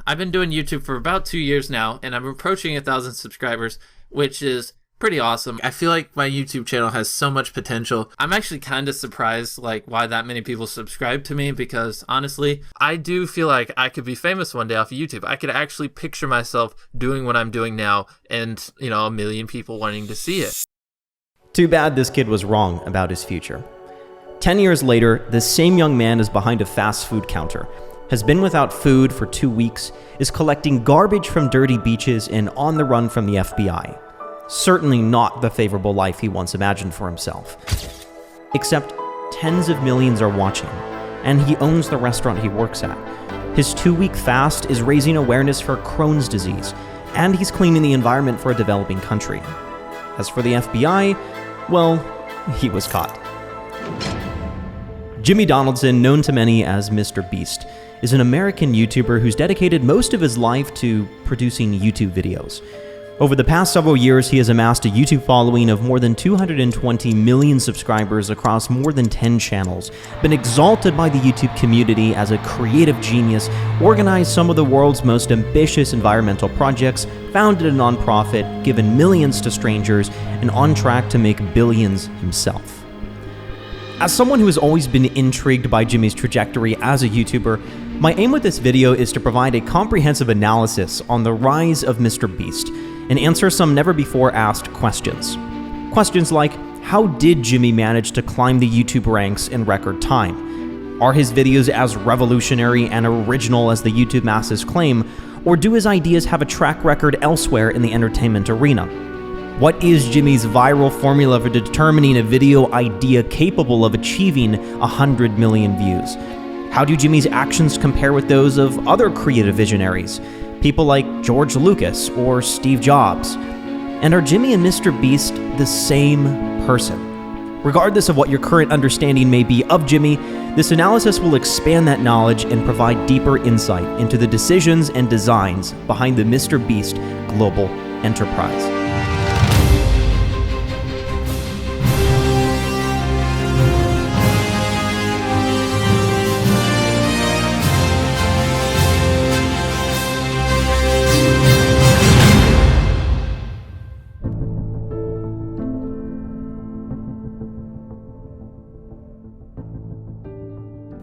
I've been doing YouTube for about 2 years now, and I'm approaching 1,000 subscribers, which is pretty awesome. I feel like my YouTube channel has so much potential. I'm actually kind of surprised why that many people subscribe to me, because honestly, I do feel like I could be famous one day off of YouTube. I could actually picture myself doing what I'm doing now and, a million people wanting to see it. Too bad this kid was wrong about his future. 10 years later, this same young man is behind a fast food counter, has been without food for 2 weeks, is collecting garbage from dirty beaches, and on the run from the FBI. Certainly not the favorable life he once imagined for himself. Except tens of millions are watching, and he owns the restaurant he works at. His 2-week fast is raising awareness for Crohn's disease, and he's cleaning the environment for a developing country. As for the FBI, well, he was caught. Jimmy Donaldson, known to many as MrBeast, is an American YouTuber who's dedicated most of his life to producing YouTube videos. Over the past several years, he has amassed a YouTube following of more than 220 million subscribers across more than 10 channels, been exalted by the YouTube community as a creative genius, organized some of the world's most ambitious environmental projects, founded a nonprofit, given millions to strangers, and on track to make billions himself. As someone who has always been intrigued by Jimmy's trajectory as a YouTuber, my aim with this video is to provide a comprehensive analysis on the rise of MrBeast, and answer some never-before-asked questions. Questions like, how did Jimmy manage to climb the YouTube ranks in record time? Are his videos as revolutionary and original as the YouTube masses claim, or do his ideas have a track record elsewhere in the entertainment arena? What is Jimmy's viral formula for determining a video idea capable of achieving 100 million views? How do Jimmy's actions compare with those of other creative visionaries? People like George Lucas or Steve Jobs? And are Jimmy and MrBeast the same person? Regardless of what your current understanding may be of Jimmy, this analysis will expand that knowledge and provide deeper insight into the decisions and designs behind the MrBeast global enterprise.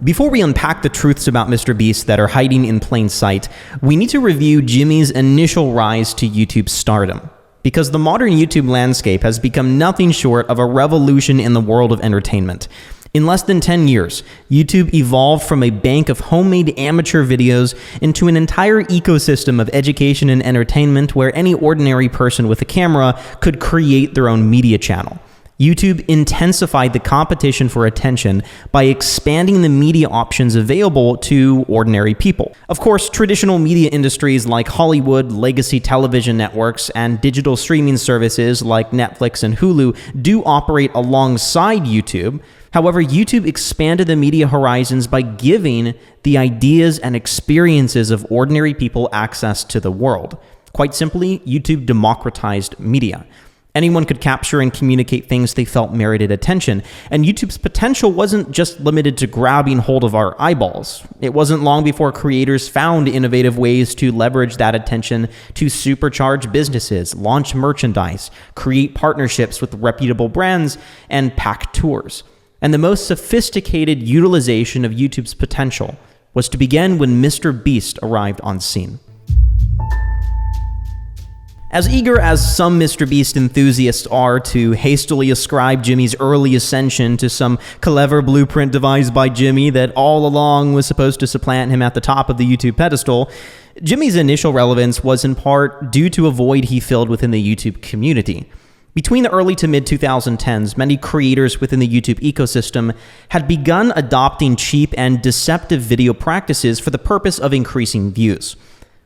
Before we unpack the truths about MrBeast that are hiding in plain sight, we need to review Jimmy's initial rise to YouTube stardom. Because the modern YouTube landscape has become nothing short of a revolution in the world of entertainment. In less than 10 years, YouTube evolved from a bank of homemade amateur videos into an entire ecosystem of education and entertainment where any ordinary person with a camera could create their own media channel. YouTube intensified the competition for attention by expanding the media options available to ordinary people. Of course, traditional media industries like Hollywood, legacy television networks, and digital streaming services like Netflix and Hulu do operate alongside YouTube. However, YouTube expanded the media horizons by giving the ideas and experiences of ordinary people access to the world. Quite simply, YouTube democratized media. Anyone could capture and communicate things they felt merited attention, and YouTube's potential wasn't just limited to grabbing hold of our eyeballs. It wasn't long before creators found innovative ways to leverage that attention to supercharge businesses, launch merchandise, create partnerships with reputable brands, and pack tours. And the most sophisticated utilization of YouTube's potential was to begin when MrBeast arrived on scene. As eager as some MrBeast enthusiasts are to hastily ascribe Jimmy's early ascension to some clever blueprint devised by Jimmy that all along was supposed to supplant him at the top of the YouTube pedestal, Jimmy's initial relevance was in part due to a void he filled within the YouTube community. Between the early to mid-2010s, many creators within the YouTube ecosystem had begun adopting cheap and deceptive video practices for the purpose of increasing views.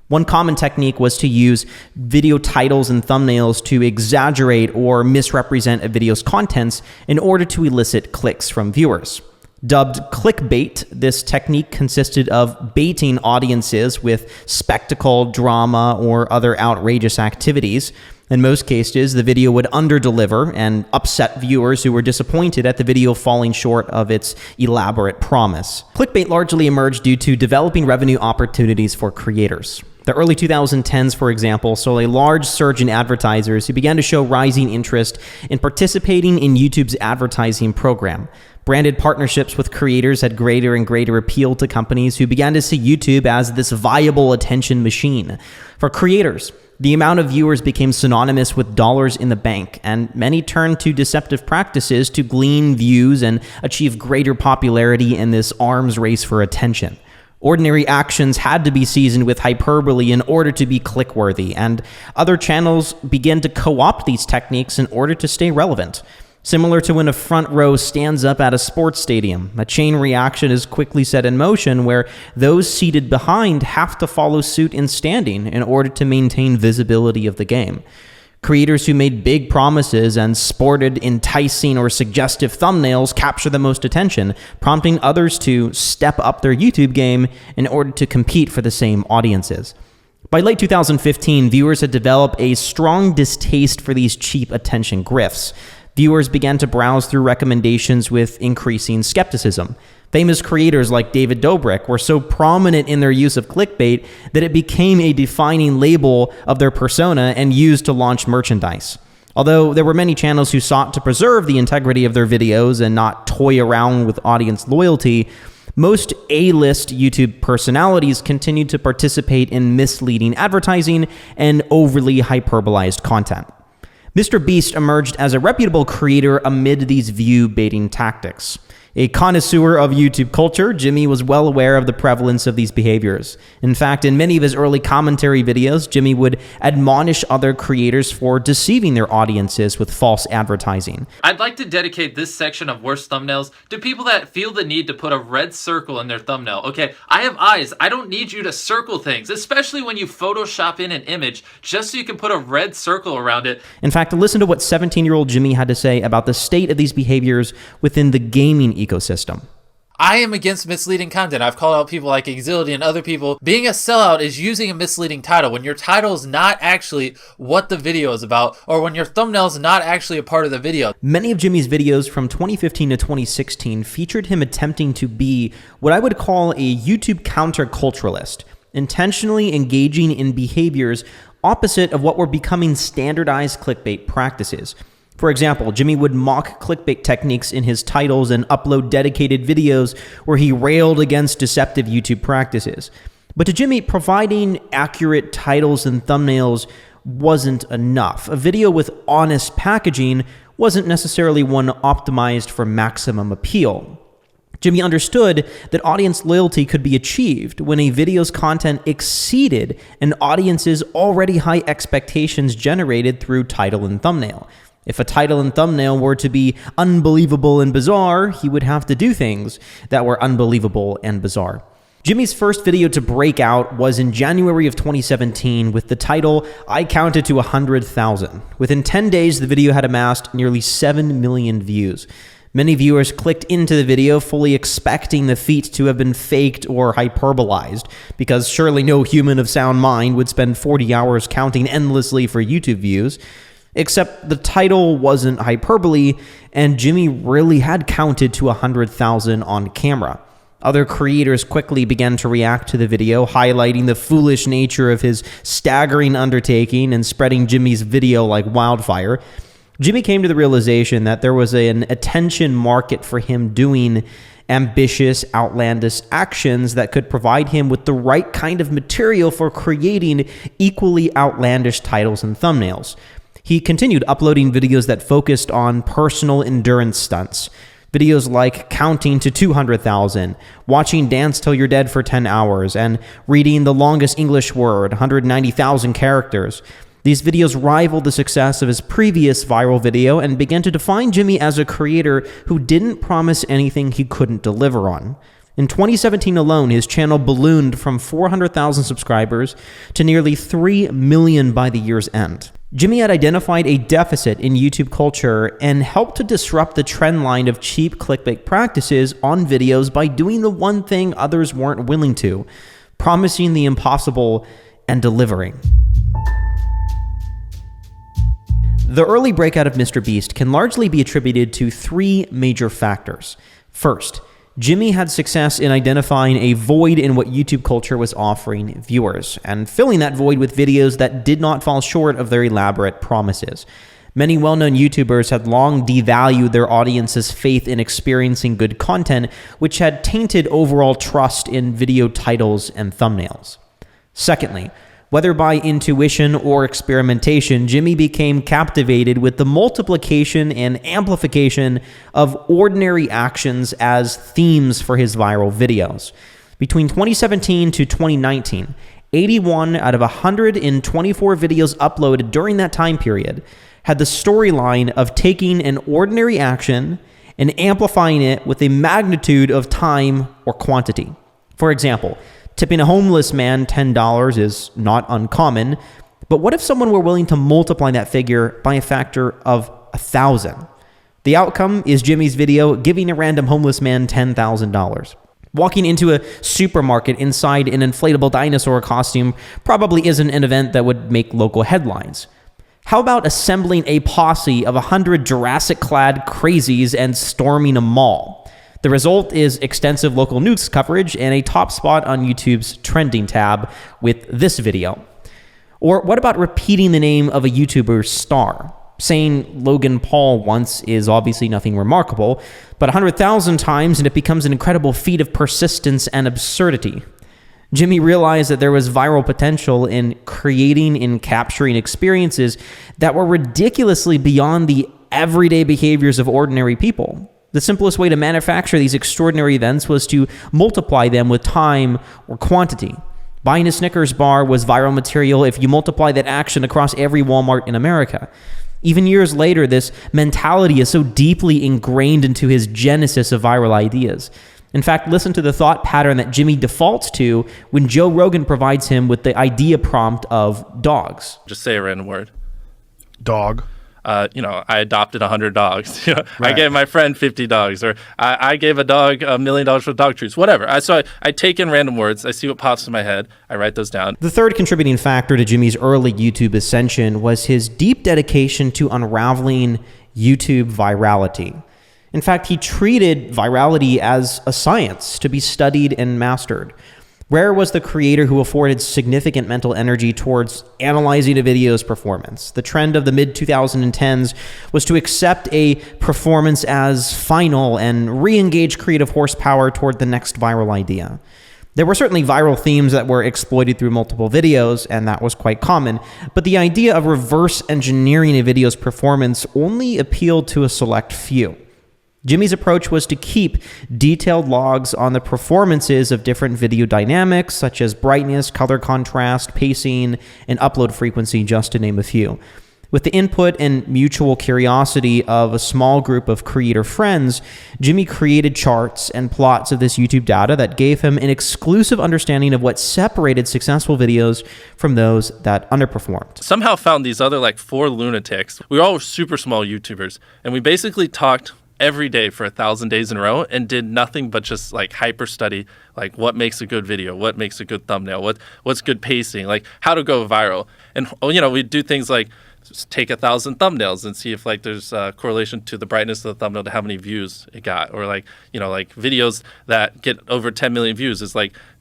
One common technique was to use video titles and thumbnails to exaggerate or misrepresent a video's contents in order to elicit clicks from viewers. Dubbed clickbait, this technique consisted of baiting audiences with spectacle, drama, or other outrageous activities, In most cases, the video would underdeliver and upset viewers who were disappointed at the video falling short of its elaborate promise. Clickbait largely emerged due to developing revenue opportunities for creators. The early 2010s, for example, saw a large surge in advertisers who began to show rising interest in participating in YouTube's advertising program. Branded partnerships with creators had greater and greater appeal to companies who began to see YouTube as this viable attention machine. For creators, the amount of viewers became synonymous with dollars in the bank, and many turned to deceptive practices to glean views and achieve greater popularity in this arms race for attention. Ordinary actions had to be seasoned with hyperbole in order to be click-worthy, and other channels began to co-opt these techniques in order to stay relevant. Similar to when a front row stands up at a sports stadium, a chain reaction is quickly set in motion where those seated behind have to follow suit in standing in order to maintain visibility of the game. Creators who made big promises and sported enticing or suggestive thumbnails capture the most attention, prompting others to step up their YouTube game in order to compete for the same audiences. By late 2015, viewers had developed a strong distaste for these cheap attention grifts. Viewers began to browse through recommendations with increasing skepticism. Famous creators like David Dobrik were so prominent in their use of clickbait that it became a defining label of their persona and used to launch merchandise. Although there were many channels who sought to preserve the integrity of their videos and not toy around with audience loyalty, most A-list YouTube personalities continued to participate in misleading advertising and overly hyperbolized content. MrBeast emerged as a reputable creator amid these view-baiting tactics. A connoisseur of YouTube culture, Jimmy was well aware of the prevalence of these behaviors. In fact, in many of his early commentary videos, Jimmy would admonish other creators for deceiving their audiences with false advertising. I'd like to dedicate this section of worst thumbnails to people that feel the need to put a red circle in their thumbnail. Okay, I have eyes. I don't need you to circle things, especially when you Photoshop in an image just so you can put a red circle around it. In fact, listen to what 17-year-old Jimmy had to say about the state of these behaviors within the gaming ecosystem. I am against misleading content. I've called out people like Exility and other people. Being a sellout is using a misleading title when your title is not actually what the video is about, or when your thumbnail is not actually a part of the video. Many of Jimmy's videos from 2015 to 2016 featured him attempting to be what I would call a YouTube counterculturalist, intentionally engaging in behaviors opposite of what were becoming standardized clickbait practices. For example, Jimmy would mock clickbait techniques in his titles and upload dedicated videos where he railed against deceptive YouTube practices. But to Jimmy, providing accurate titles and thumbnails wasn't enough. A video with honest packaging wasn't necessarily one optimized for maximum appeal. Jimmy understood that audience loyalty could be achieved when a video's content exceeded an audience's already high expectations generated through title and thumbnail. If a title and thumbnail were to be unbelievable and bizarre, he would have to do things that were unbelievable and bizarre. Jimmy's first video to break out was in January of 2017 with the title, "I Counted to 100,000." Within 10 days, the video had amassed nearly 7 million views. Many viewers clicked into the video fully expecting the feat to have been faked or hyperbolized, because surely no human of sound mind would spend 40 hours counting endlessly for YouTube views. Except the title wasn't hyperbole, and Jimmy really had counted to 100,000 on camera. Other creators quickly began to react to the video, highlighting the foolish nature of his staggering undertaking and spreading Jimmy's video like wildfire. Jimmy came to the realization that there was an attention market for him doing ambitious, outlandish actions that could provide him with the right kind of material for creating equally outlandish titles and thumbnails. He continued uploading videos that focused on personal endurance stunts. Videos like counting to 200,000, watching Dance Till You're Dead for 10 hours, and reading the longest English word, 190,000 characters. These videos rivaled the success of his previous viral video and began to define Jimmy as a creator who didn't promise anything he couldn't deliver on. In 2017 alone, his channel ballooned from 400,000 subscribers to nearly 3 million by the year's end. Jimmy had identified a deficit in YouTube culture and helped to disrupt the trend line of cheap clickbait practices on videos by doing the one thing others weren't willing to, promising the impossible and delivering. The early breakout of MrBeast can largely be attributed to three major factors. First, Jimmy had success in identifying a void in what YouTube culture was offering viewers, and filling that void with videos that did not fall short of their elaborate promises. Many well-known YouTubers had long devalued their audience's faith in experiencing good content, which had tainted overall trust in video titles and thumbnails. Secondly, whether by intuition or experimentation, Jimmy became captivated with the multiplication and amplification of ordinary actions as themes for his viral videos. Between 2017 to 2019, 81 out of 124 videos uploaded during that time period had the storyline of taking an ordinary action and amplifying it with a magnitude of time or quantity. For example, tipping a homeless man $10 is not uncommon, but what if someone were willing to multiply that figure by a factor of 1,000? The outcome is Jimmy's video giving a random homeless man $10,000. Walking into a supermarket inside an inflatable dinosaur costume probably isn't an event that would make local headlines. How about assembling a posse of 100 Jurassic-clad crazies and storming a mall? The result is extensive local news coverage and a top spot on YouTube's trending tab with this video. Or what about repeating the name of a YouTuber's star? Saying Logan Paul once is obviously nothing remarkable, but 100,000 times and it becomes an incredible feat of persistence and absurdity. Jimmy realized that there was viral potential in creating and capturing experiences that were ridiculously beyond the everyday behaviors of ordinary people. The simplest way to manufacture these extraordinary events was to multiply them with time or quantity. Buying a Snickers bar was viral material if you multiply that action across every Walmart in America. Even years later, this mentality is so deeply ingrained into his genesis of viral ideas. In fact, listen to the thought pattern that Jimmy defaults to when Joe Rogan provides him with the idea prompt of dogs. Just say a random word. Dog. I adopted 100 dogs. Right. I gave my friend 50 dogs, or I gave a dog $1 million for dog treats, whatever. So I take in random words. I see what pops in my head. I write those down. The third contributing factor to Jimmy's early YouTube ascension was his deep dedication to unraveling YouTube virality. In fact, he treated virality as a science to be studied and mastered. Rare was the creator who afforded significant mental energy towards analyzing a video's performance. The trend of the mid-2010s was to accept a performance as final and re-engage creative horsepower toward the next viral idea. There were certainly viral themes that were exploited through multiple videos, and that was quite common, but the idea of reverse engineering a video's performance only appealed to a select few. Jimmy's approach was to keep detailed logs on the performances of different video dynamics, such as brightness, color contrast, pacing, and upload frequency, just to name a few. With the input and mutual curiosity of a small group of creator friends, Jimmy created charts and plots of this YouTube data that gave him an exclusive understanding of what separated successful videos from those that underperformed. Somehow found these other 4 lunatics. We were all super small YouTubers, and we basically talked every day for 1,000 days in a row and did nothing but just hyper study what makes a good video, what makes a good thumbnail, what's good pacing, how to go viral. And we'd do things like just take 1,000 thumbnails and see if there's a correlation to the brightness of the thumbnail to how many views it got, or videos that get over 10 million views is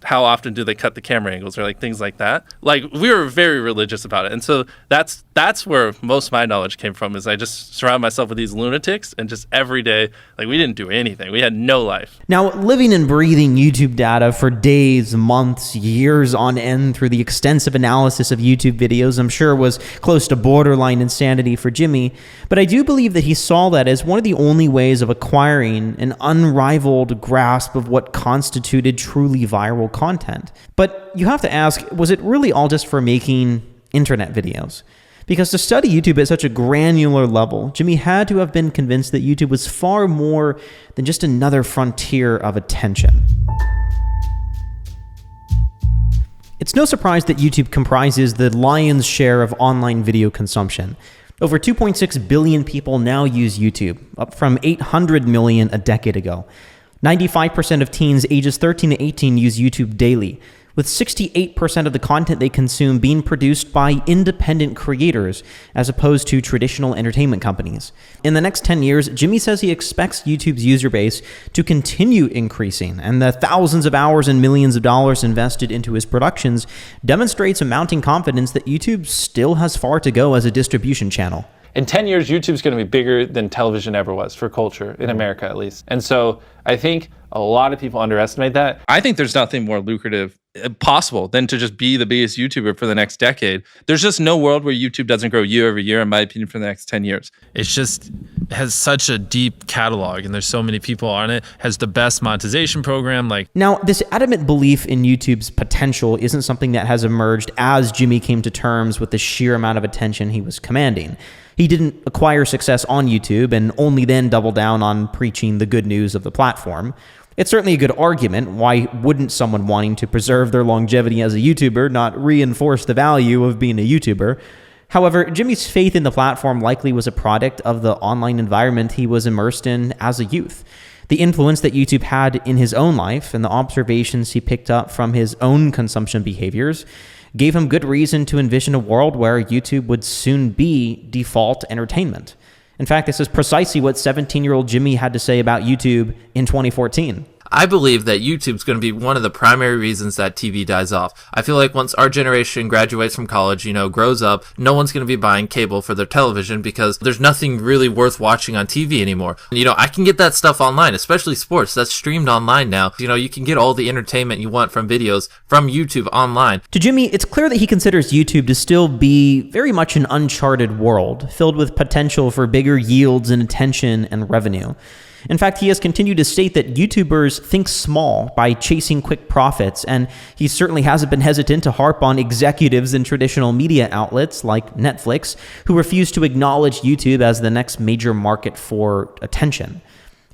how often do they cut the camera angles, or things like that. We were very religious about it, and so that's where most of my knowledge came from. Is I just surround myself with these lunatics, and just every day we didn't do anything. We had no life. Now, living and breathing YouTube data for days, months, years on end through the extensive analysis of YouTube videos, I'm sure was close to borderline insanity for Jimmy, but I do believe that he saw that as one of the only ways of acquiring an unrivaled grasp of what constituted truly viral content. But you have to ask, was it really all just for making internet videos? Because to study YouTube at such a granular level, Jimmy had to have been convinced that YouTube was far more than just another frontier of attention. It's no surprise that YouTube comprises the lion's share of online video consumption. Over 2.6 billion people now use YouTube, up from 800 million a decade ago. 95% of teens ages 13 to 18 use YouTube daily, with 68% of the content they consume being produced by independent creators as opposed to traditional entertainment companies. In the next 10 years, Jimmy says he expects YouTube's user base to continue increasing, and the thousands of hours and millions of dollars invested into his productions demonstrates a mounting confidence that YouTube still has far to go as a distribution channel. In 10 years, YouTube's going to be bigger than television ever was for culture, in America at least. And so I think a lot of people underestimate that. I think there's nothing more lucrative possible than to just be the biggest YouTuber for the next decade. There's just no world where YouTube doesn't grow year over year, in my opinion, for the next 10 years. It's just has such a deep catalog, and there's so many people on it. Has the best monetization program. Now, this adamant belief in YouTube's potential isn't something that has emerged as Jimmy came to terms with the sheer amount of attention he was commanding. He didn't acquire success on YouTube and only then double down on preaching the good news of the platform. It's certainly a good argument. Why wouldn't someone wanting to preserve their longevity as a YouTuber not reinforce the value of being a YouTuber? However, Jimmy's faith in the platform likely was a product of the online environment he was immersed in as a youth. The influence that YouTube had in his own life and the observations he picked up from his own consumption behaviors gave him good reason to envision a world where YouTube would soon be default entertainment. In fact, this is precisely what 17-year-old Jimmy had to say about YouTube in 2014. I believe that YouTube's going to be one of the primary reasons that TV dies off. I feel like once our generation graduates from college, grows up, no one's going to be buying cable for their television because there's nothing really worth watching on TV anymore. I can get that stuff online, especially sports. That's streamed online now. You can get all the entertainment you want from videos from YouTube online. To Jimmy, it's clear that he considers YouTube to still be very much an uncharted world, filled with potential for bigger yields in attention and revenue. In fact, he has continued to state that YouTubers think small by chasing quick profits, and he certainly hasn't been hesitant to harp on executives in traditional media outlets like Netflix, who refuse to acknowledge YouTube as the next major market for attention.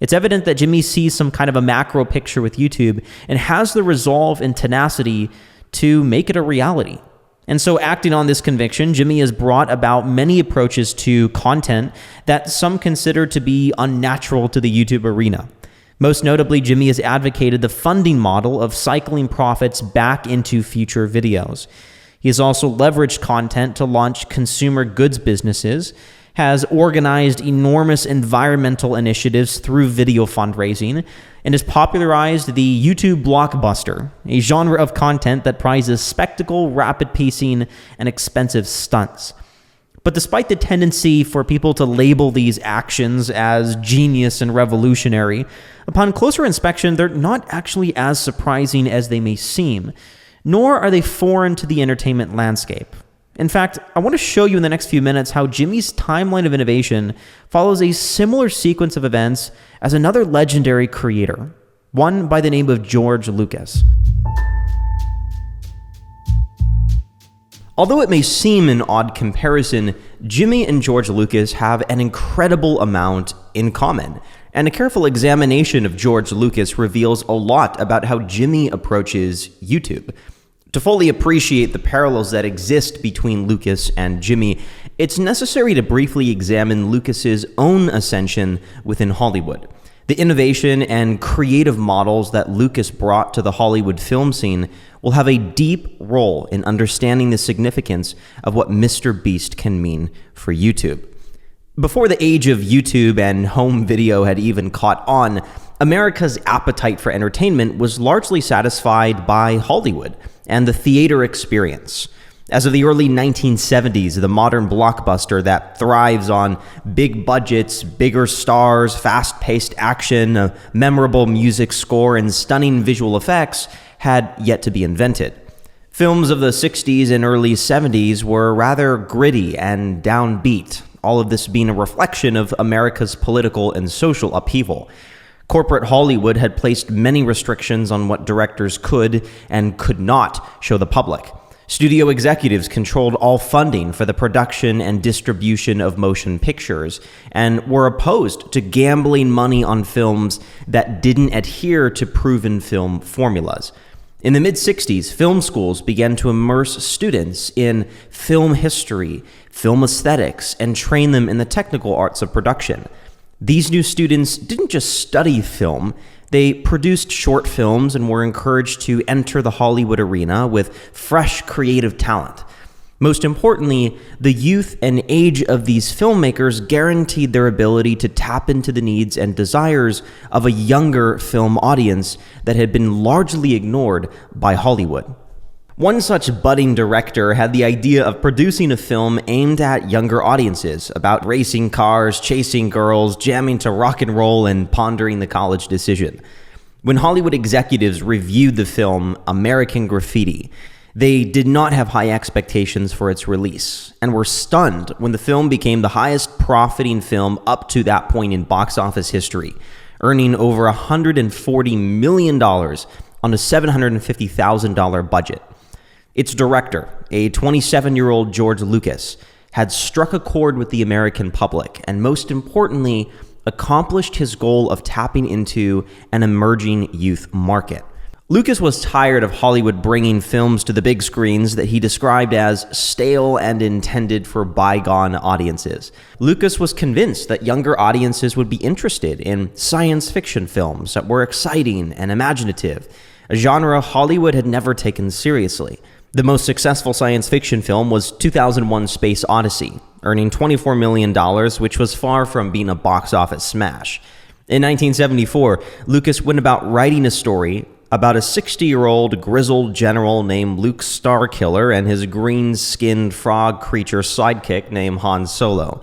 It's evident that Jimmy sees some kind of a macro picture with YouTube and has the resolve and tenacity to make it a reality. And so, acting on this conviction, Jimmy has brought about many approaches to content that some consider to be unnatural to the YouTube arena. Most notably, Jimmy has advocated the funding model of cycling profits back into future videos. He has also leveraged content to launch consumer goods businesses, has organized enormous environmental initiatives through video fundraising, and has popularized the YouTube blockbuster, a genre of content that prizes spectacle, rapid pacing, and expensive stunts. But despite the tendency for people to label these actions as genius and revolutionary, upon closer inspection, they're not actually as surprising as they may seem, nor are they foreign to the entertainment landscape. In fact, I want to show you in the next few minutes how Jimmy's timeline of innovation follows a similar sequence of events as another legendary creator, one by the name of George Lucas. Although it may seem an odd comparison, Jimmy and George Lucas have an incredible amount in common, and a careful examination of George Lucas reveals a lot about how Jimmy approaches YouTube. To fully appreciate the parallels that exist between Lucas and Jimmy, it's necessary to briefly examine Lucas's own ascension within Hollywood. The innovation and creative models that Lucas brought to the Hollywood film scene will have a deep role in understanding the significance of what MrBeast can mean for YouTube. Before the age of YouTube and home video had even caught on, America's appetite for entertainment was largely satisfied by Hollywood and the theater experience. As of the early 1970s, the modern blockbuster that thrives on big budgets, bigger stars, fast-paced action, a memorable music score, and stunning visual effects had yet to be invented. Films of the 60s and early 70s were rather gritty and downbeat, all of this being a reflection of America's political and social upheaval. Corporate Hollywood had placed many restrictions on what directors could and could not show the public. Studio executives controlled all funding for the production and distribution of motion pictures and were opposed to gambling money on films that didn't adhere to proven film formulas. In the mid-60s, film schools began to immerse students in film history, film aesthetics, and train them in the technical arts of production. These new students didn't just study film, They produced short films and were encouraged to enter the Hollywood arena with fresh creative talent. Most importantly, the youth and age of these filmmakers guaranteed their ability to tap into the needs and desires of a younger film audience that had been largely ignored by Hollywood. One such budding director had the idea of producing a film aimed at younger audiences about racing cars, chasing girls, jamming to rock and roll, and pondering the college decision. When Hollywood executives reviewed the film American Graffiti, they did not have high expectations for its release and were stunned when the film became the highest profiting film up to that point in box office history, earning over $140 million on a $750,000 budget. Its director, a 27-year-old George Lucas, had struck a chord with the American public and, most importantly, accomplished his goal of tapping into an emerging youth market. Lucas was tired of Hollywood bringing films to the big screens that he described as stale and intended for bygone audiences. Lucas was convinced that younger audiences would be interested in science fiction films that were exciting and imaginative, a genre Hollywood had never taken seriously. The most successful science fiction film was 2001: Space Odyssey, earning $24 million, which was far from being a box office smash. In 1974, Lucas went about writing a story about a 60-year-old grizzled general named Luke Starkiller and his green-skinned frog creature sidekick named Han Solo.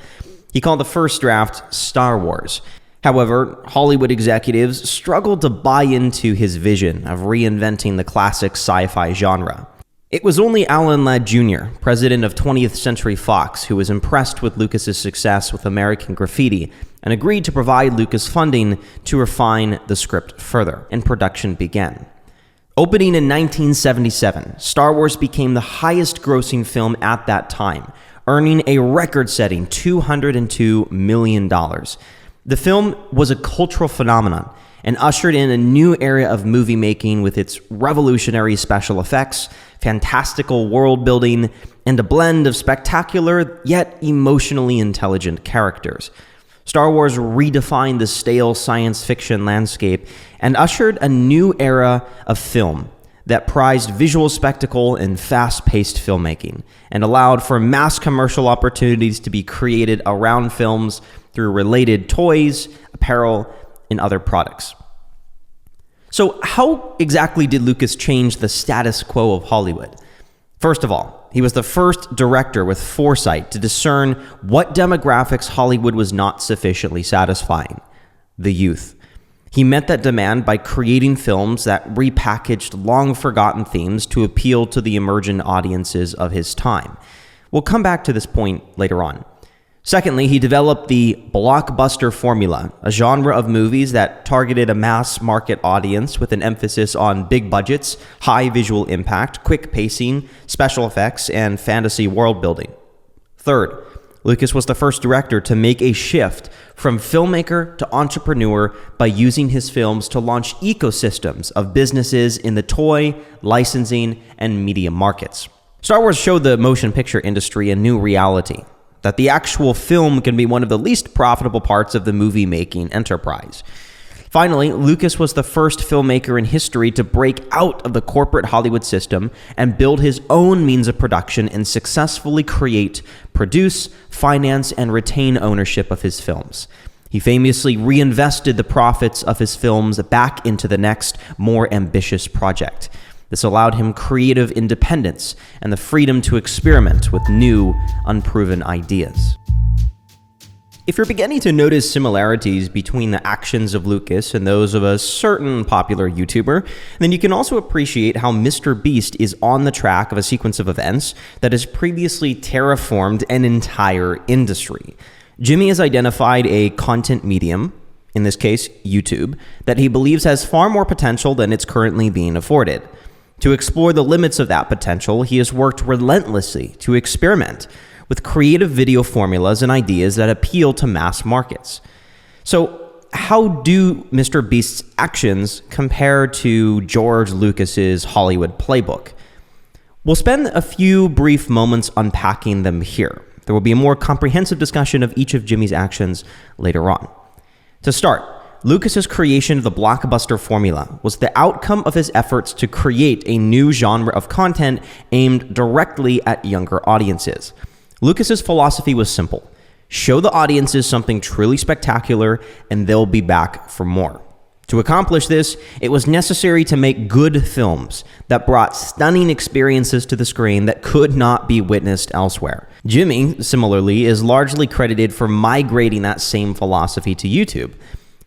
He called the first draft Star Wars. However, Hollywood executives struggled to buy into his vision of reinventing the classic sci-fi genre. It was only Alan Ladd Jr., president of 20th Century Fox, who was impressed with Lucas's success with American Graffiti and agreed to provide Lucas funding to refine the script further, and production began. Opening in 1977, Star Wars became the highest-grossing film at that time, earning a record-setting $202 million. The film was a cultural phenomenon and ushered in a new era of movie making with its revolutionary special effects, fantastical world building, and a blend of spectacular yet emotionally intelligent characters. Star Wars redefined the stale science fiction landscape and ushered a new era of film that prized visual spectacle and fast-paced filmmaking, and allowed for mass commercial opportunities to be created around films through related toys, apparel, and other products. So how exactly did Lucas change the status quo of Hollywood? First of all, he was the first director with foresight to discern what demographics Hollywood was not sufficiently satisfying: the youth. He met that demand by creating films that repackaged long-forgotten themes to appeal to the emergent audiences of his time. We'll come back to this point later on. Secondly, he developed the blockbuster formula, a genre of movies that targeted a mass market audience with an emphasis on big budgets, high visual impact, quick pacing, special effects, and fantasy world building. Third, Lucas was the first director to make a shift from filmmaker to entrepreneur by using his films to launch ecosystems of businesses in the toy, licensing, and media markets. Star Wars showed the motion picture industry a new reality: that the actual film can be one of the least profitable parts of the movie-making enterprise. Finally, Lucas was the first filmmaker in history to break out of the corporate Hollywood system and build his own means of production and successfully create, produce, finance, and retain ownership of his films. He famously reinvested the profits of his films back into the next, more ambitious project. This allowed him creative independence and the freedom to experiment with new, unproven ideas. If you're beginning to notice similarities between the actions of Lucas and those of a certain popular YouTuber, then you can also appreciate how MrBeast is on the track of a sequence of events that has previously terraformed an entire industry. Jimmy has identified a content medium, in this case YouTube, that he believes has far more potential than it's currently being afforded. To explore the limits of that potential, he has worked relentlessly to experiment with creative video formulas and ideas that appeal to mass markets. So, how do MrBeast's actions compare to George Lucas's Hollywood Playbook? We'll spend a few brief moments unpacking them here. There will be a more comprehensive discussion of each of Jimmy's actions later on. To start, Lucas's creation of the blockbuster formula was the outcome of his efforts to create a new genre of content aimed directly at younger audiences. Lucas's philosophy was simple: show the audiences something truly spectacular, and they'll be back for more. To accomplish this, it was necessary to make good films that brought stunning experiences to the screen that could not be witnessed elsewhere. Jimmy, similarly, is largely credited for migrating that same philosophy to YouTube.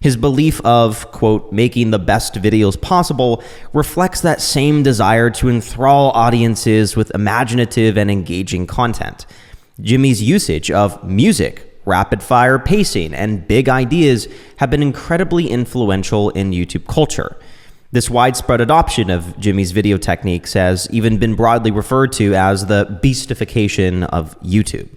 His belief of, quote, making the best videos possible reflects that same desire to enthrall audiences with imaginative and engaging content. Jimmy's usage of music, rapid-fire pacing, and big ideas have been incredibly influential in YouTube culture. This widespread adoption of Jimmy's video techniques has even been broadly referred to as the beastification of YouTube.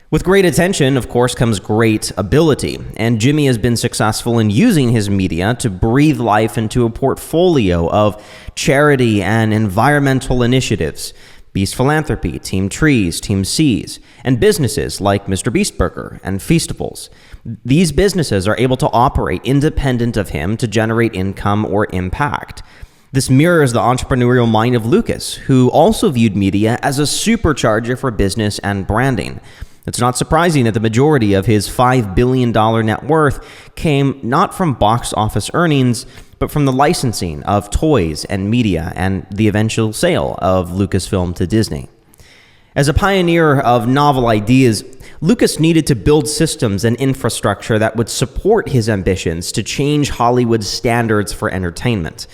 With great attention, of course, comes great ability, and Jimmy has been successful in using his media to breathe life into a portfolio of charity and environmental initiatives, Beast Philanthropy, Team Trees, Team Seas, and businesses like MrBeast Burger and Feastables. These businesses are able to operate independent of him to generate income or impact. This mirrors the entrepreneurial mind of Lucas, who also viewed media as a supercharger for business and branding. It's not surprising that the majority of his $5 billion net worth came not from box office earnings, but from the licensing of toys and media and the eventual sale of Lucasfilm to Disney. As a pioneer of novel ideas, Lucas needed to build systems and infrastructure that would support his ambitions to change Hollywood's standards for entertainment.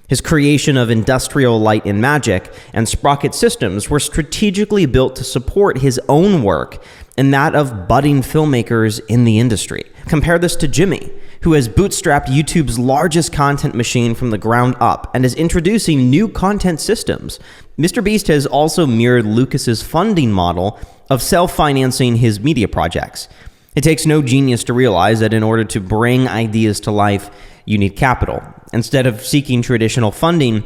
His creation of Industrial Light and Magic and Sprocket Systems were strategically built to support his own work and that of budding filmmakers in the industry. Compare this to Jimmy, who has bootstrapped YouTube's largest content machine from the ground up and is introducing new content systems. MrBeast has also mirrored Lucas's funding model of self-financing his media projects. It takes no genius to realize that in order to bring ideas to life, you need capital. Instead of seeking traditional funding,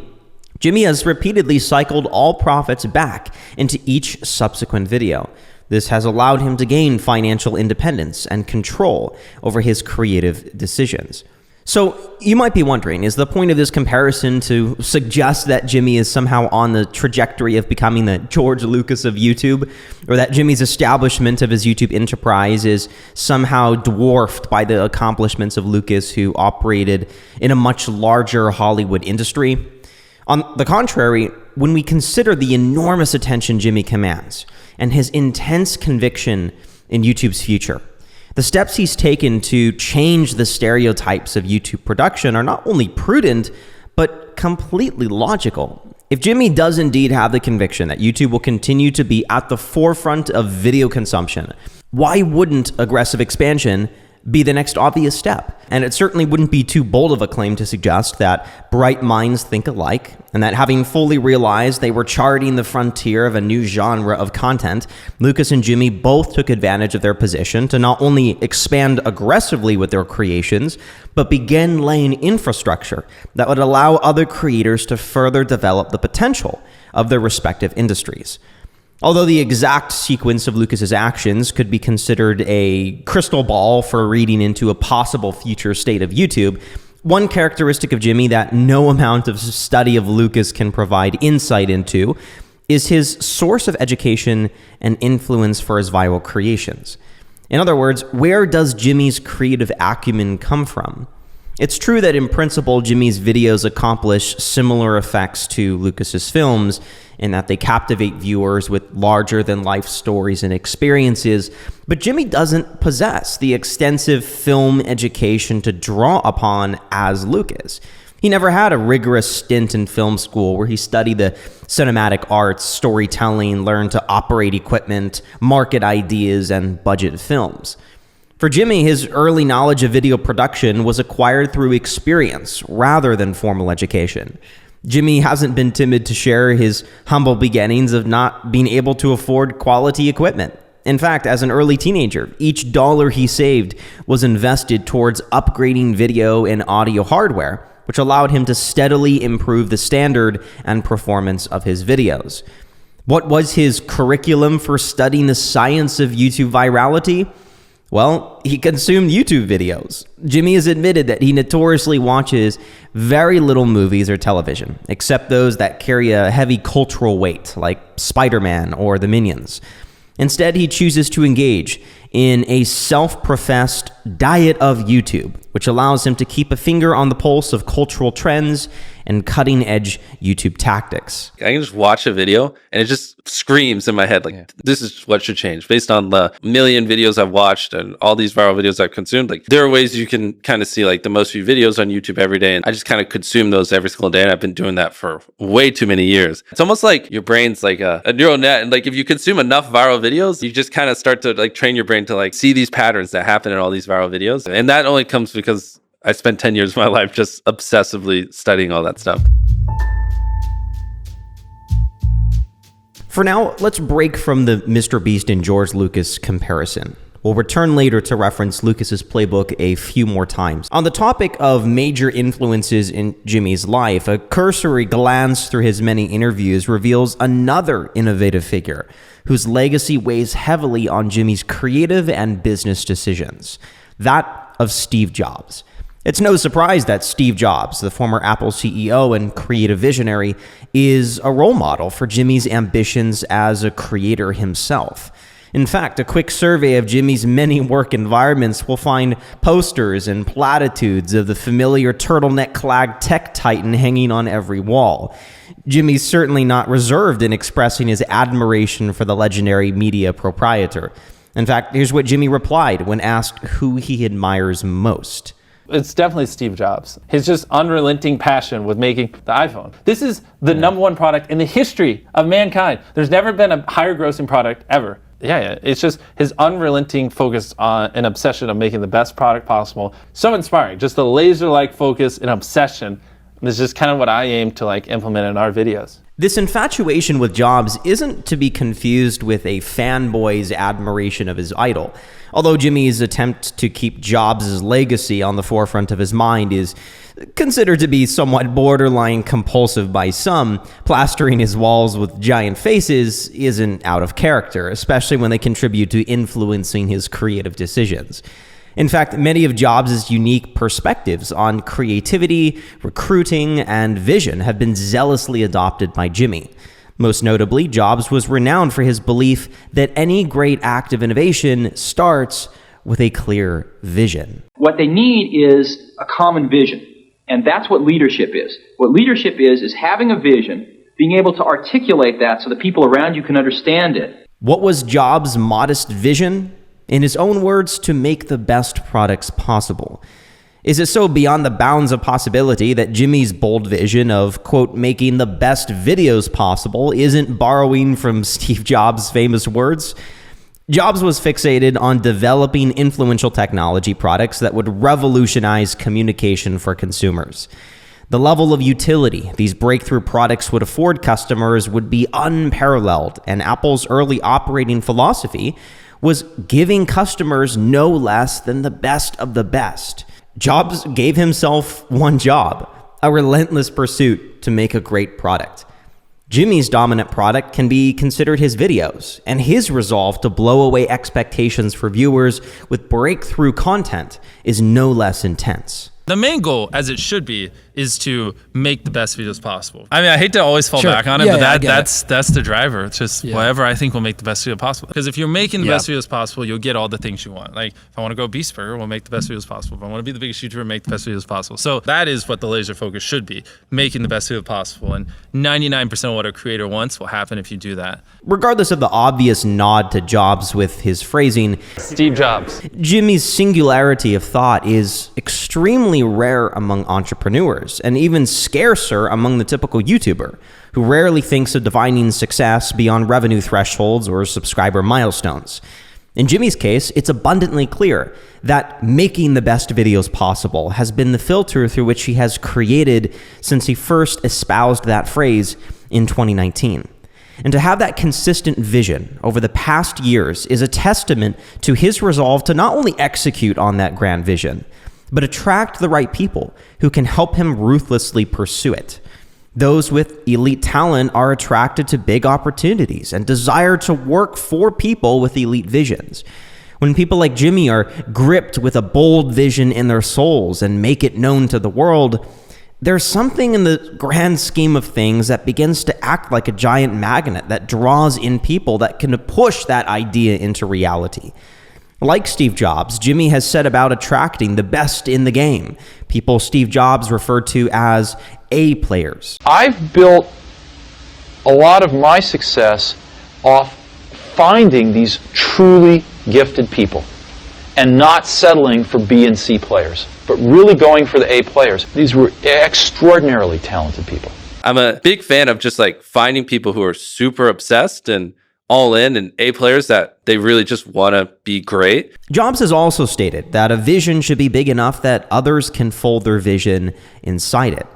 Jimmy has repeatedly cycled all profits back into each subsequent video. This has allowed him to gain financial independence and control over his creative decisions. So you might be wondering, is the point of this comparison to suggest that Jimmy is somehow on the trajectory of becoming the George Lucas of YouTube, or that Jimmy's establishment of his YouTube enterprise is somehow dwarfed by the accomplishments of Lucas, who operated in a much larger Hollywood industry? On the contrary, when we consider the enormous attention Jimmy commands and his intense conviction in YouTube's future, the steps he's taken to change the stereotypes of YouTube production are not only prudent, but completely logical. If Jimmy does indeed have the conviction that YouTube will continue to be at the forefront of video consumption, why wouldn't aggressive expansion be the next obvious step? And it certainly wouldn't be too bold of a claim to suggest that bright minds think alike, and that having fully realized they were charting the frontier of a new genre of content, Lucas and Jimmy both took advantage of their position to not only expand aggressively with their creations, but begin laying infrastructure that would allow other creators to further develop the potential of their respective industries. Although the exact sequence of Lucas's actions could be considered a crystal ball for reading into a possible future state of YouTube, one characteristic of Jimmy that no amount of study of Lucas can provide insight into is his source of education and influence for his viral creations. In other words, where does Jimmy's creative acumen come from? It's true that in principle, Jimmy's videos accomplish similar effects to Lucas's films in that they captivate viewers with larger-than-life stories and experiences, but Jimmy doesn't possess the extensive film education to draw upon as Lucas. He never had a rigorous stint in film school where he studied the cinematic arts, storytelling, learned to operate equipment, market ideas, and budget films. For Jimmy, his early knowledge of video production was acquired through experience rather than formal education. Jimmy hasn't been timid to share his humble beginnings of not being able to afford quality equipment. In fact, as an early teenager, each dollar he saved was invested towards upgrading video and audio hardware, which allowed him to steadily improve the standard and performance of his videos. What was his curriculum for studying the science of YouTube virality? Well, he consumed YouTube videos. Jimmy has admitted that he notoriously watches very little movies or television, except those that carry a heavy cultural weight, like Spider-Man or the Minions. Instead, he chooses to engage in a self-professed diet of YouTube, which allows him to keep a finger on the pulse of cultural trends and cutting-edge YouTube tactics. I can just watch a video and it just screams in my head like, this is what should change. Based on the million videos I've watched and all these viral videos I've consumed, like there are ways you can kind of see like the most viewed videos on YouTube every day. And I just kind of consume those every single day. And I've been doing that for way too many years. It's almost like your brain's like a neural net. And like if you consume enough viral videos, you just kind of start to like train your brain to like see these patterns that happen in all these viral videos. And that only comes because I spent 10 years of my life just obsessively studying all that stuff. For now, let's break from the MrBeast and George Lucas comparison. We'll return later to reference Lucas's Playbook a few more times. On the topic of major influences in Jimmy's life, a cursory glance through his many interviews reveals another innovative figure whose legacy weighs heavily on Jimmy's creative and business decisions, that of Steve Jobs. It's no surprise that Steve Jobs, the former Apple CEO and creative visionary, is a role model for Jimmy's ambitions as a creator himself. In fact, a quick survey of Jimmy's many work environments will find posters and platitudes of the familiar turtleneck-clad tech titan hanging on every wall. Jimmy's certainly not reserved in expressing his admiration for the legendary media proprietor. In fact, here's what Jimmy replied when asked who he admires most. It's definitely Steve Jobs. His just unrelenting passion with making the iPhone. This is the number one product in the history of mankind. There's never been a higher grossing product ever. Yeah. It's just his unrelenting focus on an obsession of making the best product possible. So inspiring. Just the laser-like focus and obsession. This is just kind of what I aim to like implement in our videos. This infatuation with Jobs isn't to be confused with a fanboy's admiration of his idol. Although Jimmy's attempt to keep Jobs' legacy on the forefront of his mind is considered to be somewhat borderline compulsive by some, plastering his walls with giant faces isn't out of character, especially when they contribute to influencing his creative decisions. In fact, many of Jobs' unique perspectives on creativity, recruiting, and vision have been zealously adopted by Jimmy. Most notably, Jobs was renowned for his belief that any great act of innovation starts with a clear vision. What they need is a common vision, and that's what leadership is. What leadership is having a vision, being able to articulate that so the people around you can understand it. What was Jobs' modest vision? In his own words, to make the best products possible. Is it so beyond the bounds of possibility that Jimmy's bold vision of, quote, making the best videos possible isn't borrowing from Steve Jobs' famous words? Jobs was fixated on developing influential technology products that would revolutionize communication for consumers. The level of utility these breakthrough products would afford customers would be unparalleled, and Apple's early operating philosophy was giving customers no less than the best of the best. Jobs gave himself one job, a relentless pursuit to make a great product. Jimmy's dominant product can be considered his videos, and his resolve to blow away expectations for viewers with breakthrough content is no less intense. The main goal, as it should be, is to make the best videos possible. I mean, I hate to always fall back on it, but that's the driver. It's just whatever I think will make the best video possible. Because if you're making the best videos possible, you'll get all the things you want. Like, if I want to go Beast Burger, we'll make the best videos possible. If I want to be the biggest YouTuber, make the best videos possible. So that is what the laser focus should be, making the best video possible. And 99% of what a creator wants will happen if you do that. Regardless of the obvious nod to Jobs with his phrasing, Steve Jobs. Jimmy's singularity of thought is extremely rare among entrepreneurs, and even scarcer among the typical YouTuber, who rarely thinks of defining success beyond revenue thresholds or subscriber milestones. In Jimmy's case, it's abundantly clear that making the best videos possible has been the filter through which he has created since he first espoused that phrase in 2019. And to have that consistent vision over the past years is a testament to his resolve to not only execute on that grand vision, but attract the right people who can help him ruthlessly pursue it. Those with elite talent are attracted to big opportunities and desire to work for people with elite visions. When people like Jimmy are gripped with a bold vision in their souls and make it known to the world, there's something in the grand scheme of things that begins to act like a giant magnet that draws in people that can push that idea into reality. Like Steve Jobs, Jimmy has set about attracting the best in the game, people Steve Jobs referred to as A players. I've built a lot of my success off finding these truly gifted people and not settling for B and C players, but really going for the A players. These were extraordinarily talented people. I'm a big fan of just like finding people who are super obsessed and all in and A players that they really just want to be great. Jobs has also stated that a vision should be big enough that others can fold their vision inside it.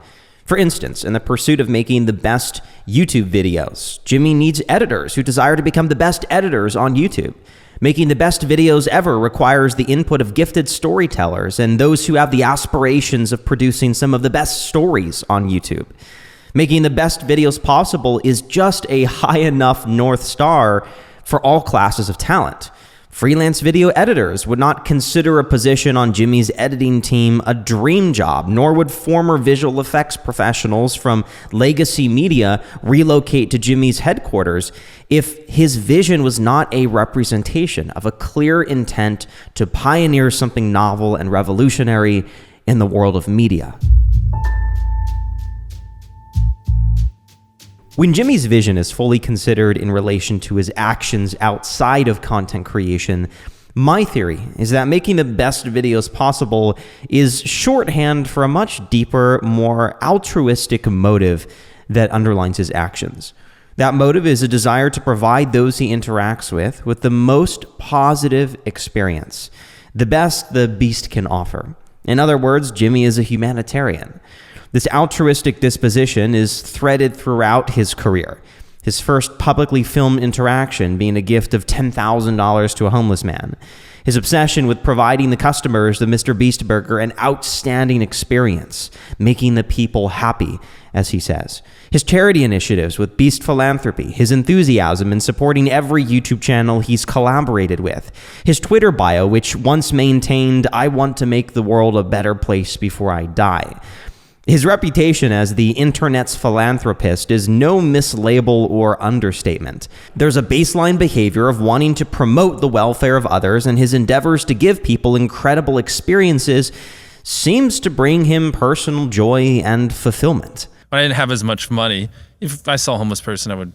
For instance, in the pursuit of making the best YouTube videos, Jimmy needs editors who desire to become the best editors on YouTube. Making the best videos ever requires the input of gifted storytellers and those who have the aspirations of producing some of the best stories on YouTube. Making the best videos possible is just a high enough North Star for all classes of talent. Freelance video editors would not consider a position on Jimmy's editing team a dream job, nor would former visual effects professionals from legacy media relocate to Jimmy's headquarters if his vision was not a representation of a clear intent to pioneer something novel and revolutionary in the world of media. When Jimmy's vision is fully considered in relation to his actions outside of content creation, my theory is that making the best videos possible is shorthand for a much deeper, more altruistic motive that underlines his actions. That motive is a desire to provide those he interacts with the most positive experience, the best the beast can offer. In other words, Jimmy is a humanitarian. This altruistic disposition is threaded throughout his career. His first publicly filmed interaction being a gift of $10,000 to a homeless man. His obsession with providing the customers of MrBeast Burger an outstanding experience, making the people happy, as he says. His charity initiatives with Beast Philanthropy, his enthusiasm in supporting every YouTube channel he's collaborated with. His Twitter bio, which once maintained, "I want to make the world a better place before I die." His reputation as the internet's philanthropist is no mislabel or understatement. There's a baseline behavior of wanting to promote the welfare of others, and his endeavors to give people incredible experiences seems to bring him personal joy and fulfillment. When I didn't have as much money, if I saw a homeless person, I would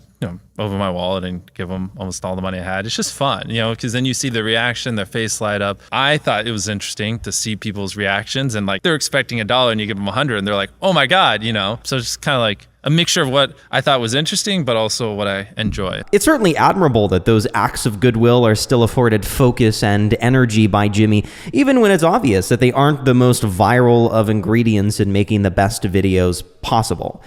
open my wallet and give them almost all the money I had. It's just fun, because then you see the reaction, their face light up. I thought it was interesting to see people's reactions, and like they're expecting $1 and you give them 100 and they're like, oh my God, So it's kind of like a mixture of what I thought was interesting, but also what I enjoy. It's certainly admirable that those acts of goodwill are still afforded focus and energy by Jimmy, even when it's obvious that they aren't the most viral of ingredients in making the best videos possible.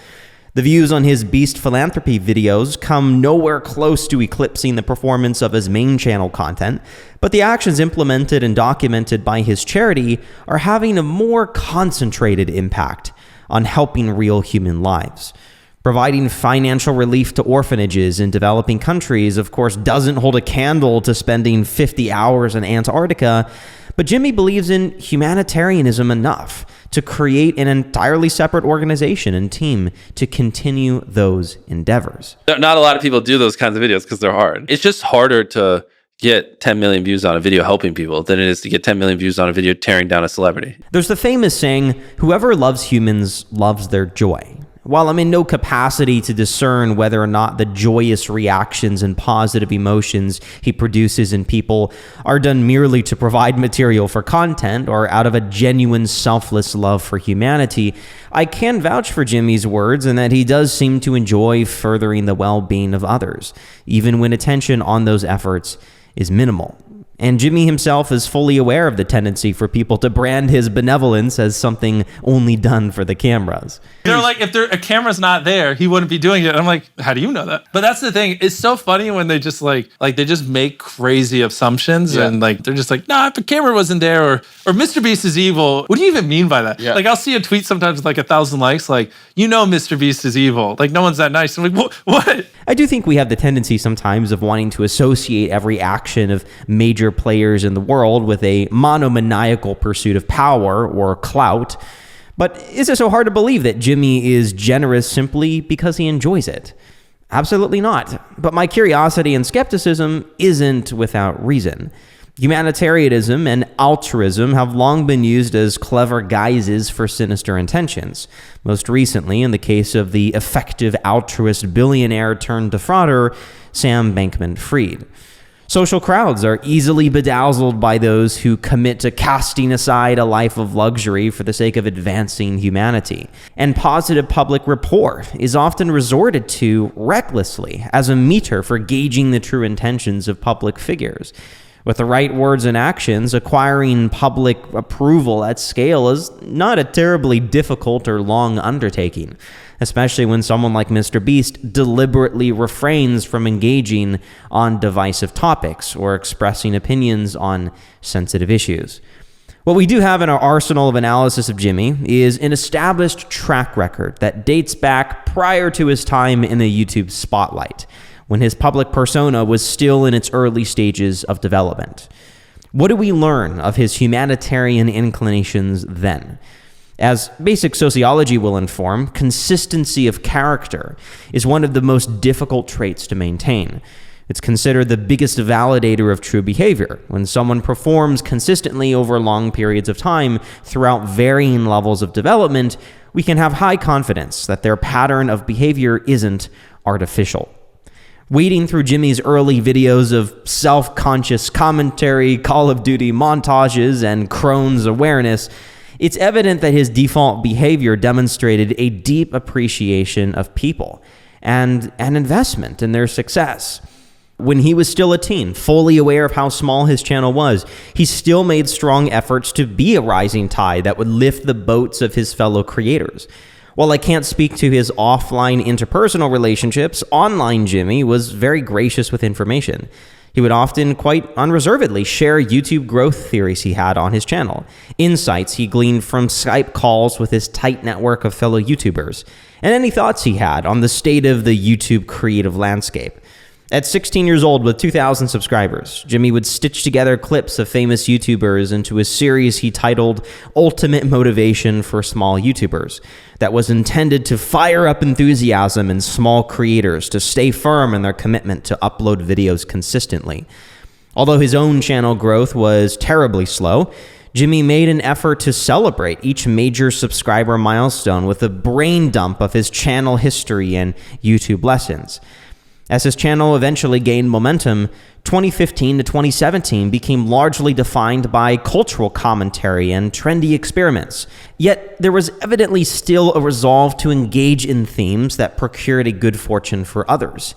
The views on his Beast Philanthropy videos come nowhere close to eclipsing the performance of his main channel content, but the actions implemented and documented by his charity are having a more concentrated impact on helping real human lives. Providing financial relief to orphanages in developing countries, of course, doesn't hold a candle to spending 50 hours in Antarctica, but Jimmy believes in humanitarianism enough to create an entirely separate organization and team to continue those endeavors. Not a lot of people do those kinds of videos because they're hard. It's just harder to get 10 million views on a video helping people than it is to get 10 million views on a video tearing down a celebrity. There's the famous saying, whoever loves humans loves their joy. While I'm in no capacity to discern whether or not the joyous reactions and positive emotions he produces in people are done merely to provide material for content or out of a genuine selfless love for humanity, I can vouch for Jimmy's words and that he does seem to enjoy furthering the well-being of others, even when attention on those efforts is minimal. And Jimmy himself is fully aware of the tendency for people to brand his benevolence as something only done for the cameras. They're like, if a camera's not there, he wouldn't be doing it. I'm like, how do you know that? But that's the thing. It's so funny when they just like they just make crazy assumptions and like they're just like, nah, if a camera wasn't there or MrBeast is evil. What do you even mean by that? Yeah. Like I'll see a tweet sometimes with like 1,000 likes, like, MrBeast is evil. Like no one's that nice. I'm like, what? I do think we have the tendency sometimes of wanting to associate every action of major players in the world with a monomaniacal pursuit of power or clout. But is it so hard to believe that Jimmy is generous simply because he enjoys it? Absolutely not. But my curiosity and skepticism isn't without reason. Humanitarianism and altruism have long been used as clever guises for sinister intentions. Most recently, in the case of the effective altruist billionaire turned defrauder, Sam Bankman-Fried. Social crowds are easily bedazzled by those who commit to casting aside a life of luxury for the sake of advancing humanity. And positive public rapport is often resorted to recklessly as a meter for gauging the true intentions of public figures. With the right words and actions, acquiring public approval at scale is not a terribly difficult or long undertaking, especially when someone like MrBeast deliberately refrains from engaging on divisive topics or expressing opinions on sensitive issues. What we do have in our arsenal of analysis of Jimmy is an established track record that dates back prior to his time in the YouTube spotlight, when his public persona was still in its early stages of development. What do we learn of his humanitarian inclinations then? As basic sociology will inform, consistency of character is one of the most difficult traits to maintain. It's considered the biggest validator of true behavior. When someone performs consistently over long periods of time throughout varying levels of development, we can have high confidence that their pattern of behavior isn't artificial. Wading through Jimmy's early videos of self-conscious commentary, Call of Duty montages, and Crohn's awareness, it's evident that his default behavior demonstrated a deep appreciation of people and an investment in their success. When he was still a teen, fully aware of how small his channel was, he still made strong efforts to be a rising tide that would lift the boats of his fellow creators. While I can't speak to his offline interpersonal relationships, online Jimmy was very gracious with information. He would often quite unreservedly share YouTube growth theories he had on his channel, insights he gleaned from Skype calls with his tight network of fellow YouTubers, and any thoughts he had on the state of the YouTube creative landscape. At 16 years old with 2,000 subscribers, Jimmy would stitch together clips of famous YouTubers into a series he titled Ultimate Motivation for Small YouTubers that was intended to fire up enthusiasm in small creators to stay firm in their commitment to upload videos consistently. Although his own channel growth was terribly slow, Jimmy made an effort to celebrate each major subscriber milestone with a brain dump of his channel history and YouTube lessons. As his channel eventually gained momentum, 2015 to 2017 became largely defined by cultural commentary and trendy experiments. Yet there was evidently still a resolve to engage in themes that procured a good fortune for others.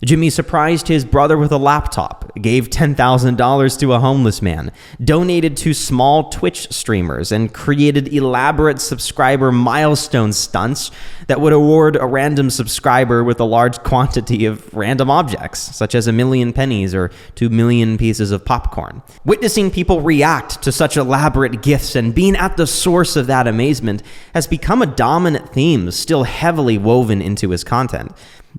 Jimmy surprised his brother with a laptop, gave $10,000 to a homeless man, donated to small Twitch streamers, and created elaborate subscriber milestone stunts that would award a random subscriber with a large quantity of random objects, such as 1,000,000 pennies or 2,000,000 pieces of popcorn. Witnessing people react to such elaborate gifts and being at the source of that amazement has become a dominant theme still heavily woven into his content.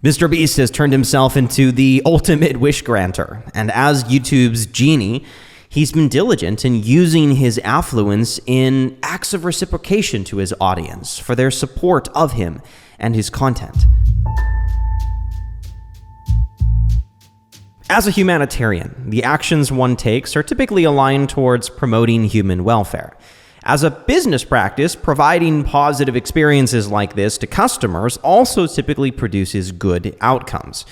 MrBeast has turned himself into the ultimate wish granter, and as YouTube's genie, he's been diligent in using his affluence in acts of reciprocation to his audience for their support of him and his content. As a humanitarian, the actions one takes are typically aligned towards promoting human welfare. As a business practice, providing positive experiences like this to customers also typically produces good outcomes.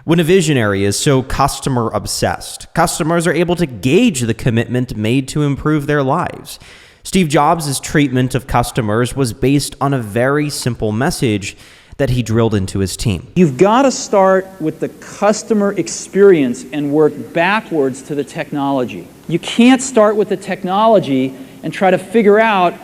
When a visionary is so customer-obsessed, customers are able to gauge the commitment made to improve their lives. Steve Jobs' treatment of customers was based on a very simple message that he drilled into his team. You've got to start with the customer experience and work backwards to the technology. You can't start with the technology and try to figure out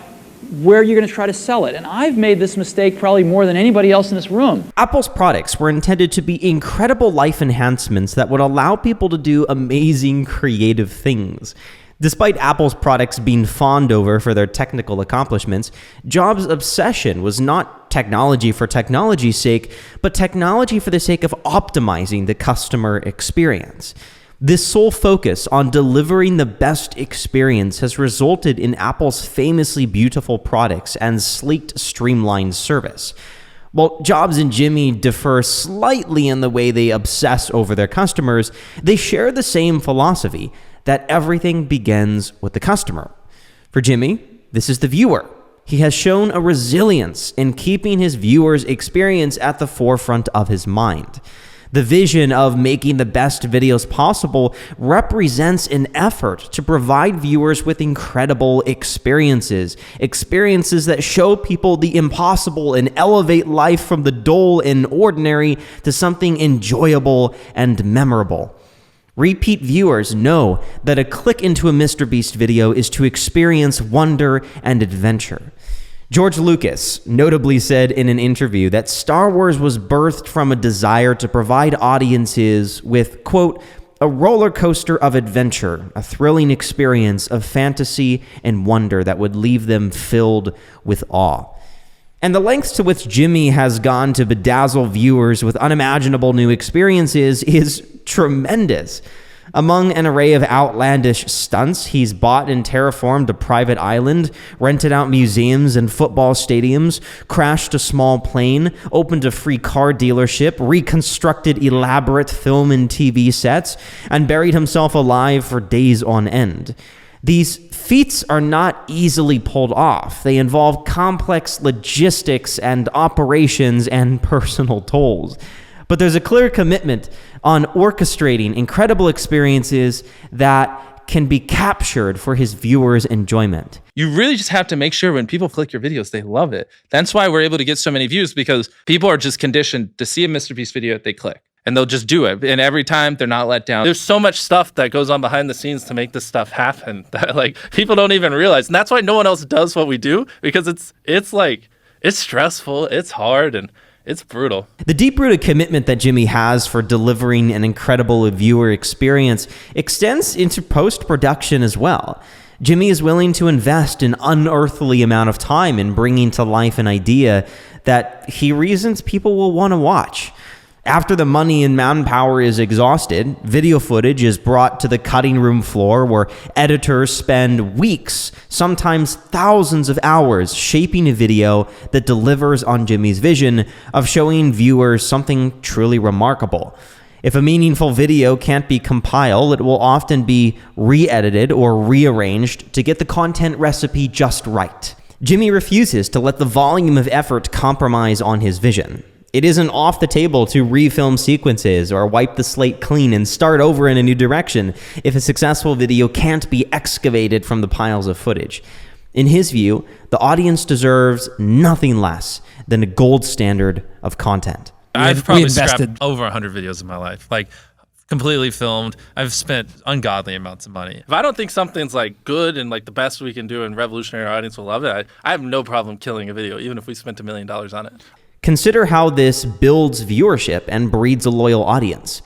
where you're going to try to sell it. And I've made this mistake probably more than anybody else in this room. Apple's products were intended to be incredible life enhancements that would allow people to do amazing creative things. Despite Apple's products being fawned over for their technical accomplishments, Jobs' obsession was not technology for technology's sake, but technology for the sake of optimizing the customer experience. This sole focus on delivering the best experience has resulted in Apple's famously beautiful products and sleeked, streamlined service. While Jobs and Jimmy differ slightly in the way they obsess over their customers, they share the same philosophy that everything begins with the customer. For Jimmy, this is the viewer. He has shown a resilience in keeping his viewers' experience at the forefront of his mind. The vision of making the best videos possible represents an effort to provide viewers with incredible experiences that show people the impossible and elevate life from the dull and ordinary to something enjoyable and memorable. Repeat viewers know that a click into a MrBeast video is to experience wonder and adventure. George Lucas notably said in an interview that Star Wars was birthed from a desire to provide audiences with, quote, a roller coaster of adventure, a thrilling experience of fantasy and wonder that would leave them filled with awe. And the lengths to which Jimmy has gone to bedazzle viewers with unimaginable new experiences is tremendous. Among an array of outlandish stunts, he's bought and terraformed a private island, rented out museums and football stadiums, crashed a small plane, opened a free car dealership, reconstructed elaborate film and TV sets, and buried himself alive for days on end. These feats are not easily pulled off. They involve complex logistics and operations and personal tolls. But there's a clear commitment on orchestrating incredible experiences that can be captured for his viewers' enjoyment. You really just have to make sure when people click your videos, they love it. That's why we're able to get so many views, because people are just conditioned to see a MrBeast video, they click. And they'll just do it. And every time they're not let down. There's so much stuff that goes on behind the scenes to make this stuff happen that like people don't even realize. And that's why no one else does what we do, because it's stressful, it's hard, and it's brutal. The deep-rooted commitment that Jimmy has for delivering an incredible viewer experience extends into post-production as well. Jimmy is willing to invest an unearthly amount of time in bringing to life an idea that he reasons people will want to watch. After the money and manpower is exhausted, video footage is brought to the cutting room floor where editors spend weeks, sometimes thousands of hours, shaping a video that delivers on Jimmy's vision of showing viewers something truly remarkable. If a meaningful video can't be compiled, it will often be re-edited or rearranged to get the content recipe just right. Jimmy refuses to let the volume of effort compromise on his vision. It isn't off the table to refilm sequences or wipe the slate clean and start over in a new direction if a successful video can't be excavated from the piles of footage. In his view, the audience deserves nothing less than a gold standard of content. I've probably scrapped over 100 videos in my life, like completely filmed. I've spent ungodly amounts of money. If I don't think something's like good and like the best we can do and revolutionary, our audience will love it, I have no problem killing a video, even if we spent $1 million on it. Consider how this builds viewership and breeds a loyal audience.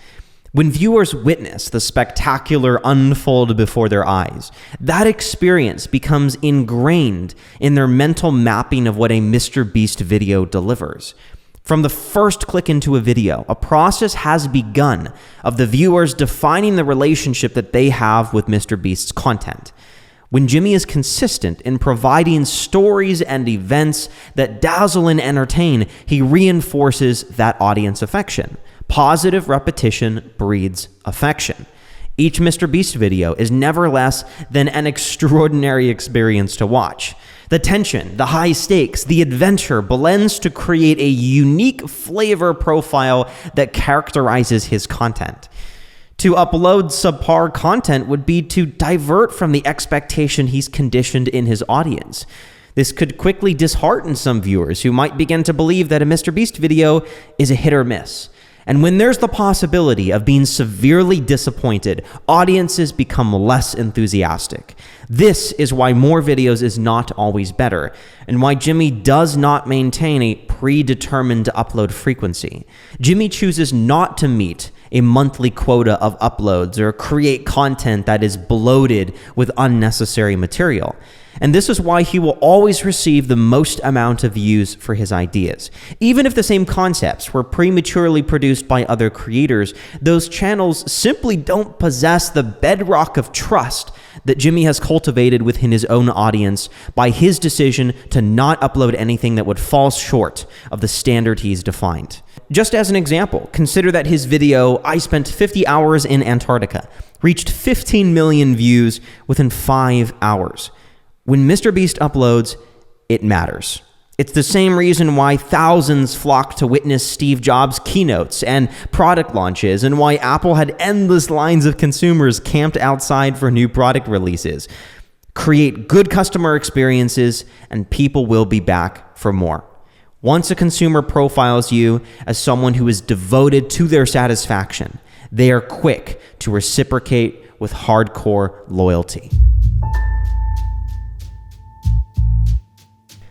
When viewers witness the spectacular unfold before their eyes, that experience becomes ingrained in their mental mapping of what a MrBeast video delivers. From the first click into a video, a process has begun of the viewers defining the relationship that they have with MrBeast's content. When Jimmy is consistent in providing stories and events that dazzle and entertain, he reinforces that audience affection. Positive repetition breeds affection. Each MrBeast video is never less than an extraordinary experience to watch. The tension, the high stakes, the adventure blends to create a unique flavor profile that characterizes his content. To upload subpar content would be to divert from the expectation he's conditioned in his audience. This could quickly dishearten some viewers who might begin to believe that a MrBeast video is a hit or miss. And when there's the possibility of being severely disappointed, audiences become less enthusiastic. This is why more videos is not always better, and why Jimmy does not maintain a predetermined upload frequency. Jimmy chooses not to meet a monthly quota of uploads or create content that is bloated with unnecessary material. And this is why he will always receive the most amount of views for his ideas. Even if the same concepts were prematurely produced by other creators, those channels simply don't possess the bedrock of trust that Jimmy has cultivated within his own audience by his decision to not upload anything that would fall short of the standard he's defined. Just as an example, consider that his video, "I Spent 50 Hours in Antarctica," reached 15 million views within 5 hours. When MrBeast uploads, it matters. It's the same reason why thousands flocked to witness Steve Jobs' keynotes and product launches, and why Apple had endless lines of consumers camped outside for new product releases. Create good customer experiences, and people will be back for more. Once a consumer profiles you as someone who is devoted to their satisfaction, they are quick to reciprocate with hardcore loyalty.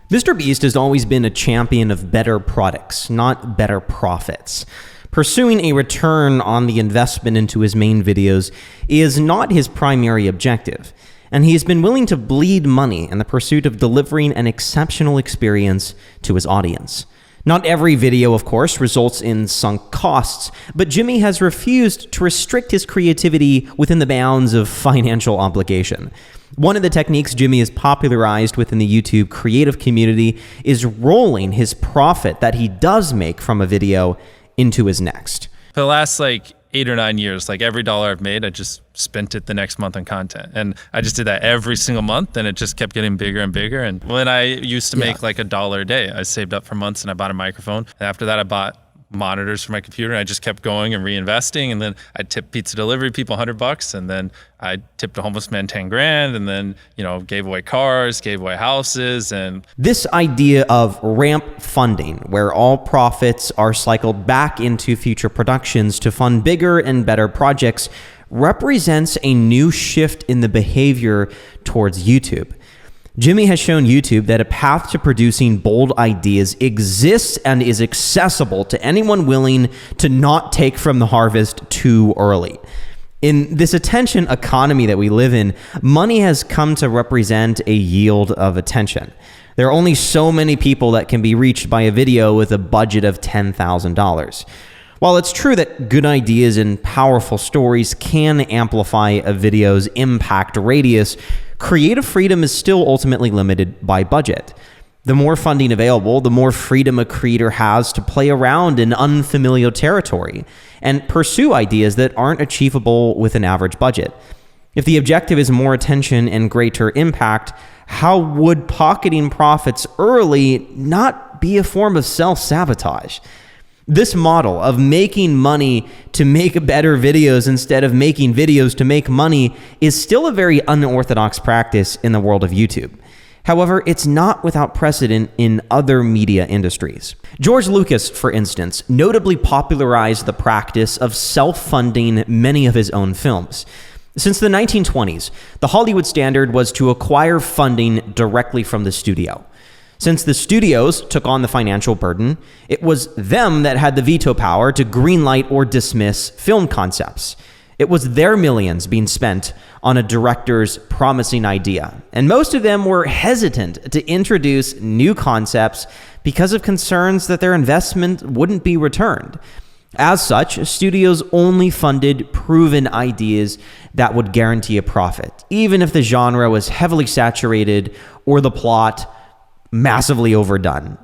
MrBeast has always been a champion of better products, not better profits. Pursuing a return on the investment into his main videos is not his primary objective, and he has been willing to bleed money in the pursuit of delivering an exceptional experience to his audience. Not every video, of course, results in sunk costs, but Jimmy has refused to restrict his creativity within the bounds of financial obligation. One of the techniques Jimmy has popularized within the YouTube creative community is rolling his profit that he does make from a video into his next. For the last 8 or 9 years, every dollar I've made, I just spent it the next month on content. And I just did that every single month, and it just kept getting bigger and bigger. And when I used to make $1 a day, I saved up for months and I bought a microphone. And after that, I bought monitors for my computer, and I just kept going and reinvesting. And then I tipped pizza delivery people $100, and then I tipped a homeless man 10 grand, and then, gave away cars, gave away houses. And this idea of ramp funding, where all profits are cycled back into future productions to fund bigger and better projects, represents a new shift in the behavior towards YouTube. Jimmy has shown YouTube that a path to producing bold ideas exists and is accessible to anyone willing to not take from the harvest too early. In this attention economy that we live in, money has come to represent a yield of attention. There are only so many people that can be reached by a video with a budget of $10,000. While it's true that good ideas and powerful stories can amplify a video's impact radius, creative freedom is still ultimately limited by budget. The more funding available, the more freedom a creator has to play around in unfamiliar territory and pursue ideas that aren't achievable with an average budget. If the objective is more attention and greater impact, how would pocketing profits early not be a form of self-sabotage? This model of making money to make better videos instead of making videos to make money is still a very unorthodox practice in the world of YouTube. However, it's not without precedent in other media industries. George Lucas, for instance, notably popularized the practice of self-funding many of his own films. Since the 1920s, the Hollywood standard was to acquire funding directly from the studio. Since the studios took on the financial burden, it was them that had the veto power to greenlight or dismiss film concepts. It was their millions being spent on a director's promising idea, and most of them were hesitant to introduce new concepts because of concerns that their investment wouldn't be returned. As such, studios only funded proven ideas that would guarantee a profit, even if the genre was heavily saturated or the plot massively overdone.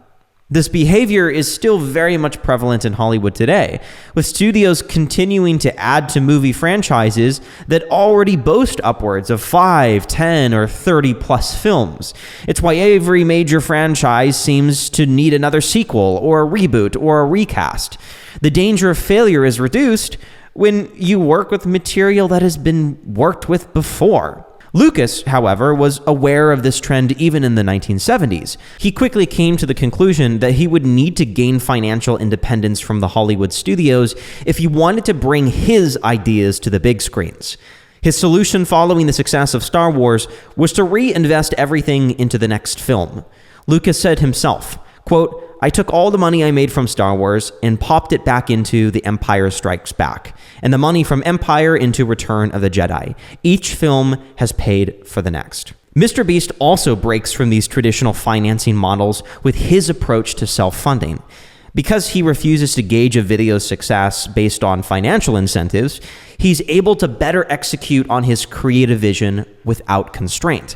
This behavior is still very much prevalent in Hollywood today, with studios continuing to add to movie franchises that already boast upwards of 5, 10, or 30 plus films. It's why every major franchise seems to need another sequel, or a reboot, or a recast. The danger of failure is reduced when you work with material that has been worked with before. Lucas, however, was aware of this trend even in the 1970s. He quickly came to the conclusion that he would need to gain financial independence from the Hollywood studios if he wanted to bring his ideas to the big screens. His solution following the success of Star Wars was to reinvest everything into the next film. Lucas said himself, quote, I took all the money I made from Star Wars and popped it back into The Empire Strikes Back, and the money from Empire into Return of the Jedi. Each film has paid for the next. MrBeast also breaks from these traditional financing models with his approach to self-funding. Because he refuses to gauge a video's success based on financial incentives, he's able to better execute on his creative vision without constraint.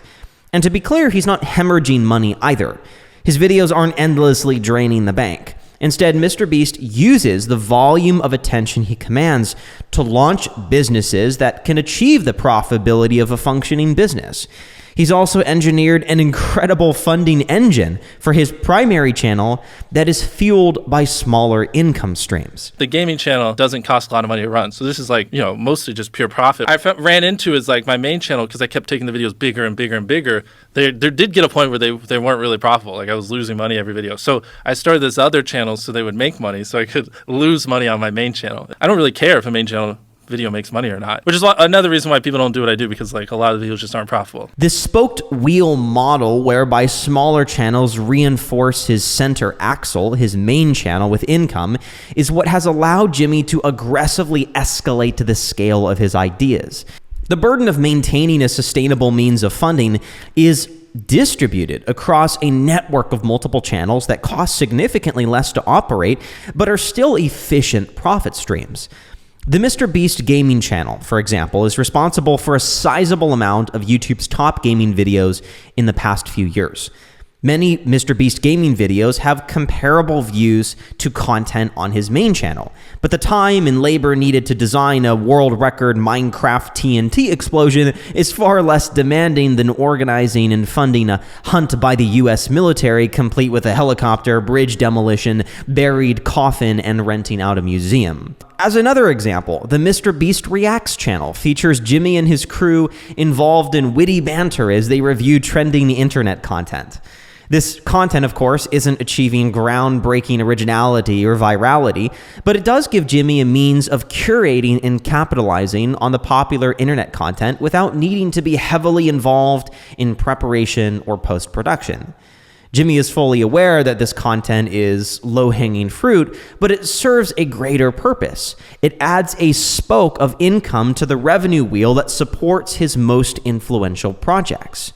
And to be clear, he's not hemorrhaging money either. His videos aren't endlessly draining the bank. Instead, MrBeast uses the volume of attention he commands to launch businesses that can achieve the profitability of a functioning business. He's also engineered an incredible funding engine for his primary channel that is fueled by smaller income streams. The gaming channel doesn't cost a lot of money to run. So this is like, mostly just pure profit. I ran into is like my main channel because I kept taking the videos bigger and bigger and bigger. There did get a point where they weren't really profitable. Like I was losing money every video. So I started this other channel so they would make money so I could lose money on my main channel. I don't really care if a main channel video makes money or not, which is another reason why people don't do what I do, because like a lot of the videos just aren't profitable. This spoked wheel model, whereby smaller channels reinforce his center axle, his main channel, with income, is what has allowed Jimmy to aggressively escalate to the scale of his ideas. The burden of maintaining a sustainable means of funding is distributed across a network of multiple channels that cost significantly less to operate, but are still efficient profit streams. The MrBeast gaming channel, for example, is responsible for a sizable amount of YouTube's top gaming videos in the past few years. Many MrBeast gaming videos have comparable views to content on his main channel, but the time and labor needed to design a world record Minecraft TNT explosion is far less demanding than organizing and funding a hunt by the US military, complete with a helicopter, bridge demolition, buried coffin, and renting out a museum. As another example, the MrBeast Reacts channel features Jimmy and his crew involved in witty banter as they review trending internet content. This content, of course, isn't achieving groundbreaking originality or virality, but it does give Jimmy a means of curating and capitalizing on the popular internet content without needing to be heavily involved in preparation or post-production. Jimmy is fully aware that this content is low-hanging fruit, but it serves a greater purpose. It adds a spoke of income to the revenue wheel that supports his most influential projects.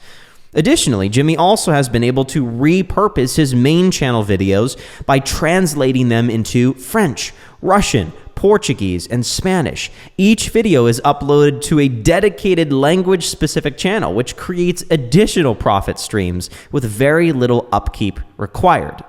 Additionally, Jimmy also has been able to repurpose his main channel videos by translating them into French, Russian, Portuguese, and Spanish. Each video is uploaded to a dedicated language-specific channel, which creates additional profit streams with very little upkeep required.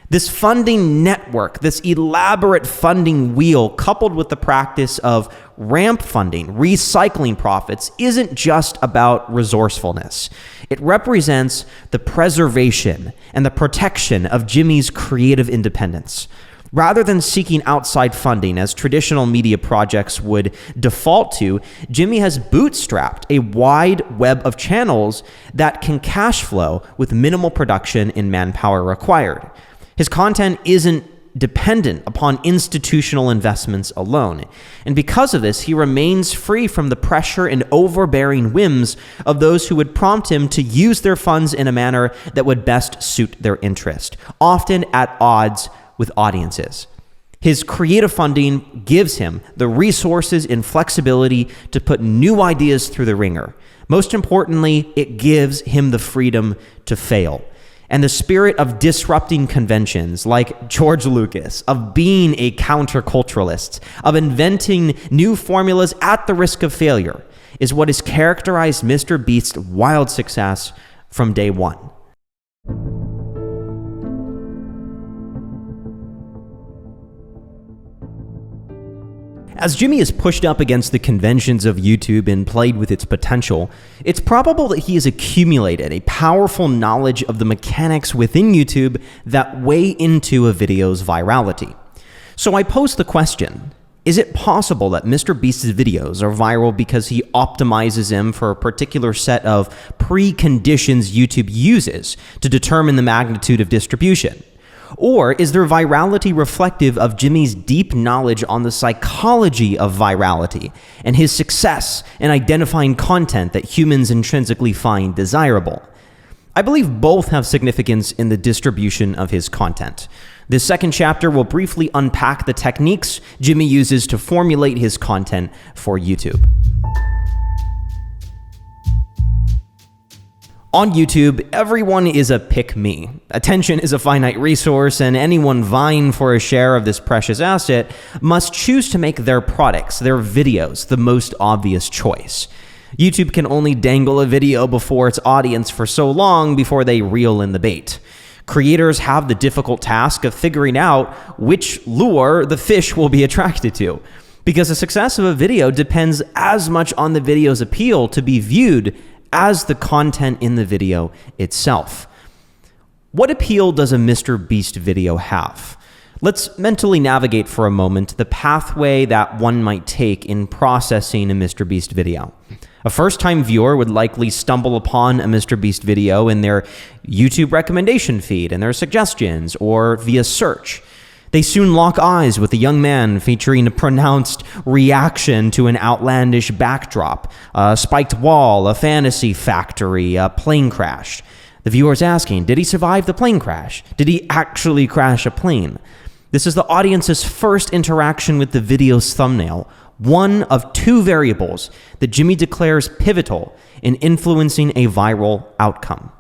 This funding network, this elaborate funding wheel, coupled with the practice of ramp funding, recycling profits, isn't just about resourcefulness. It represents the preservation and the protection of Jimmy's creative independence. Rather than seeking outside funding as traditional media projects would default to, Jimmy has bootstrapped a wide web of channels that can cash flow with minimal production and manpower required. His content isn't dependent upon institutional investments alone, and because of this, he remains free from the pressure and overbearing whims of those who would prompt him to use their funds in a manner that would best suit their interest, often at odds with audiences. His creative funding gives him the resources and flexibility to put new ideas through the ringer. Most importantly, it gives him the freedom to fail. And the spirit of disrupting conventions, like George Lucas, of being a counterculturalist, of inventing new formulas at the risk of failure, is what has characterized MrBeast's wild success from day one. As Jimmy is pushed up against the conventions of YouTube and played with its potential, it's probable that he has accumulated a powerful knowledge of the mechanics within YouTube that weigh into a video's virality. So I pose the question, is it possible that MrBeast's videos are viral because he optimizes them for a particular set of preconditions YouTube uses to determine the magnitude of distribution? Or is their virality reflective of Jimmy's deep knowledge on the psychology of virality and his success in identifying content that humans intrinsically find desirable? I believe both have significance in the distribution of his content. This second chapter will briefly unpack the techniques Jimmy uses to formulate his content for YouTube. On YouTube, everyone is a pick-me. Attention is a finite resource, and anyone vying for a share of this precious asset must choose to make their products, their videos, the most obvious choice. YouTube can only dangle a video before its audience for so long before they reel in the bait. Creators have the difficult task of figuring out which lure the fish will be attracted to, because the success of a video depends as much on the video's appeal to be viewed as the content in the video itself. What appeal does a MrBeast video have? Let's mentally navigate for a moment the pathway that one might take in processing a MrBeast video. A first-time viewer would likely stumble upon a MrBeast video in their YouTube recommendation feed and their suggestions, or via search. They soon lock eyes with a young man featuring a pronounced reaction to an outlandish backdrop, a spiked wall, a fantasy factory, a plane crash. The viewer's asking, did he survive the plane crash? Did he actually crash a plane? This is the audience's first interaction with the video's thumbnail, one of two variables that Jimmy declares pivotal in influencing a viral outcome.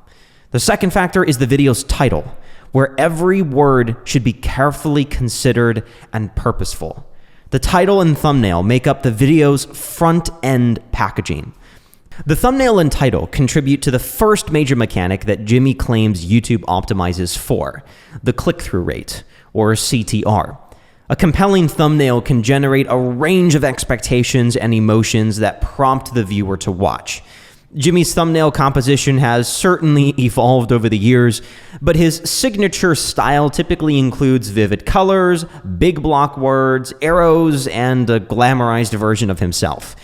The second factor is the video's title, where every word should be carefully considered and purposeful. The title and thumbnail make up the video's front-end packaging. The thumbnail and title contribute to the first major mechanic that Jimmy claims YouTube optimizes for, the click-through rate, or CTR. A compelling thumbnail can generate a range of expectations and emotions that prompt the viewer to watch. Jimmy's thumbnail composition has certainly evolved over the years, but his signature style typically includes vivid colors, big block words, arrows, and a glamorized version of himself.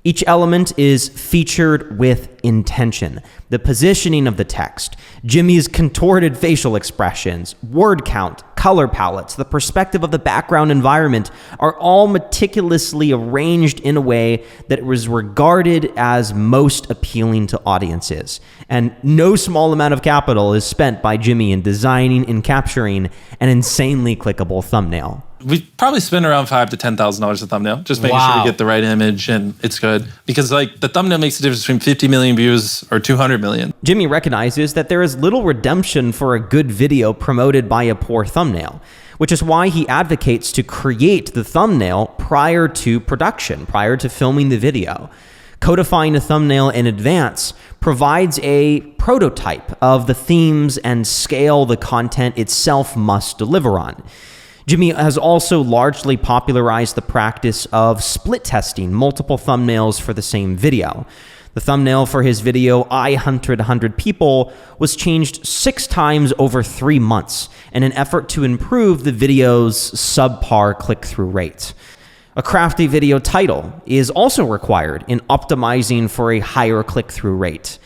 Each element is featured with intention. The positioning of the text, Jimmy's contorted facial expressions, word count, color palettes, the perspective of the background environment are all meticulously arranged in a way that was regarded as most appealing to audiences. And no small amount of capital is spent by Jimmy in designing and capturing an insanely clickable thumbnail. We probably spend around $5,000 to $10,000 a thumbnail, just making sure we get the right image and it's good. Because like the thumbnail makes the difference between 50 million views or 200 million. Jimmy recognizes that there is little redemption for a good video promoted by a poor thumbnail, which is why he advocates to create the thumbnail prior to production, prior to filming the video. Codifying a thumbnail in advance provides a prototype of the themes and scale the content itself must deliver on. Jimmy has also largely popularized the practice of split testing multiple thumbnails for the same video. The thumbnail for his video, I Hunted 100 People, was changed 6 times over 3 months in an effort to improve the video's subpar click-through rate. A crafty video title is also required in optimizing for a higher click-through rate.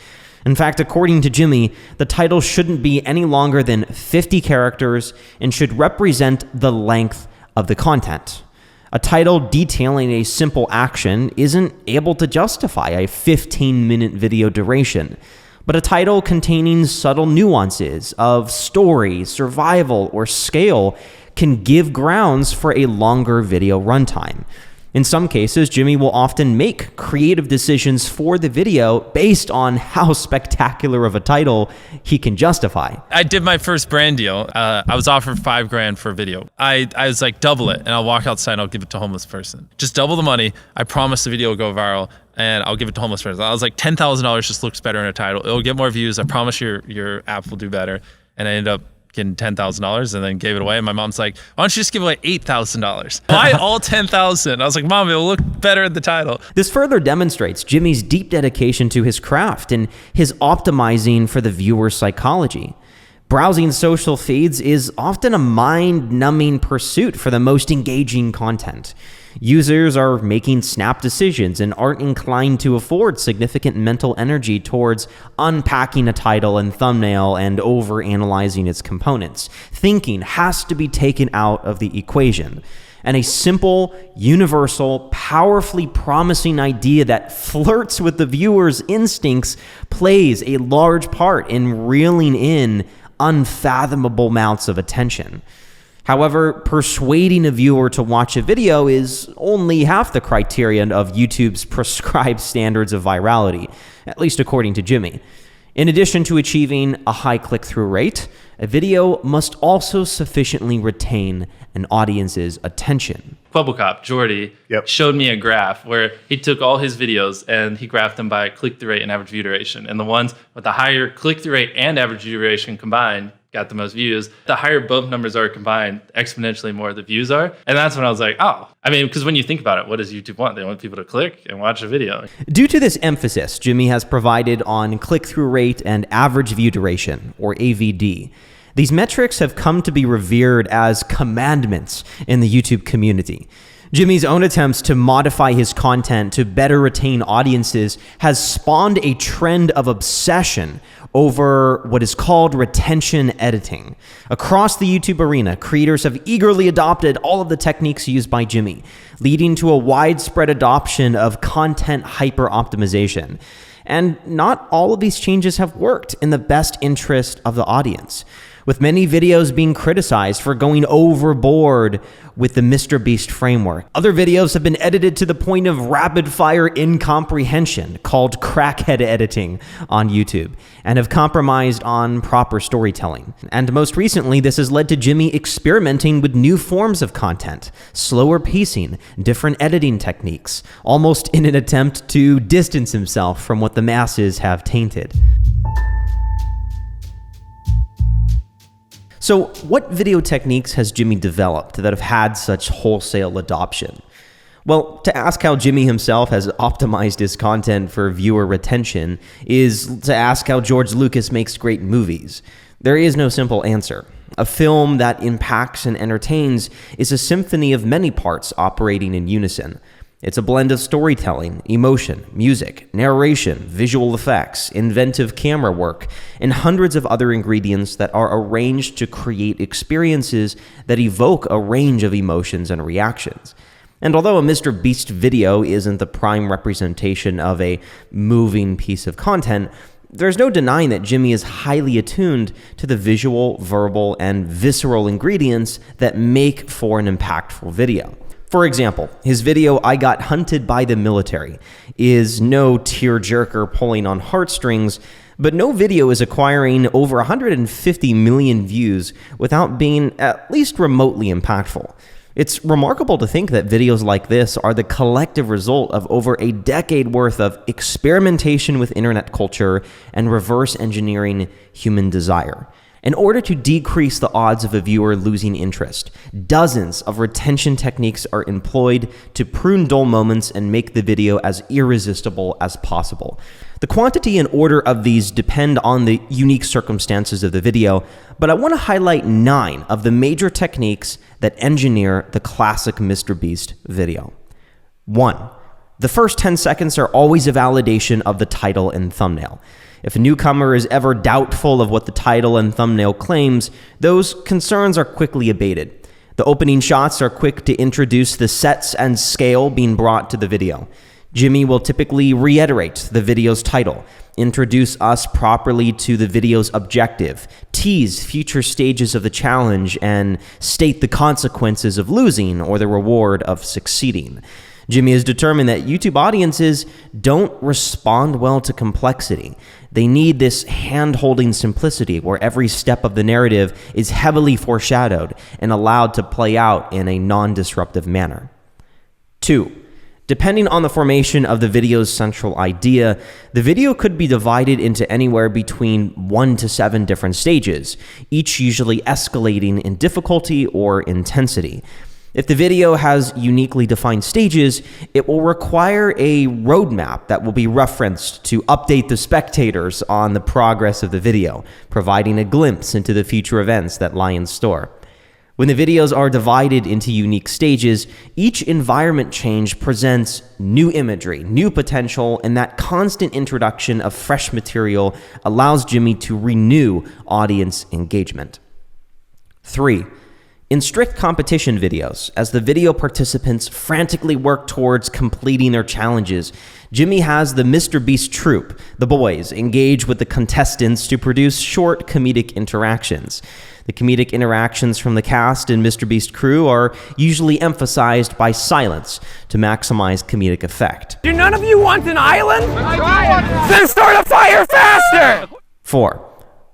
In fact, according to Jimmy, the title shouldn't be any longer than 50 characters and should represent the length of the content. A title detailing a simple action isn't able to justify a 15-minute video duration, but a title containing subtle nuances of story, survival, or scale can give grounds for a longer video runtime. In some cases, Jimmy will often make creative decisions for the video based on how spectacular of a title he can justify. I did my first brand deal. I was offered $5,000 for a video. I was like, double it, and I'll walk outside and I'll give it to a homeless person. Just double the money. I promise the video will go viral, and I'll give it to a homeless person. I was like, $10,000 just looks better in a title. It'll get more views. I promise your app will do better. And I ended up getting $10,000 and then gave it away. And my mom's like, why don't you just give away $8,000? Why all $10,000? I was like, Mom, it'll look better in the title. This further demonstrates Jimmy's deep dedication to his craft and his optimizing for the viewer's psychology. Browsing social feeds is often a mind-numbing pursuit for the most engaging content. Users are making snap decisions and aren't inclined to afford significant mental energy towards unpacking a title and thumbnail and overanalyzing its components. Thinking has to be taken out of the equation. And a simple, universal, powerfully promising idea that flirts with the viewer's instincts plays a large part in reeling in unfathomable amounts of attention. However, persuading a viewer to watch a video is only half the criterion of YouTube's prescribed standards of virality, at least according to Jimmy. In addition to achieving a high click-through rate, a video must also sufficiently retain an audience's attention. Bubblecop, Jordy, showed me a graph where he took all his videos and he graphed them by click-through rate and average view duration. And the ones with the higher click-through rate and average view duration combined got the most views. The higher both numbers are combined, exponentially more the views are. And that's when I was like, oh, I mean, because when you think about it, what does YouTube want? They want people to click and watch a video. Due to this emphasis Jimmy has provided on click-through rate and average view duration, or AVD, these metrics have come to be revered as commandments in the YouTube community. Jimmy's own attempts to modify his content to better retain audiences has spawned a trend of obsession over what is called retention editing. Across the YouTube arena, creators have eagerly adopted all of the techniques used by Jimmy, leading to a widespread adoption of content hyper-optimization. And not all of these changes have worked in the best interest of the audience, with many videos being criticized for going overboard with the MrBeast framework. Other videos have been edited to the point of rapid-fire incomprehension, called crackhead editing on YouTube, and have compromised on proper storytelling. And most recently, this has led to Jimmy experimenting with new forms of content, slower pacing, different editing techniques, almost in an attempt to distance himself from what the masses have tainted. So what video techniques has Jimmy developed that have had such wholesale adoption? Well, to ask how Jimmy himself has optimized his content for viewer retention is to ask how George Lucas makes great movies. There is no simple answer. A film that impacts and entertains is a symphony of many parts operating in unison. It's a blend of storytelling, emotion, music, narration, visual effects, inventive camera work, and hundreds of other ingredients that are arranged to create experiences that evoke a range of emotions and reactions. And although a MrBeast video isn't the prime representation of a moving piece of content, there's no denying that Jimmy is highly attuned to the visual, verbal, and visceral ingredients that make for an impactful video. For example, his video, I Got Hunted by the Military, is no tearjerker pulling on heartstrings, but no video is acquiring over 150 million views without being at least remotely impactful. It's remarkable to think that videos like this are the collective result of over a decade worth of experimentation with internet culture and reverse engineering human desire. In order to decrease the odds of a viewer losing interest, dozens of retention techniques are employed to prune dull moments and make the video as irresistible as possible. The quantity and order of these depend on the unique circumstances of the video, but I want to highlight 9 of the major techniques that engineer the classic MrBeast video. 1. The first 10 seconds are always a validation of the title and thumbnail. If a newcomer is ever doubtful of what the title and thumbnail claims, those concerns are quickly abated. The opening shots are quick to introduce the sets and scale being brought to the video. Jimmy will typically reiterate the video's title, introduce us properly to the video's objective, tease future stages of the challenge, and state the consequences of losing or the reward of succeeding. Jimmy has determined that YouTube audiences don't respond well to complexity. They need this hand-holding simplicity where every step of the narrative is heavily foreshadowed and allowed to play out in a non-disruptive manner. 2. Depending on the formation of the video's central idea, the video could be divided into anywhere between 1 to 7 different stages, each usually escalating in difficulty or intensity. If the video has uniquely defined stages, it will require a roadmap that will be referenced to update the spectators on the progress of the video, providing a glimpse into the future events that lie in store. When the videos are divided into unique stages, each environment change presents new imagery, new potential, and that constant introduction of fresh material allows Jimmy to renew audience engagement. 3. In strict competition videos, as the video participants frantically work towards completing their challenges, Jimmy has the MrBeast troupe, the boys, engage with the contestants to produce short comedic interactions. The comedic interactions from the cast and MrBeast crew are usually emphasized by silence to maximize comedic effect. Do none of you want an island? Then start a fire faster! 4.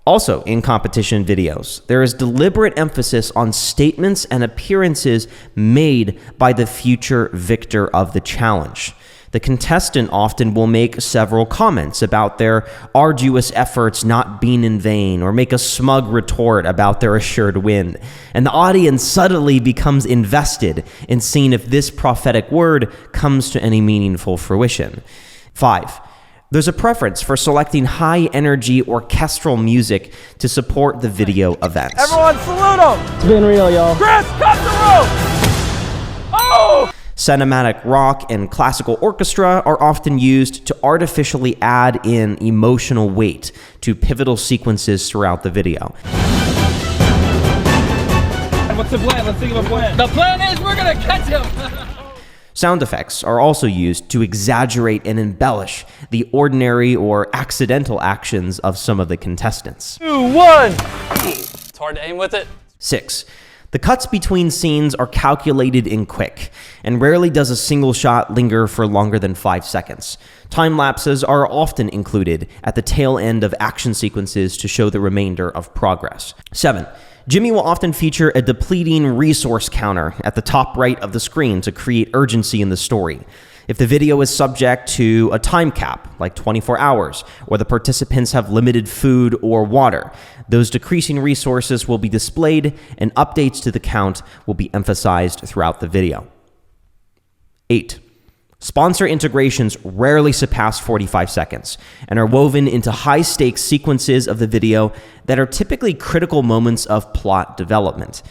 Also, in competition videos, there is deliberate emphasis on statements and appearances made by the future victor of the challenge. The contestant often will make several comments about their arduous efforts not being in vain, or make a smug retort about their assured win. And the audience suddenly becomes invested in seeing if this prophetic word comes to any meaningful fruition. 5. There's a preference for selecting high-energy orchestral music to support the video events. Everyone salute him! It's been real, y'all. Chris, cut the rope! Oh! Cinematic rock and classical orchestra are often used to artificially add in emotional weight to pivotal sequences throughout the video. What's the plan? Let's think of a plan. The plan is we're gonna catch him! Sound effects are also used to exaggerate and embellish the ordinary or accidental actions of some of the contestants. 2, 1! It's hard to aim with it. 6. The cuts between scenes are calculated and quick, and rarely does a single shot linger for longer than 5 seconds. Time lapses are often included at the tail end of action sequences to show the remainder of progress. 7. Jimmy will often feature a depleting resource counter at the top right of the screen to create urgency in the story. If the video is subject to a time cap, like 24 hours, or the participants have limited food or water, those decreasing resources will be displayed and updates to the count will be emphasized throughout the video. 8. Sponsor integrations rarely surpass 45 seconds and are woven into high-stakes sequences of the video that are typically critical moments of plot development.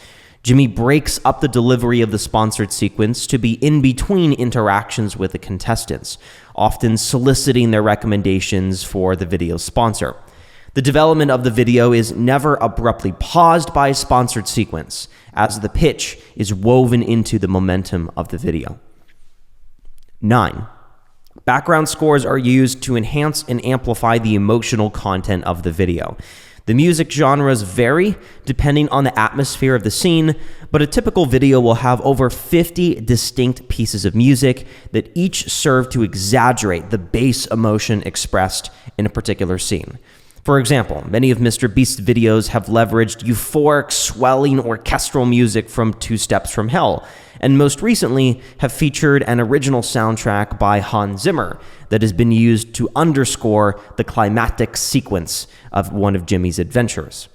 Jimmy breaks up the delivery of the sponsored sequence to be in between interactions with the contestants, often soliciting their recommendations for the video's sponsor. The development of the video is never abruptly paused by a sponsored sequence, as the pitch is woven into the momentum of the video. 9. Background scores are used to enhance and amplify the emotional content of the video. The music genres vary depending on the atmosphere of the scene, but a typical video will have over 50 distinct pieces of music that each serve to exaggerate the base emotion expressed in a particular scene. For example, many of MrBeast's videos have leveraged euphoric, swelling orchestral music from Two Steps from Hell, and most recently have featured an original soundtrack by Hans Zimmer that has been used to underscore the climactic sequence of one of Jimmy's adventures.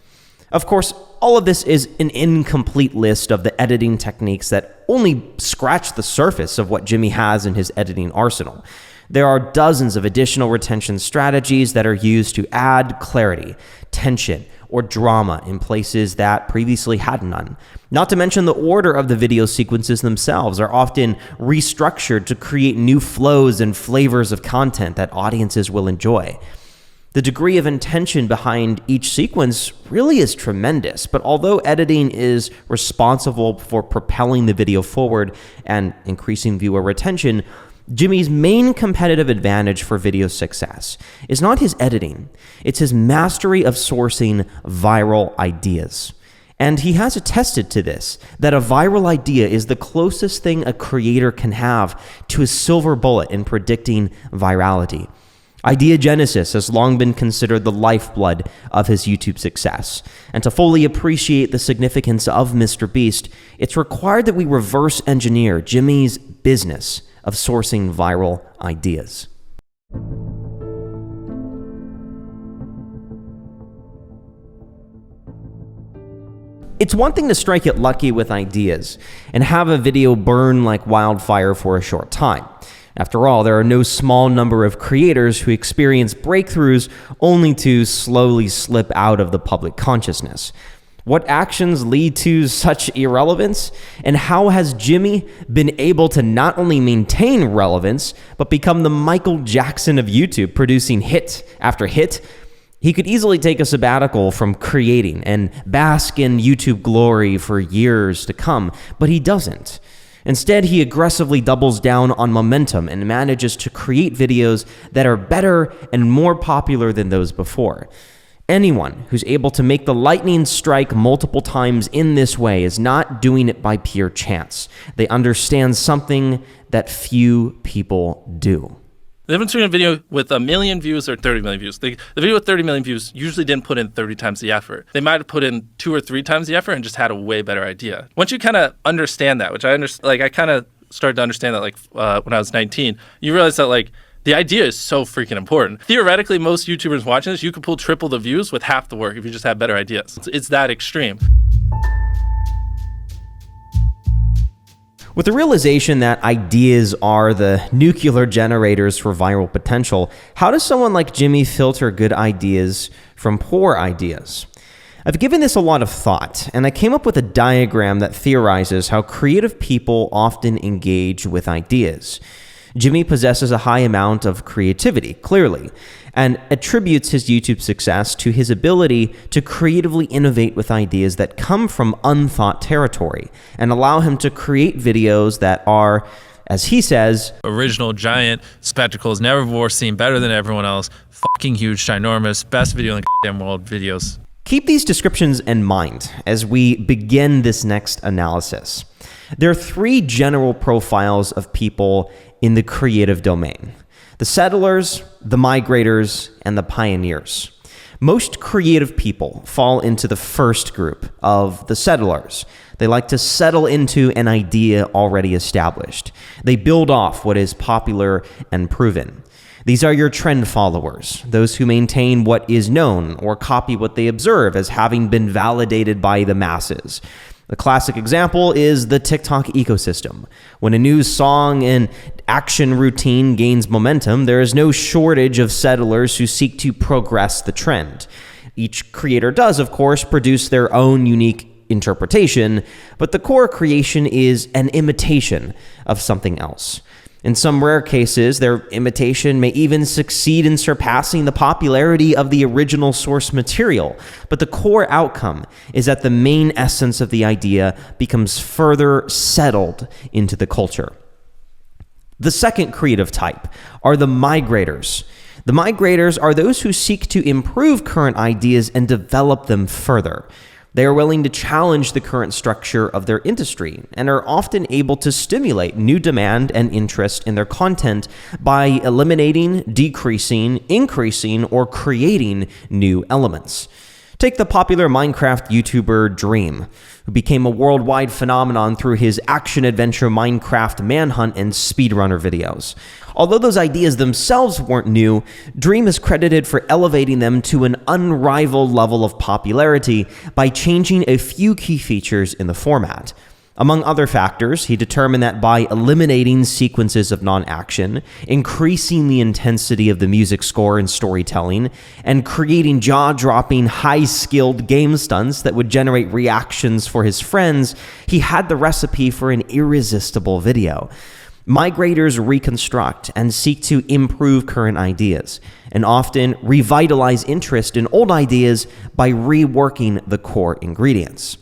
Of course, all of this is an incomplete list of the editing techniques that only scratch the surface of what Jimmy has in his editing arsenal. There are dozens of additional retention strategies that are used to add clarity, tension, or drama in places that previously had none. Not to mention the order of the video sequences themselves are often restructured to create new flows and flavors of content that audiences will enjoy. The degree of intention behind each sequence really is tremendous, but although editing is responsible for propelling the video forward and increasing viewer retention, Jimmy's main competitive advantage for video success is not his editing, it's his mastery of sourcing viral ideas. And he has attested to this, that a viral idea is the closest thing a creator can have to a silver bullet in predicting virality. Idea genesis has long been considered the lifeblood of his YouTube success. And to fully appreciate the significance of MrBeast, it's required that we reverse engineer Jimmy's business of sourcing viral ideas. It's one thing to strike it lucky with ideas and have a video burn like wildfire for a short time. After all, there are no small number of creators who experience breakthroughs only to slowly slip out of the public consciousness. What actions lead to such irrelevance? And how has Jimmy been able to not only maintain relevance, but become the Michael Jackson of YouTube, producing hit after hit? He could easily take a sabbatical from creating and bask in YouTube glory for years to come, but he doesn't. Instead, he aggressively doubles down on momentum and manages to create videos that are better and more popular than those before. Anyone who's able to make the lightning strike multiple times in this way is not doing it by pure chance. They understand something that few people do. The difference between a video with 1 million views or 30 million views. The video with 30 million views usually didn't put in 30 times the effort. They might have put in 2 or 3 times the effort and just had a way better idea. Once you kind of understand that, which I understand, like I kind of started to understand that when I was 19, you realize that the idea is so freaking important. Theoretically, most YouTubers watching this, you could pull triple the views with half the work if you just had better ideas. It's that extreme. With the realization that ideas are the nuclear generators for viral potential, how does someone like Jimmy filter good ideas from poor ideas? I've given this a lot of thought, and I came up with a diagram that theorizes how creative people often engage with ideas. Jimmy possesses a high amount of creativity, clearly, and attributes his YouTube success to his ability to creatively innovate with ideas that come from unthought territory and allow him to create videos that are, as he says, original, giant, spectacles, never before seen, better than everyone else, fucking huge, ginormous, best video in the goddamn world videos. Keep these descriptions in mind as we begin this next analysis. There are 3 general profiles of people in the creative domain: the settlers, the migrators, and the pioneers. Most creative people fall into the first group of the settlers. They like to settle into an idea already established. They build off what is popular and proven. These are your trend followers, those who maintain what is known or copy what they observe as having been validated by the masses. The classic example is the TikTok ecosystem. When a new song and action routine gains momentum, there is no shortage of settlers who seek to progress the trend. Each creator does, of course, produce their own unique interpretation, but the core creation is an imitation of something else. In some rare cases, their imitation may even succeed in surpassing the popularity of the original source material, but the core outcome is that the main essence of the idea becomes further settled into the culture. The second creative type are the migrators. The migrators are those who seek to improve current ideas and develop them further. They are willing to challenge the current structure of their industry and are often able to stimulate new demand and interest in their content by eliminating, decreasing, increasing, or creating new elements. Take the popular Minecraft YouTuber Dream, who became a worldwide phenomenon through his action-adventure Minecraft manhunt and speedrunner videos. Although those ideas themselves weren't new, Dream is credited for elevating them to an unrivaled level of popularity by changing a few key features in the format. Among other factors, he determined that by eliminating sequences of non-action, increasing the intensity of the music score and storytelling, and creating jaw-dropping, high-skilled game stunts that would generate reactions for his friends, he had the recipe for an irresistible video. Migrators reconstruct and seek to improve current ideas, and often revitalize interest in old ideas by reworking the core ingredients.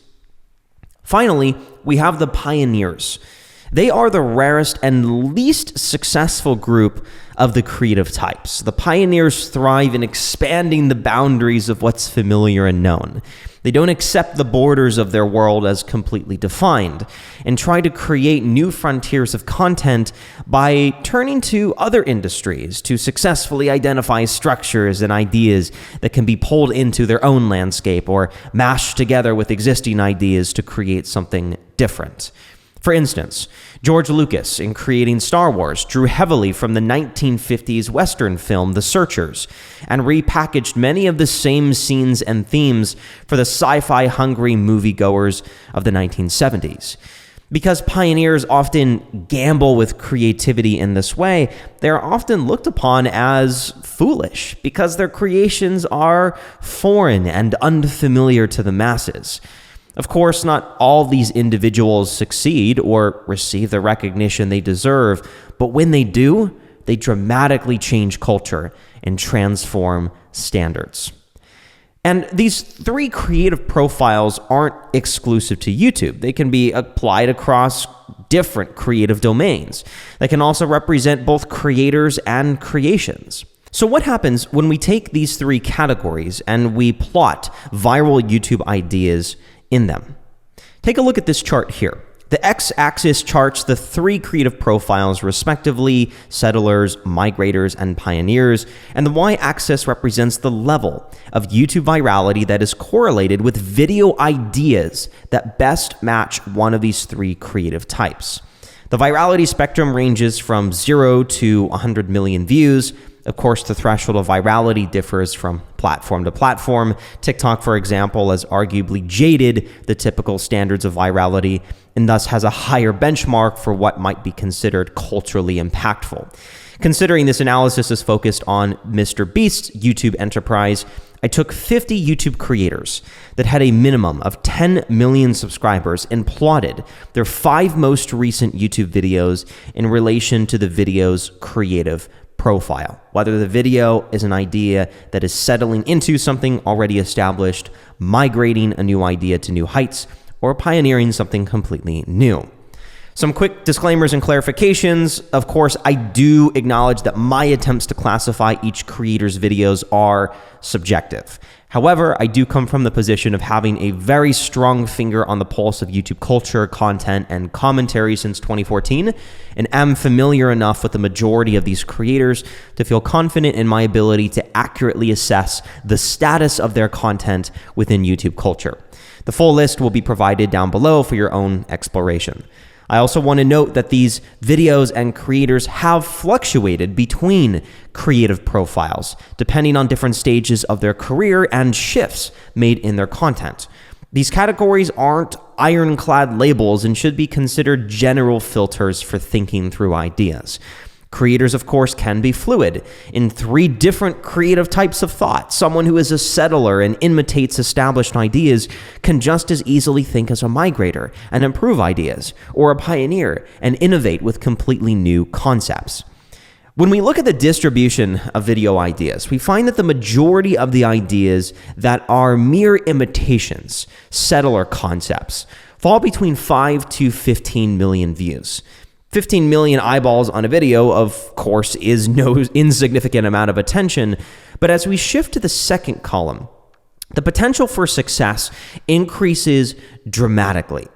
Finally, we have the pioneers. They are the rarest and least successful group of the creative types. The pioneers thrive in expanding the boundaries of what's familiar and known. They don't accept the borders of their world as completely defined and try to create new frontiers of content by turning to other industries to successfully identify structures and ideas that can be pulled into their own landscape or mashed together with existing ideas to create something different. For instance, George Lucas, in creating Star Wars, drew heavily from the 1950s Western film The Searchers and repackaged many of the same scenes and themes for the sci-fi hungry moviegoers of the 1970s. Because pioneers often gamble with creativity in this way, they are often looked upon as foolish because their creations are foreign and unfamiliar to the masses. Of course, not all these individuals succeed or receive the recognition they deserve, but when they do, they dramatically change culture and transform standards. And these 3 creative profiles aren't exclusive to YouTube. They can be applied across different creative domains. They can also represent both creators and creations. So what happens when we take these 3 categories and we plot viral YouTube ideas in them? Take a look at this chart here. The x-axis charts the 3 creative profiles, respectively, settlers, migrators, and pioneers, and the y-axis represents the level of YouTube virality that is correlated with video ideas that best match one of these 3 creative types. The virality spectrum ranges from 0 to 100 million views. Of course, the threshold of virality differs from platform to platform. TikTok, for example, has arguably jaded the typical standards of virality and thus has a higher benchmark for what might be considered culturally impactful. Considering this analysis is focused on MrBeast's YouTube enterprise, I took 50 YouTube creators that had a minimum of 10 million subscribers and plotted their 5 most recent YouTube videos in relation to the video's creative profile, whether the video is an idea that is settling into something already established, migrating a new idea to new heights, or pioneering something completely new. Some quick disclaimers and clarifications. Of course, I do acknowledge that my attempts to classify each creator's videos are subjective. However, I do come from the position of having a very strong finger on the pulse of YouTube culture, content, and commentary since 2014, and am familiar enough with the majority of these creators to feel confident in my ability to accurately assess the status of their content within YouTube culture. The full list will be provided down below for your own exploration. I also want to note that these videos and creators have fluctuated between creative profiles, depending on different stages of their career and shifts made in their content. These categories aren't ironclad labels and should be considered general filters for thinking through ideas. Creators, of course, can be fluid in 3 different creative types of thought. Someone who is a settler and imitates established ideas can just as easily think as a migrator and improve ideas, or a pioneer and innovate with completely new concepts. When we look at the distribution of video ideas, we find that the majority of the ideas that are mere imitations, settler concepts, fall between 5 to 15 million views. 15 million eyeballs on a video, of course, is no insignificant amount of attention, but as we shift to the second column, the potential for success increases dramatically.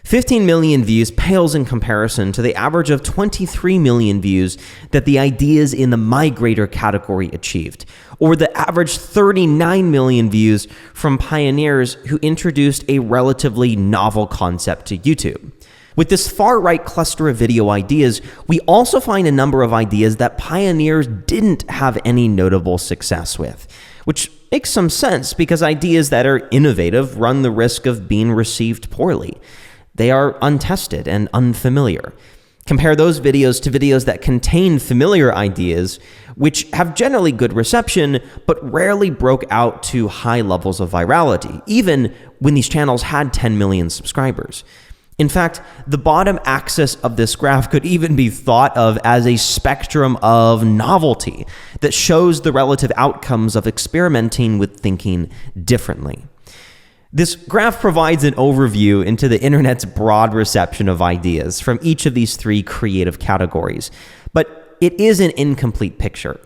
15 million views pales in comparison to the average of 23 million views that the ideas in the Migrator category achieved, or the average 39 million views from pioneers who introduced a relatively novel concept to YouTube. With this far-right cluster of video ideas, we also find a number of ideas that pioneers didn't have any notable success with, which makes some sense because ideas that are innovative run the risk of being received poorly. They are untested and unfamiliar. Compare those videos to videos that contain familiar ideas, which have generally good reception, but rarely broke out to high levels of virality, even when these channels had 10 million subscribers. In fact, the bottom axis of this graph could even be thought of as a spectrum of novelty that shows the relative outcomes of experimenting with thinking differently. This graph provides an overview into the internet's broad reception of ideas from each of these 3 creative categories, but it is an incomplete picture.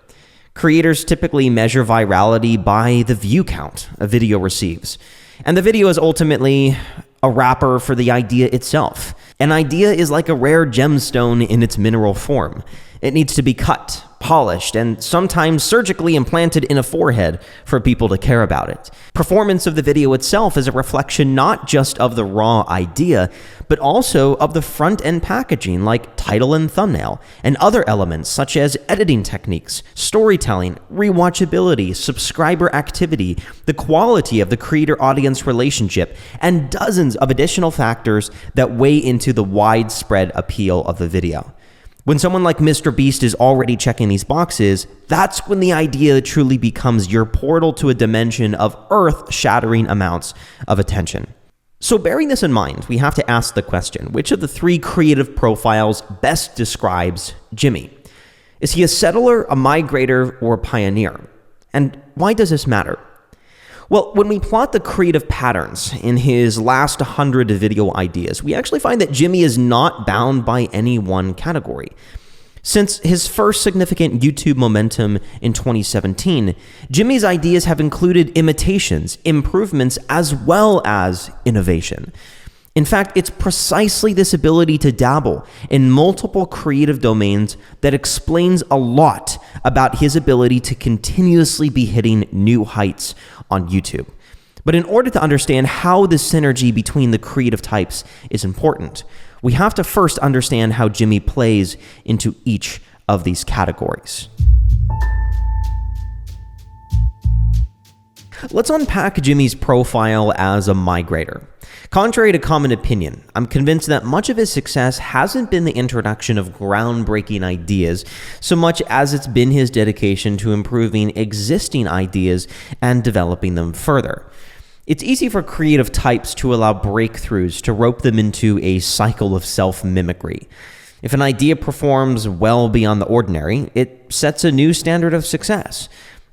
Creators typically measure virality by the view count a video receives, and the video is ultimately a wrapper for the idea itself. An idea is like a rare gemstone in its mineral form. It needs to be cut, polished, and sometimes surgically implanted in a forehead for people to care about it. Performance of the video itself is a reflection not just of the raw idea, but also of the front-end packaging like title and thumbnail, and other elements such as editing techniques, storytelling, rewatchability, subscriber activity, the quality of the creator-audience relationship, and dozens of additional factors that weigh into the widespread appeal of the video. When someone like MrBeast is already checking these boxes, that's when the idea truly becomes your portal to a dimension of earth-shattering amounts of attention. So bearing this in mind, we have to ask the question, which of the 3 creative profiles best describes Jimmy? Is he a settler, a migrator, or a pioneer? And why does this matter? Well, when we plot the creative patterns in his last 100 video ideas, we actually find that Jimmy is not bound by any one category. Since his first significant YouTube momentum in 2017, Jimmy's ideas have included imitations, improvements, as well as innovation. In fact, it's precisely this ability to dabble in multiple creative domains that explains a lot about his ability to continuously be hitting new heights on YouTube. But in order to understand how the synergy between the creative types is important, we have to first understand how Jimmy plays into each of these categories. Let's unpack Jimmy's profile as a migrator. Contrary to common opinion, I'm convinced that much of his success hasn't been the introduction of groundbreaking ideas so much as it's been his dedication to improving existing ideas and developing them further. It's easy for creative types to allow breakthroughs to rope them into a cycle of self-mimicry. If an idea performs well beyond the ordinary, it sets a new standard of success.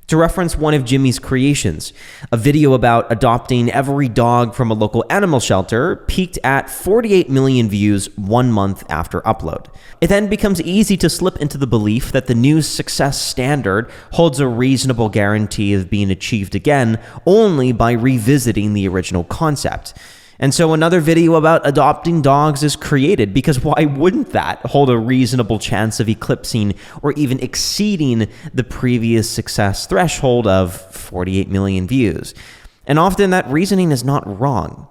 To reference one of Jimmy's creations, a video about adopting every dog from a local animal shelter peaked at 48 million views 1 month after upload. It then becomes easy to slip into the belief that the new success standard holds a reasonable guarantee of being achieved again only by revisiting the original concept. And so another video about adopting dogs is created, because why wouldn't that hold a reasonable chance of eclipsing or even exceeding the previous success threshold of 48 million views? And often that reasoning is not wrong.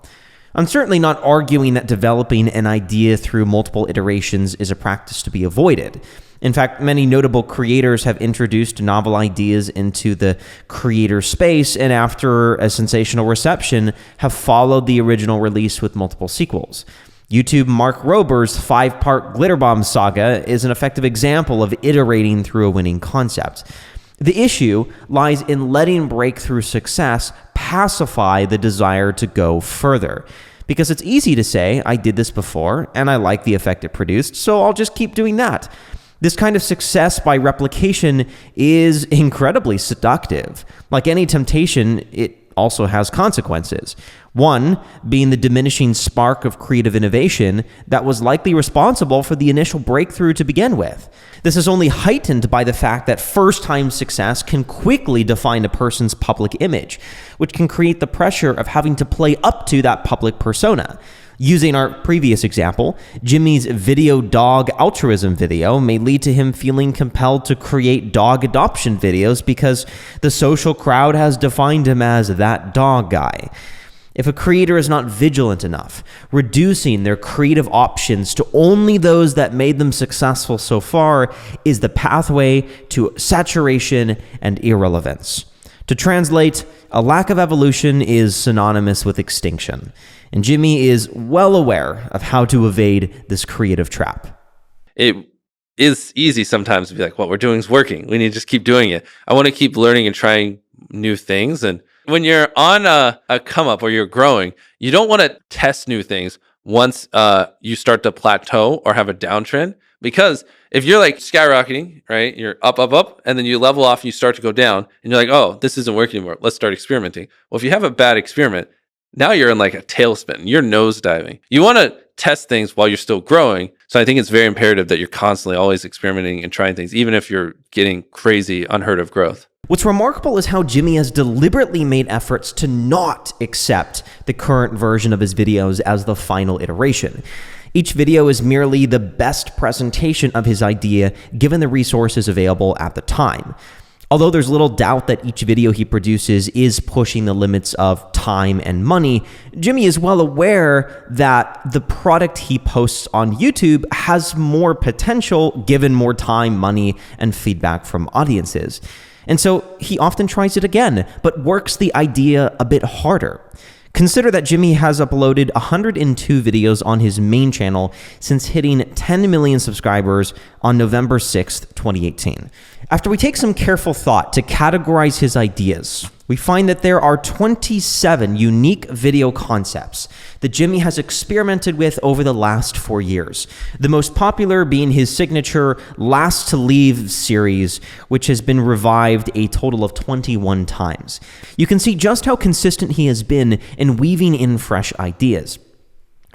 I'm certainly not arguing that developing an idea through multiple iterations is a practice to be avoided. In fact, many notable creators have introduced novel ideas into the creator space, and after a sensational reception, have followed the original release with multiple sequels. YouTube Mark Rober's 5-part Glitter Bomb saga is an effective example of iterating through a winning concept. The issue lies in letting breakthrough success pacify the desire to go further. Because it's easy to say, I did this before, and I like the effect it produced, so I'll just keep doing that. This kind of success by replication is incredibly seductive. Like any temptation, it also has consequences. One being the diminishing spark of creative innovation that was likely responsible for the initial breakthrough to begin with. This is only heightened by the fact that first-time success can quickly define a person's public image, which can create the pressure of having to play up to that public persona. Using our previous example, Jimmy's video dog altruism video may lead to him feeling compelled to create dog adoption videos because the social crowd has defined him as that dog guy. If a creator is not vigilant enough, reducing their creative options to only those that made them successful so far is the pathway to saturation and irrelevance. To translate, a lack of evolution is synonymous with extinction. And Jimmy is well aware of how to evade this creative trap. It is easy sometimes to be like, what we're doing is working. We need to just keep doing it. I want to keep learning and trying new things. And when you're on a come up or you're growing, you don't want to test new things once you start to plateau or have a downtrend. Because if you're like skyrocketing, right, you're up, and then you level off and you start to go down and you're like, oh, this isn't working anymore. Let's start experimenting. Well, if you have a bad experiment, now you're in like a tailspin. You're nosediving. You want to test things while you're still growing. So I think it's very imperative that you're constantly always experimenting and trying things, even if you're getting crazy, unheard of growth. What's remarkable is how Jimmy has deliberately made efforts to not accept the current version of his videos as the final iteration. Each video is merely the best presentation of his idea given the resources available at the time. Although there's little doubt that each video he produces is pushing the limits of time and money, Jimmy is well aware that the product he posts on YouTube has more potential given more time, money, and feedback from audiences. And so he often tries it again, but works the idea a bit harder. Consider that Jimmy has uploaded 102 videos on his main channel since hitting 10 million subscribers on November 6th, 2018. After we take some careful thought to categorize his ideas, we find that there are 27 unique video concepts that Jimmy has experimented with over the last 4 years. The most popular being his signature Last to Leave series, which has been revived a total of 21 times. You can see just how consistent he has been in weaving in fresh ideas.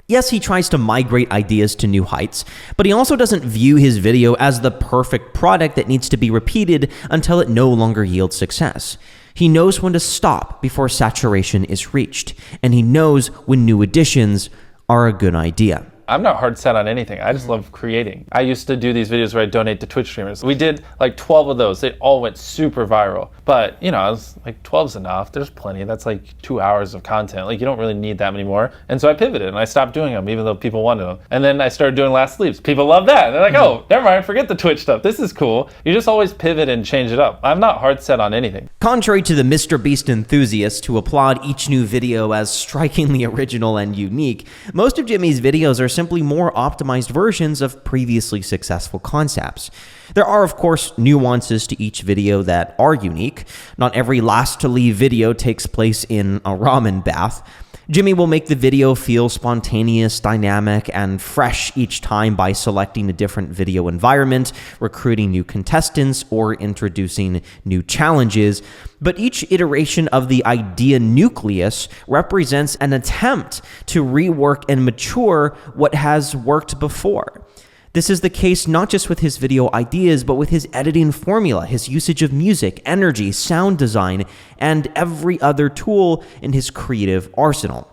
Yes, he tries to migrate ideas to new heights, but he also doesn't view his video as the perfect product that needs to be repeated until it no longer yields success. He knows when to stop before saturation is reached, and he knows when new additions are a good idea. I'm not hard set on anything. I just love creating. I used to do these videos where I donate to Twitch streamers. We did like 12 of those. They all went super viral. But, you know, I was like, 12's enough. There's plenty. That's like 2 hours of content. Like, you don't really need that many more. And so I pivoted and I stopped doing them, even though people wanted them. And then I started doing Last Sleeps. People love that. And they're like, oh, never mind, forget the Twitch stuff. This is cool. You just always pivot and change it up. I'm not hard set on anything. Contrary to the MrBeast enthusiasts who applaud each new video as strikingly original and unique, most of Jimmy's videos are simply more optimized versions of previously successful concepts. There are, of course, nuances to each video that are unique. Not every Last to Leave video takes place in a ramen bath. Jimmy will make the video feel spontaneous, dynamic, and fresh each time by selecting a different video environment, recruiting new contestants, or introducing new challenges. But each iteration of the idea nucleus represents an attempt to rework and mature what has worked before. This is the case not just with his video ideas, but with his editing formula, his usage of music, energy, sound design, and every other tool in his creative arsenal.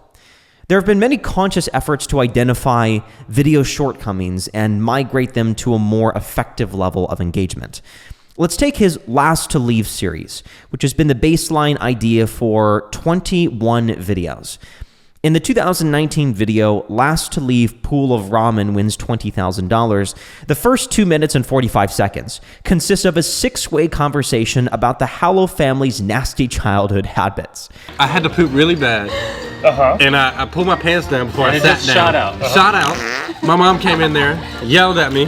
There have been many conscious efforts to identify video shortcomings and migrate them to a more effective level of engagement. Let's take his Last to Leave series, which has been the baseline idea for 21 videos. In the 2019 video, Last to Leave Pool of Ramen Wins $20,000, the first 2 minutes and 45 seconds consists of a 6-way conversation about the Hallow family's nasty childhood habits. I had to poop really bad, and I pulled my pants down before I sat down. Shot out. Shot out. My mom came in there, yelled at me,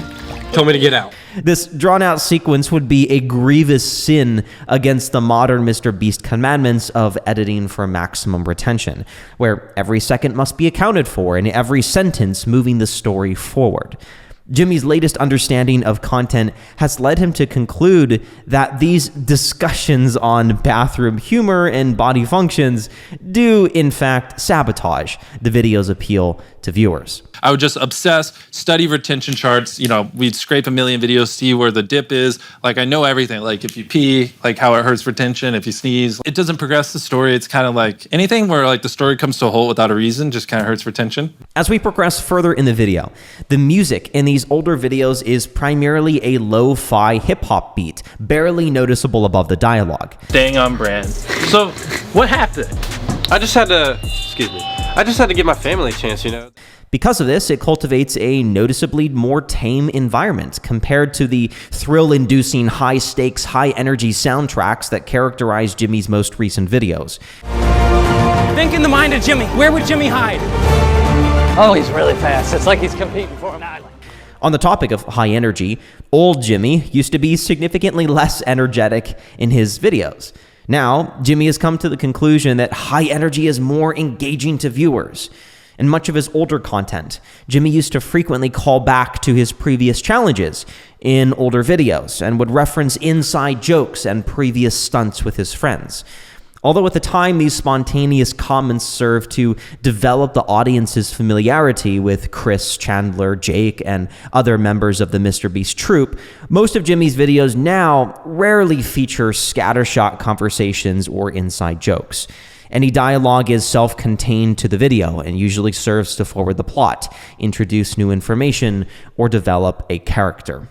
told me to get out. This drawn-out sequence would be a grievous sin against the modern MrBeast commandments of editing for maximum retention, where every second must be accounted for and every sentence moving the story forward. Jimmy's latest understanding of content has led him to conclude that these discussions on bathroom humor and body functions do, in fact, sabotage the video's appeal to viewers. I would just obsess, study retention charts. You know, we'd scrape a million videos, see where the dip is. Like, I know everything. Like, if you pee, like how it hurts retention. If you sneeze, it doesn't progress the story. It's kind of like anything where like the story comes to a halt without a reason just kind of hurts retention. As we progress further in the video, the music in these older videos is primarily a lo-fi hip-hop beat, barely noticeable above the dialogue. Staying on brand. So, what happened? I just had to give my family a chance, you know. Because of this, it cultivates a noticeably more tame environment compared to the thrill-inducing, high-stakes, high-energy soundtracks that characterize Jimmy's most recent videos. Think in the mind of Jimmy. Where would Jimmy hide? Oh, he's really fast. It's like he's competing for an island. On the topic of high energy, old Jimmy used to be significantly less energetic in his videos. Now, Jimmy has come to the conclusion that high energy is more engaging to viewers. In much of his older content, Jimmy used to frequently call back to his previous challenges in older videos and would reference inside jokes and previous stunts with his friends. Although at the time these spontaneous comments served to develop the audience's familiarity with Chris, Chandler, Jake, and other members of the MrBeast troupe, most of Jimmy's videos now rarely feature scattershot conversations or inside jokes. Any dialogue is self-contained to the video and usually serves to forward the plot, introduce new information, or develop a character.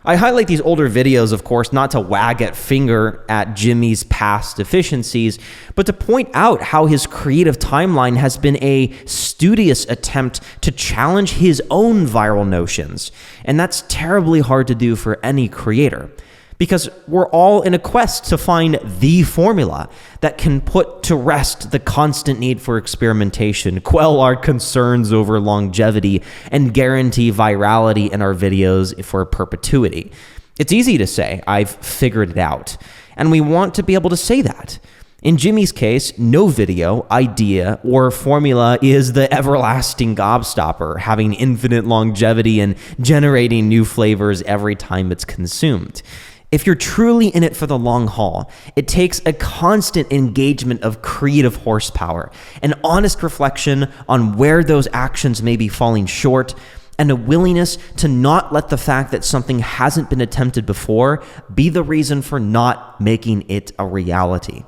I highlight these older videos, of course, not to wag a finger at Jimmy's past deficiencies, but to point out how his creative timeline has been a studious attempt to challenge his own viral notions. And that's terribly hard to do for any creator, because we're all in a quest to find the formula that can put to rest the constant need for experimentation, quell our concerns over longevity, and guarantee virality in our videos for perpetuity. It's easy to say, I've figured it out, and we want to be able to say that. In Jimmy's case, no video, idea, or formula is the everlasting gobstopper, having infinite longevity and generating new flavors every time it's consumed. If you're truly in it for the long haul, it takes a constant engagement of creative horsepower, an honest reflection on where those actions may be falling short, and a willingness to not let the fact that something hasn't been attempted before be the reason for not making it a reality.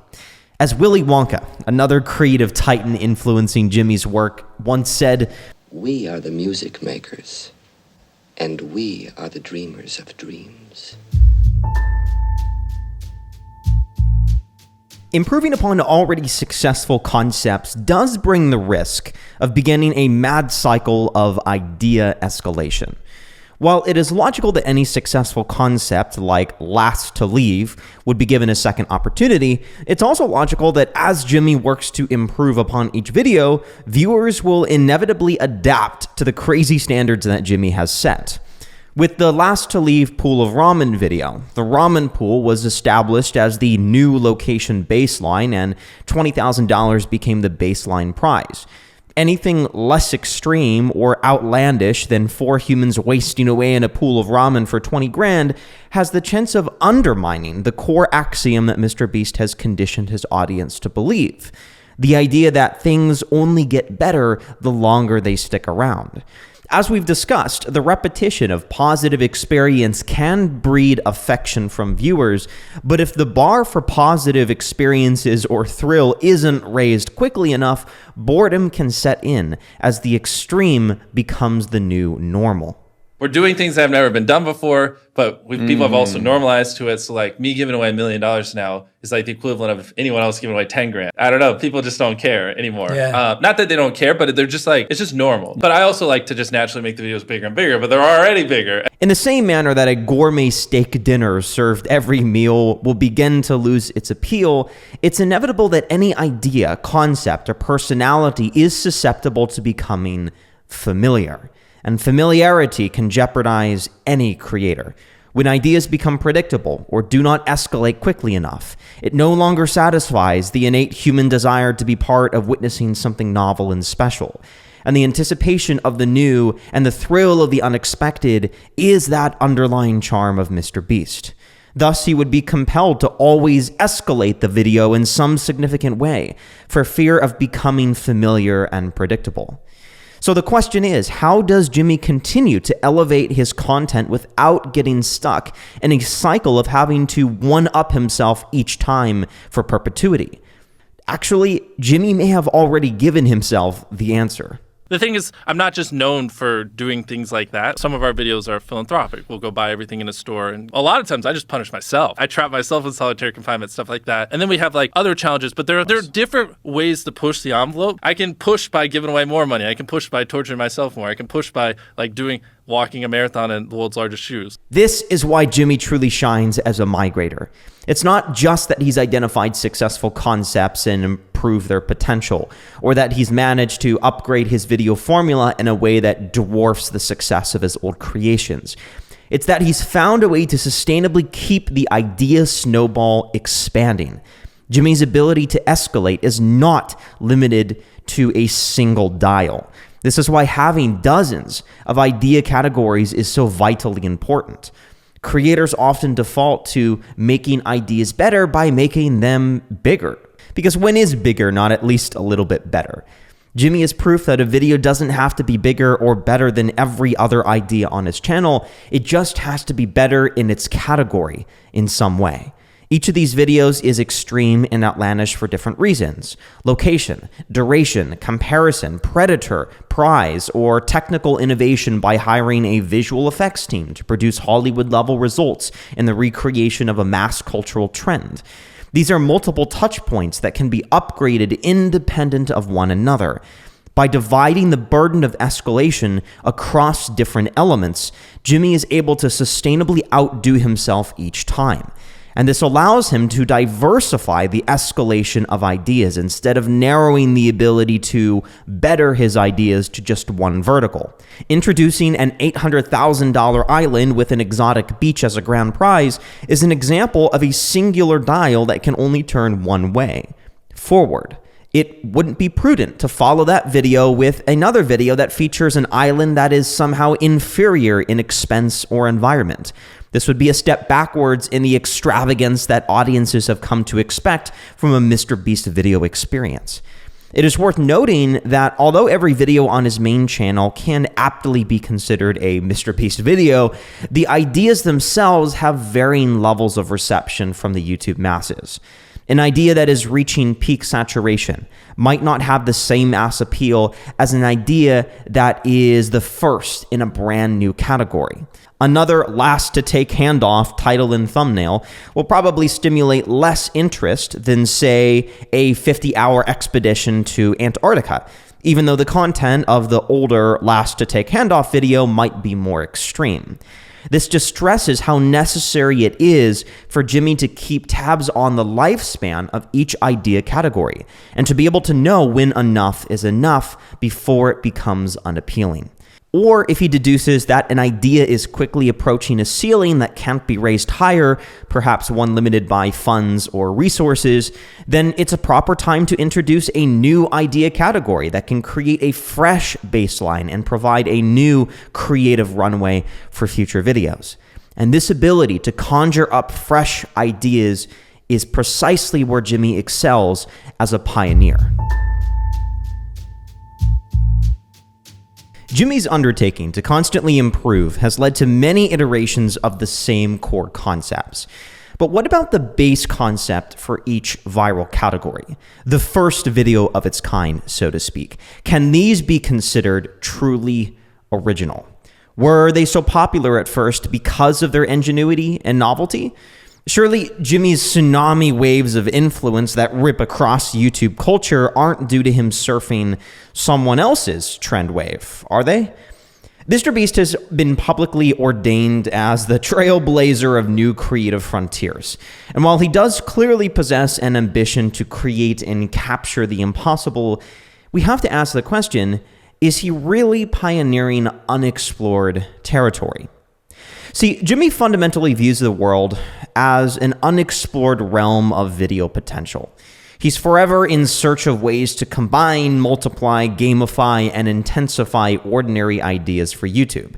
As Willy Wonka, another creative titan influencing Jimmy's work, once said, "We are the music makers, and we are the dreamers of dreams." Improving upon already successful concepts does bring the risk of beginning a mad cycle of idea escalation. While it is logical that any successful concept, like last to leave, would be given a second opportunity, it's also logical that as Jimmy works to improve upon each video, viewers will inevitably adapt to the crazy standards that Jimmy has set. With the last to leave pool of ramen video, the ramen pool was established as the new location baseline, and $20,000 became the baseline prize. Anything less extreme or outlandish than 4 humans wasting away in a pool of ramen for 20 grand has the chance of undermining the core axiom that MrBeast has conditioned his audience to believe. The idea that things only get better the longer they stick around. As we've discussed, the repetition of positive experience can breed affection from viewers, but if the bar for positive experiences or thrill isn't raised quickly enough, boredom can set in as the extreme becomes the new normal. We're doing things that have never been done before, but people have also normalized to it. So like me giving away $1 million now is like the equivalent of anyone else giving away 10 grand. I don't know. People just don't care anymore. Yeah. Not that they don't care, but they're just like, it's just normal. But I also like to just naturally make the videos bigger and bigger, but they're already bigger. In the same manner that a gourmet steak dinner served every meal will begin to lose its appeal, it's inevitable that any idea, concept, or personality is susceptible to becoming familiar. And familiarity can jeopardize any creator. When ideas become predictable or do not escalate quickly enough, it no longer satisfies the innate human desire to be part of witnessing something novel and special. And the anticipation of the new and the thrill of the unexpected is that underlying charm of MrBeast. Thus, he would be compelled to always escalate the video in some significant way for fear of becoming familiar and predictable. So the question is, how does Jimmy continue to elevate his content without getting stuck in a cycle of having to one-up himself each time for perpetuity? Actually, Jimmy may have already given himself the answer. The thing is, I'm not just known for doing things like that. Some of our videos are philanthropic. We'll go buy everything in a store. And a lot of times I just punish myself. I trap myself in solitary confinement, stuff like that. And then we have like other challenges, but there are different ways to push the envelope. I can push by giving away more money. I can push by torturing myself more. I can push by like walking a marathon in the world's largest shoes. This is why Jimmy truly shines as a migrator. It's not just that he's identified successful concepts and improved their potential, or that he's managed to upgrade his video formula in a way that dwarfs the success of his old creations. It's that he's found a way to sustainably keep the idea snowball expanding. Jimmy's ability to escalate is not limited to a single dial. This is why having dozens of idea categories is so vitally important. Creators often default to making ideas better by making them bigger. Because when is bigger not at least a little bit better? Jimmy is proof that a video doesn't have to be bigger or better than every other idea on his channel. It just has to be better in its category in some way. Each of these videos is extreme and outlandish for different reasons: location, duration, comparison, predator, prize, or technical innovation by hiring a visual effects team to produce Hollywood-level results in the recreation of a mass cultural trend. These are multiple touch points that can be upgraded independent of one another. By dividing the burden of escalation across different elements, Jimmy is able to sustainably outdo himself each time. And this allows him to diversify the escalation of ideas instead of narrowing the ability to better his ideas to just one vertical. Introducing an $800,000 island with an exotic beach as a grand prize is an example of a singular dial that can only turn one way. forward. It wouldn't be prudent to follow that video with another video that features an island that is somehow inferior in expense or environment. This would be a step backwards in the extravagance that audiences have come to expect from a MrBeast video experience. It is worth noting that although every video on his main channel can aptly be considered a MrBeast video, the ideas themselves have varying levels of reception from the YouTube masses. An idea that is reaching peak saturation might not have the same mass appeal as an idea that is the first in a brand new category. Another last to take handoff title and thumbnail will probably stimulate less interest than, say, a 50-hour expedition to Antarctica, even though the content of the older last to take handoff video might be more extreme. This just stresses how necessary it is for Jimmy to keep tabs on the lifespan of each idea category and to be able to know when enough is enough before it becomes unappealing. Or if he deduces that an idea is quickly approaching a ceiling that can't be raised higher, perhaps one limited by funds or resources, then it's a proper time to introduce a new idea category that can create a fresh baseline and provide a new creative runway for future videos. And this ability to conjure up fresh ideas is precisely where Jimmy excels as a pioneer. Jimmy's undertaking to constantly improve has led to many iterations of the same core concepts. But what about the base concept for each viral category? The first video of its kind, so to speak. Can these be considered truly original? Were they so popular at first because of their ingenuity and novelty? Surely Jimmy's tsunami waves of influence that rip across YouTube culture aren't due to him surfing someone else's trend wave, are they? MrBeast has been publicly ordained as the trailblazer of new creative frontiers. And while he does clearly possess an ambition to create and capture the impossible, we have to ask the question, is he really pioneering unexplored territory? See, Jimmy fundamentally views the world as an unexplored realm of video potential. He's forever in search of ways to combine, multiply, gamify, and intensify ordinary ideas for YouTube.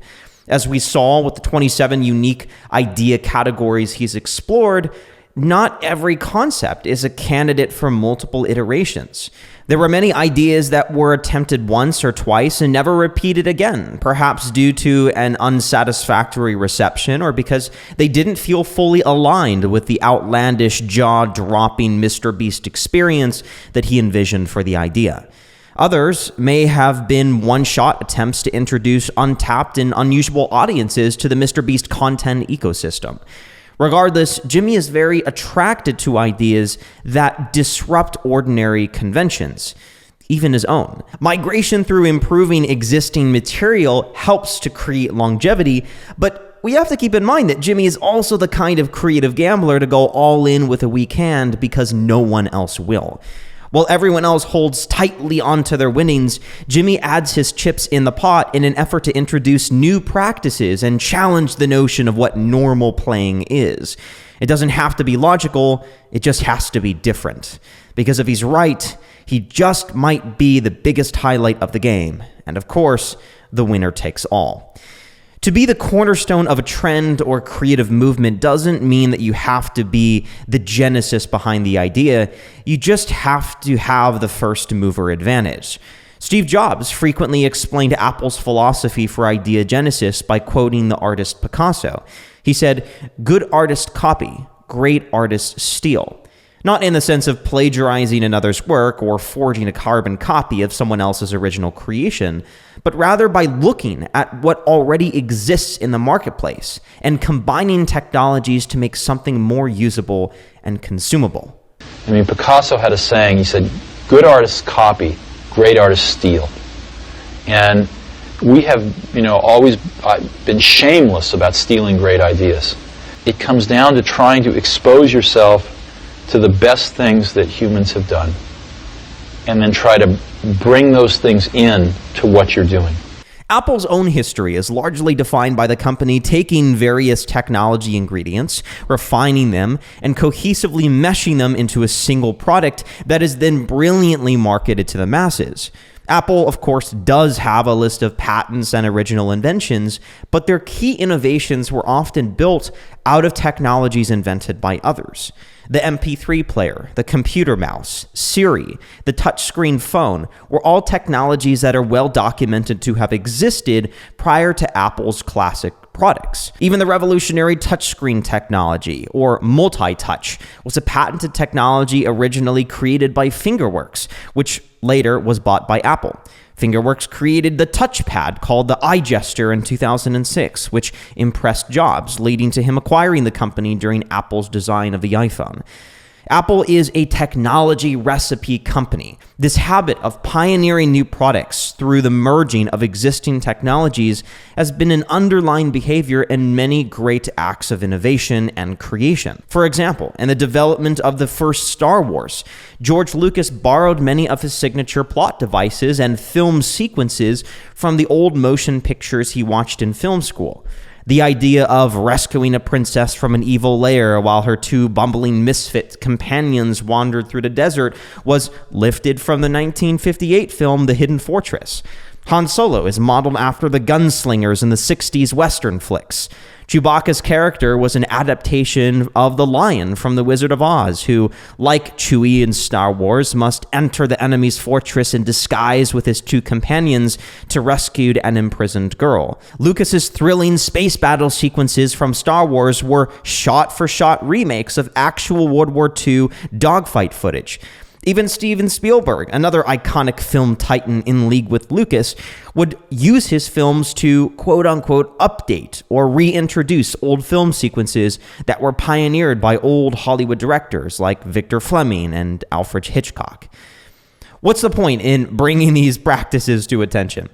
As we saw with the 27 unique idea categories he's explored, not every concept is a candidate for multiple iterations. There were many ideas that were attempted once or twice and never repeated again, perhaps due to an unsatisfactory reception or because they didn't feel fully aligned with the outlandish, jaw-dropping MrBeast experience that he envisioned for the idea. Others may have been one-shot attempts to introduce untapped and unusual audiences to the MrBeast content ecosystem. Regardless, Jimmy is very attracted to ideas that disrupt ordinary conventions, even his own. Migration through improving existing material helps to create longevity, but we have to keep in mind that Jimmy is also the kind of creative gambler to go all in with a weak hand because no one else will. While everyone else holds tightly onto their winnings, Jimmy adds his chips in the pot in an effort to introduce new practices and challenge the notion of what normal playing is. It doesn't have to be logical, it just has to be different. Because if he's right, he just might be the biggest highlight of the game. And of course, the winner takes all. To be the cornerstone of a trend or creative movement doesn't mean that you have to be the genesis behind the idea. You just have to have the first mover advantage. Steve Jobs frequently explained Apple's philosophy for idea genesis by quoting the artist Picasso. He said, "Good artists copy, great artists steal." Not in the sense of plagiarizing another's work or forging a carbon copy of someone else's original creation, but rather by looking at what already exists in the marketplace and combining technologies to make something more usable and consumable. I mean, Picasso had a saying, he said, good artists copy, great artists steal. And we have, always been shameless about stealing great ideas. It comes down to trying to expose yourself to the best things that humans have done, and then try to bring those things in to what you're doing. Apple's own history is largely defined by the company taking various technology ingredients, refining them, and cohesively meshing them into a single product that is then brilliantly marketed to the masses. Apple, of course, does have a list of patents and original inventions, but their key innovations were often built out of technologies invented by others. The MP3 player, the computer mouse, Siri, the touchscreen phone were all technologies that are well documented to have existed prior to Apple's classic products. Even the revolutionary touchscreen technology, or multi-touch, was a patented technology originally created by Fingerworks, which later was bought by Apple. Fingerworks created the touchpad called the iGesture in 2006, which impressed Jobs, leading to him acquiring the company during Apple's design of the iPhone. Apple is a technology recipe company. This habit of pioneering new products through the merging of existing technologies has been an underlying behavior in many great acts of innovation and creation. For example, in the development of the first Star Wars, George Lucas borrowed many of his signature plot devices and film sequences from the old motion pictures he watched in film school. The idea of rescuing a princess from an evil lair while her two bumbling misfit companions wandered through the desert was lifted from the 1958 film The Hidden Fortress. Han Solo is modeled after the gunslingers in the 60s Western flicks. Chewbacca's character was an adaptation of the lion from The Wizard of Oz, who, like Chewie in Star Wars, must enter the enemy's fortress in disguise with his two companions to rescue an imprisoned girl. Lucas's thrilling space battle sequences from Star Wars were shot-for-shot remakes of actual World War II dogfight footage. Even Steven Spielberg, another iconic film titan in league with Lucas, would use his films to quote-unquote update or reintroduce old film sequences that were pioneered by old Hollywood directors like Victor Fleming and Alfred Hitchcock. What's the point in bringing these practices to attention?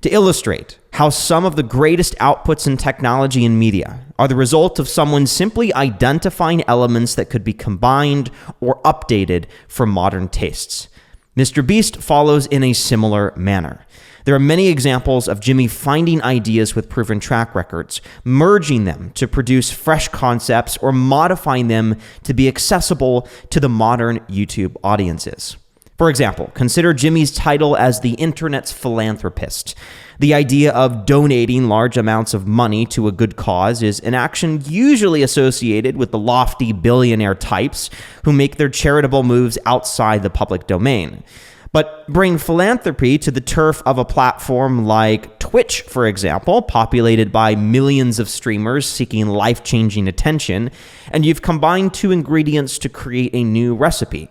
To illustrate how some of the greatest outputs in technology and media are the result of someone simply identifying elements that could be combined or updated for modern tastes. MrBeast follows in a similar manner. There are many examples of Jimmy finding ideas with proven track records, merging them to produce fresh concepts, or modifying them to be accessible to the modern YouTube audiences. For example, consider Jimmy's title as the internet's philanthropist. The idea of donating large amounts of money to a good cause is an action usually associated with the lofty billionaire types who make their charitable moves outside the public domain. But bring philanthropy to the turf of a platform like Twitch, for example, populated by millions of streamers seeking life-changing attention, and you've combined two ingredients to create a new recipe.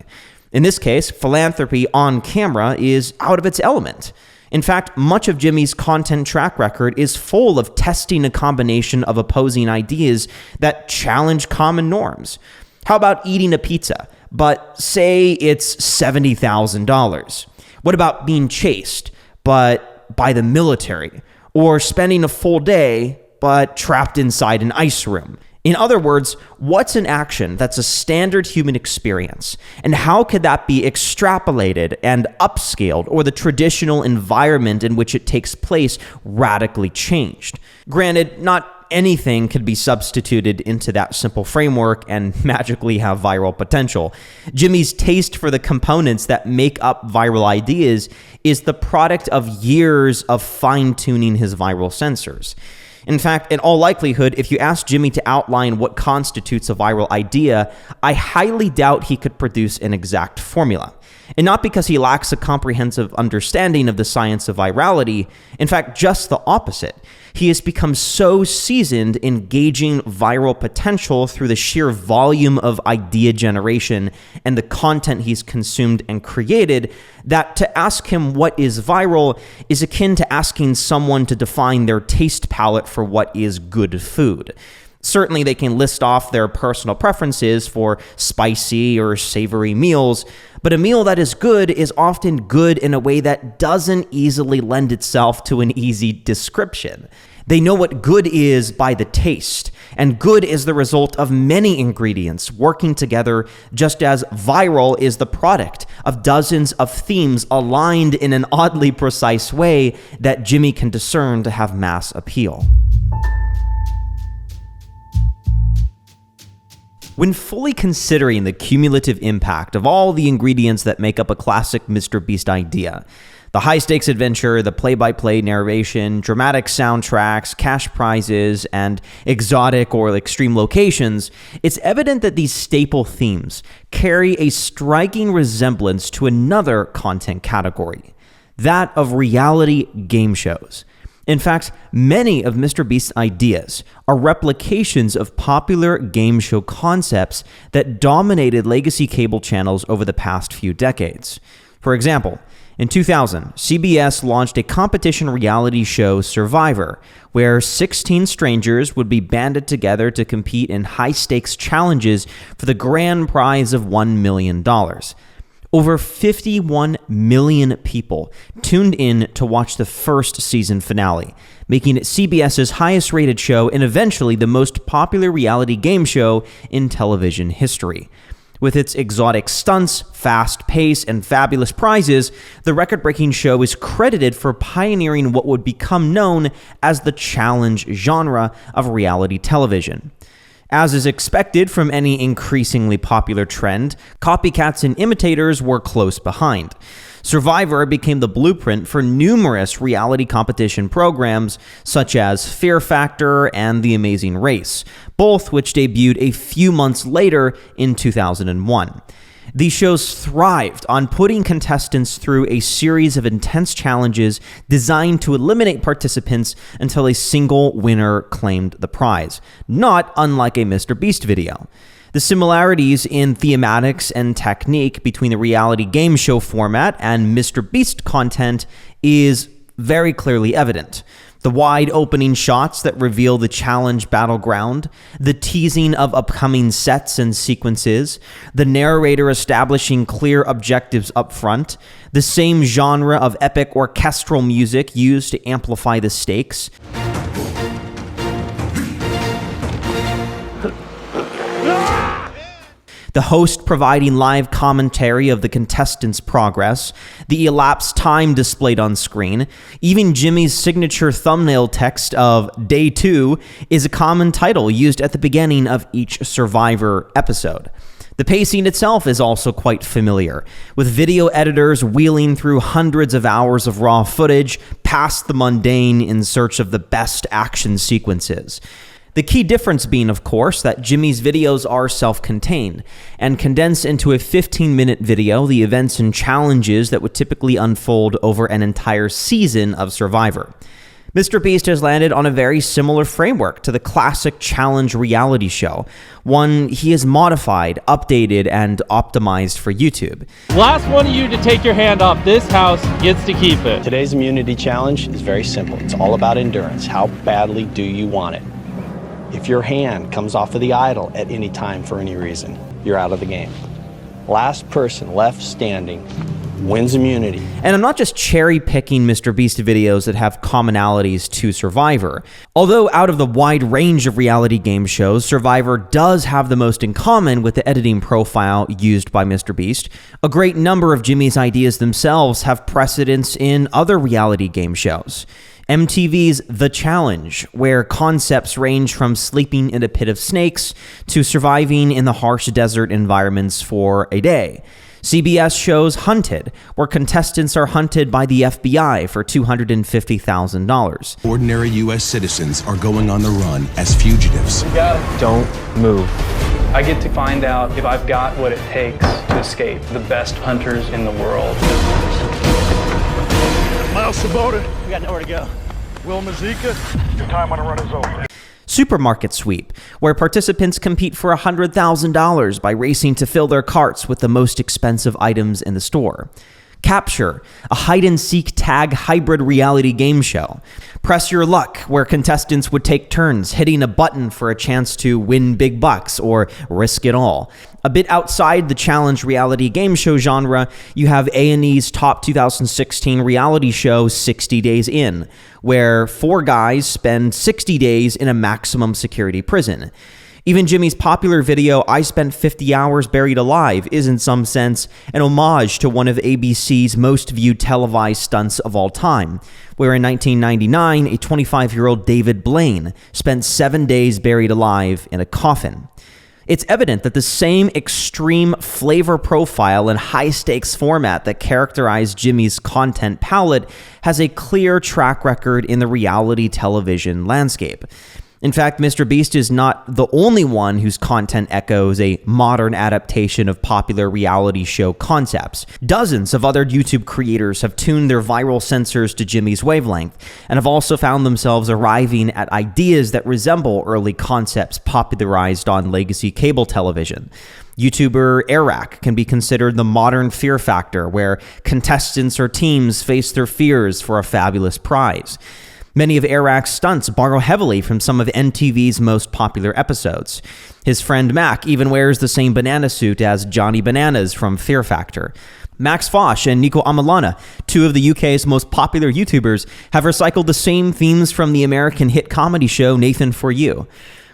In this case, philanthropy on camera is out of its element. In fact, much of Jimmy's content track record is full of testing a combination of opposing ideas that challenge common norms. How about eating a pizza, but say it's $70,000? What about being chased, but by the military? Or spending a full day, but trapped inside an ice room? In other words, what's an action that's a standard human experience, and how could that be extrapolated and upscaled, or the traditional environment in which it takes place radically changed? Granted, not anything could be substituted into that simple framework and magically have viral potential. Jimmy's taste for the components that make up viral ideas is the product of years of fine-tuning his viral sensors. In fact, in all likelihood, if you ask Jimmy to outline what constitutes a viral idea, I highly doubt he could produce an exact formula. And not because he lacks a comprehensive understanding of the science of virality. In fact, just the opposite. He has become so seasoned in gauging viral potential through the sheer volume of idea generation and the content he's consumed and created that to ask him what is viral is akin to asking someone to define their taste palette for what is good food. Certainly, they can list off their personal preferences for spicy or savory meals, but a meal that is good is often good in a way that doesn't easily lend itself to an easy description. They know what good is by the taste, and good is the result of many ingredients working together, just as viral is the product of dozens of themes aligned in an oddly precise way that Jimmy can discern to have mass appeal. When fully considering the cumulative impact of all the ingredients that make up a classic MrBeast idea, the high-stakes adventure, the play-by-play narration, dramatic soundtracks, cash prizes, and exotic or extreme locations, it's evident that these staple themes carry a striking resemblance to another content category, that of reality game shows. In fact, many of MrBeast's ideas are replications of popular game show concepts that dominated legacy cable channels over the past few decades. For example, in 2000, CBS launched a competition reality show, Survivor, where 16 strangers would be banded together to compete in high-stakes challenges for the grand prize of $1 million. Over 51 million people tuned in to watch the first season finale, making it CBS's highest-rated show and eventually the most popular reality game show in television history. With its exotic stunts, fast pace, and fabulous prizes, the record-breaking show is credited for pioneering what would become known as the challenge genre of reality television. As is expected from any increasingly popular trend, copycats and imitators were close behind. Survivor became the blueprint for numerous reality competition programs such as Fear Factor and The Amazing Race, both which debuted a few months later in 2001. These shows thrived on putting contestants through a series of intense challenges designed to eliminate participants until a single winner claimed the prize, not unlike a MrBeast video. The similarities in thematics and technique between the reality game show format and MrBeast content is very clearly evident. The wide opening shots that reveal the challenge battleground, the teasing of upcoming sets and sequences, the narrator establishing clear objectives up front, the same genre of epic orchestral music used to amplify the stakes. The host providing live commentary of the contestants' progress, the elapsed time displayed on screen, even Jimmy's signature thumbnail text of Day 2 is a common title used at the beginning of each Survivor episode. The pacing itself is also quite familiar, with video editors wheeling through hundreds of hours of raw footage past the mundane in search of the best action sequences. The key difference being, of course, that Jimmy's videos are self-contained and condense into a 15-minute video the events and challenges that would typically unfold over an entire season of Survivor. MrBeast has landed on a very similar framework to the classic challenge reality show, one he has modified, updated, and optimized for YouTube. Last one of you to take your hand off this house gets to keep it. Today's immunity challenge is very simple. It's all about endurance. How badly do you want it? If your hand comes off of the idol at any time for any reason, you're out of the game. Last person left standing wins immunity. And I'm not just cherry-picking MrBeast videos that have commonalities to Survivor. Although out of the wide range of reality game shows, Survivor does have the most in common with the editing profile used by MrBeast, a great number of Jimmy's ideas themselves have precedence in other reality game shows. MTV's The Challenge, where concepts range from sleeping in a pit of snakes to surviving in the harsh desert environments for a day. CBS shows Hunted, where contestants are hunted by the FBI for $250,000. Ordinary U.S. citizens are going on the run as fugitives. You got it. Don't move. I get to find out if I've got what it takes to escape the best hunters in the world. Miles Sabota. We got nowhere to go. Will Mazika, your time on the run is over. Supermarket Sweep, where participants compete for $100,000 by racing to fill their carts with the most expensive items in the store. Capture, a hide-and-seek tag hybrid reality game show. Press Your Luck, where contestants would take turns hitting a button for a chance to win big bucks or risk it all. A bit outside the challenge reality game show genre, you have A&E's top 2016 reality show 60 Days In, where 4 guys spend 60 days in a maximum security prison. Even Jimmy's popular video, I Spent 50 Hours Buried Alive, is in some sense an homage to one of ABC's most viewed televised stunts of all time, where in 1999, a 25-year-old David Blaine spent 7 days buried alive in a coffin. It's evident that the same extreme flavor profile and high-stakes format that characterized Jimmy's content palette has a clear track record in the reality television landscape. In fact, MrBeast is not the only one whose content echoes a modern adaptation of popular reality show concepts. Dozens of other YouTube creators have tuned their viral sensors to Jimmy's wavelength, and have also found themselves arriving at ideas that resemble early concepts popularized on legacy cable television. YouTuber Eric can be considered the modern Fear Factor, where contestants or teams face their fears for a fabulous prize. Many of Eric's stunts borrow heavily from some of NTV's most popular episodes. His friend Mac even wears the same banana suit as Johnny Bananas from Fear Factor. Max Fosh and Nico Amalana, two of the UK's most popular YouTubers, have recycled the same themes from the American hit comedy show Nathan For You.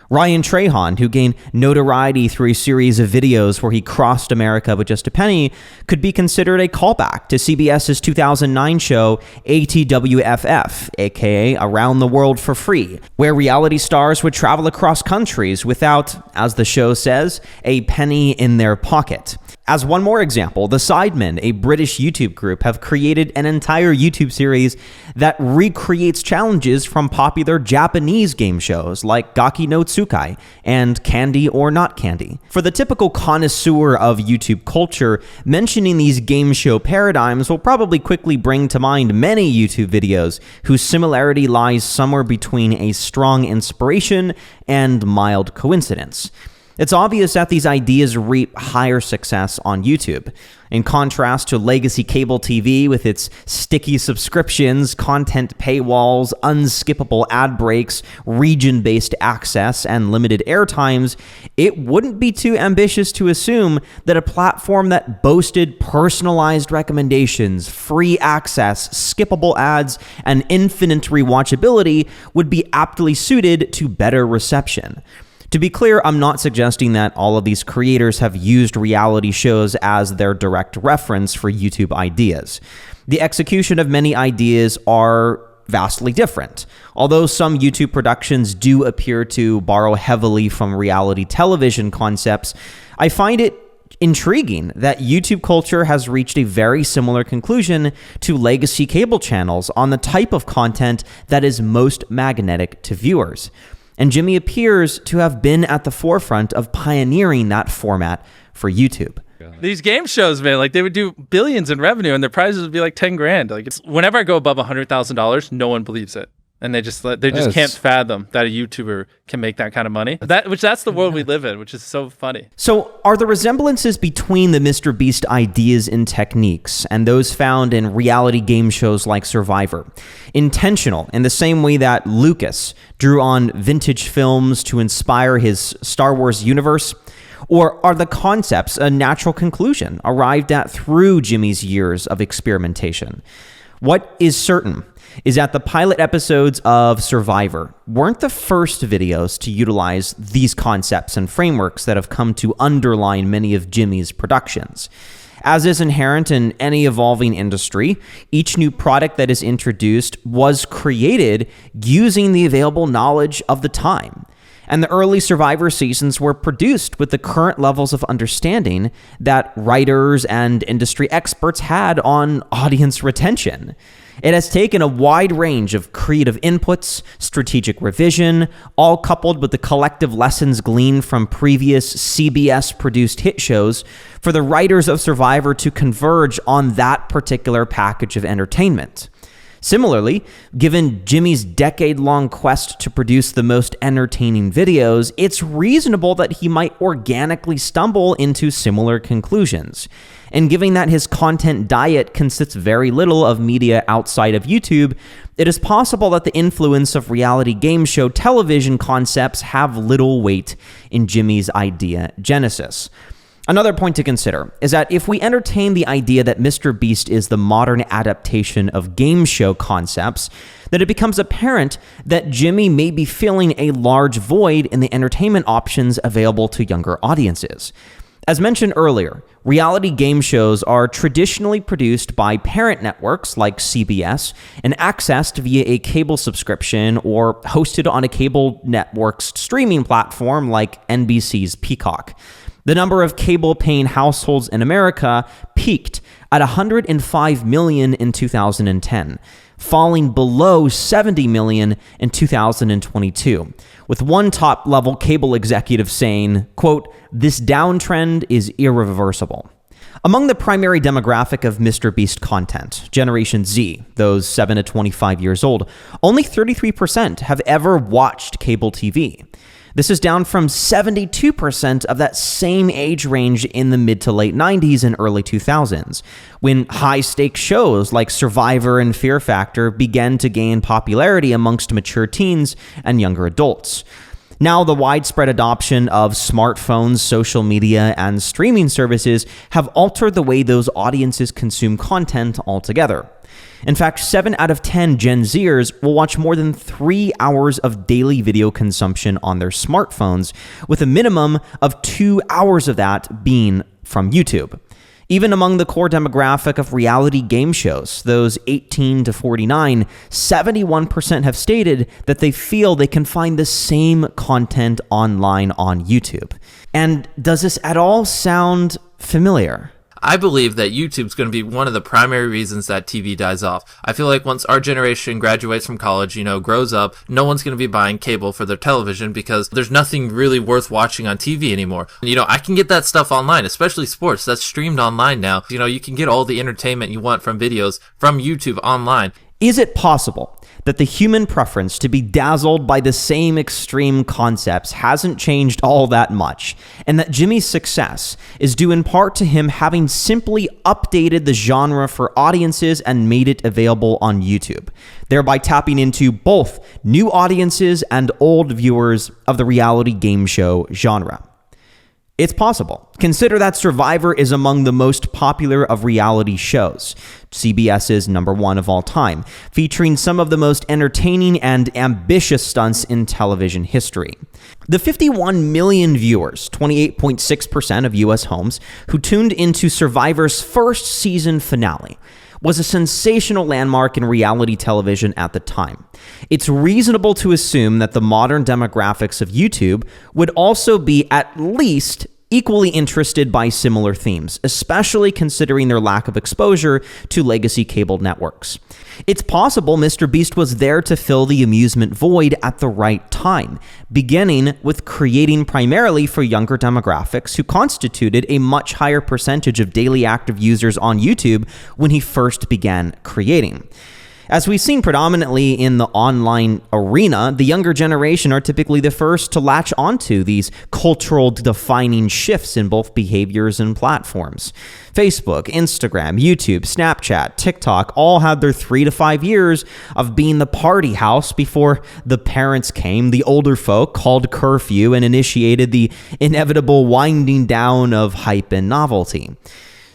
Ryan Trahan, who gained notoriety through a series of videos where he crossed America with just a penny, could be considered a callback to CBS's 2009 show ATWFF, aka Around the World for Free, where reality stars would travel across countries without, as the show says, a penny in their pocket. As one more example, The Sidemen, a British YouTube group, have created an entire YouTube series that recreates challenges from popular Japanese game shows like Gaki no Tsukai and Candy or Not Candy. For the typical connoisseur of YouTube culture, mentioning these game show paradigms will probably quickly bring to mind many YouTube videos whose similarity lies somewhere between a strong inspiration and mild coincidence. It's obvious that these ideas reap higher success on YouTube. In contrast to legacy cable TV with its sticky subscriptions, content paywalls, unskippable ad breaks, region-based access, and limited airtimes, it wouldn't be too ambitious to assume that a platform that boasted personalized recommendations, free access, skippable ads, and infinite rewatchability would be aptly suited to better reception. To be clear, I'm not suggesting that all of these creators have used reality shows as their direct reference for YouTube ideas. The execution of many ideas are vastly different. Although some YouTube productions do appear to borrow heavily from reality television concepts, I find it intriguing that YouTube culture has reached a very similar conclusion to legacy cable channels on the type of content that is most magnetic to viewers. And Jimmy appears to have been at the forefront of pioneering that format for YouTube. These game shows, man, like they would do billions in revenue and their prizes would be like 10 grand. Like it's whenever I go above $100,000, no one believes it. And they just can't fathom that a YouTuber can make that kind of money. That's the world we live in, which is so funny. So are the resemblances between the MrBeast ideas and techniques and those found in reality game shows like Survivor intentional in the same way that Lucas drew on vintage films to inspire his Star Wars universe? Or are the concepts a natural conclusion arrived at through Jimmy's years of experimentation? What is certain is that the pilot episodes of Survivor weren't the first videos to utilize these concepts and frameworks that have come to underline many of Jimmy's productions. As is inherent in any evolving industry, each new product that is introduced was created using the available knowledge of the time. And the early Survivor seasons were produced with the current levels of understanding that writers and industry experts had on audience retention. It has taken a wide range of creative inputs, strategic revision, all coupled with the collective lessons gleaned from previous CBS-produced hit shows for the writers of Survivor to converge on that particular package of entertainment. Similarly, given Jimmy's decade-long quest to produce the most entertaining videos, it's reasonable that he might organically stumble into similar conclusions. And given that his content diet consists very little of media outside of YouTube, it is possible that the influence of reality game show television concepts have little weight in Jimmy's idea genesis. Another point to consider is that if we entertain the idea that MrBeast is the modern adaptation of game show concepts, then it becomes apparent that Jimmy may be filling a large void in the entertainment options available to younger audiences. As mentioned earlier, reality game shows are traditionally produced by parent networks like CBS and accessed via a cable subscription or hosted on a cable network's streaming platform like NBC's Peacock. The number of cable-paying households in America peaked at 105 million in 2010, falling below 70 million in 2022, with one top-level cable executive saying, quote, "This downtrend is irreversible." Among the primary demographic of MrBeast content, Generation Z, those 7 to 25 years old, only 33% have ever watched cable TV. This is down from 72% of that same age range in the mid to late 90s and early 2000s, when high-stakes shows like Survivor and Fear Factor began to gain popularity amongst mature teens and younger adults. Now, the widespread adoption of smartphones, social media, and streaming services have altered the way those audiences consume content altogether. In fact, 7 out of 10 Gen Zers will watch more than 3 hours of daily video consumption on their smartphones, with a minimum of 2 hours of that being from YouTube. Even among the core demographic of reality game shows, those 18 to 49, 71% have stated that they feel they can find the same content online on YouTube. And does this at all sound familiar? I believe that YouTube's going to be one of the primary reasons that TV dies off. I feel like once our generation graduates from college, grows up, no one's going to be buying cable for their television because there's nothing really worth watching on TV anymore. I can get that stuff online, especially sports. That's streamed online now. You can get all the entertainment you want from videos from YouTube online. Is it possible that the human preference to be dazzled by the same extreme concepts hasn't changed all that much, and that Jimmy's success is due in part to him having simply updated the genre for audiences and made it available on YouTube, thereby tapping into both new audiences and old viewers of the reality game show genre? It's possible. Consider that Survivor is among the most popular of reality shows, CBS's #1 of all time, featuring some of the most entertaining and ambitious stunts in television history. The 51 million viewers, 28.6% of U.S. homes, who tuned into Survivor's first season finale was a sensational landmark in reality television at the time. It's reasonable to assume that the modern demographics of YouTube would also be at least equally interested by similar themes, especially considering their lack of exposure to legacy cable networks. It's possible MrBeast was there to fill the amusement void at the right time, beginning with creating primarily for younger demographics who constituted a much higher percentage of daily active users on YouTube when he first began creating. As we've seen predominantly in the online arena, the younger generation are typically the first to latch onto these cultural defining shifts in both behaviors and platforms. Facebook, Instagram, YouTube, Snapchat, TikTok all had their 3 to 5 years of being the party house before the parents came, the older folk called curfew, and initiated the inevitable winding down of hype and novelty.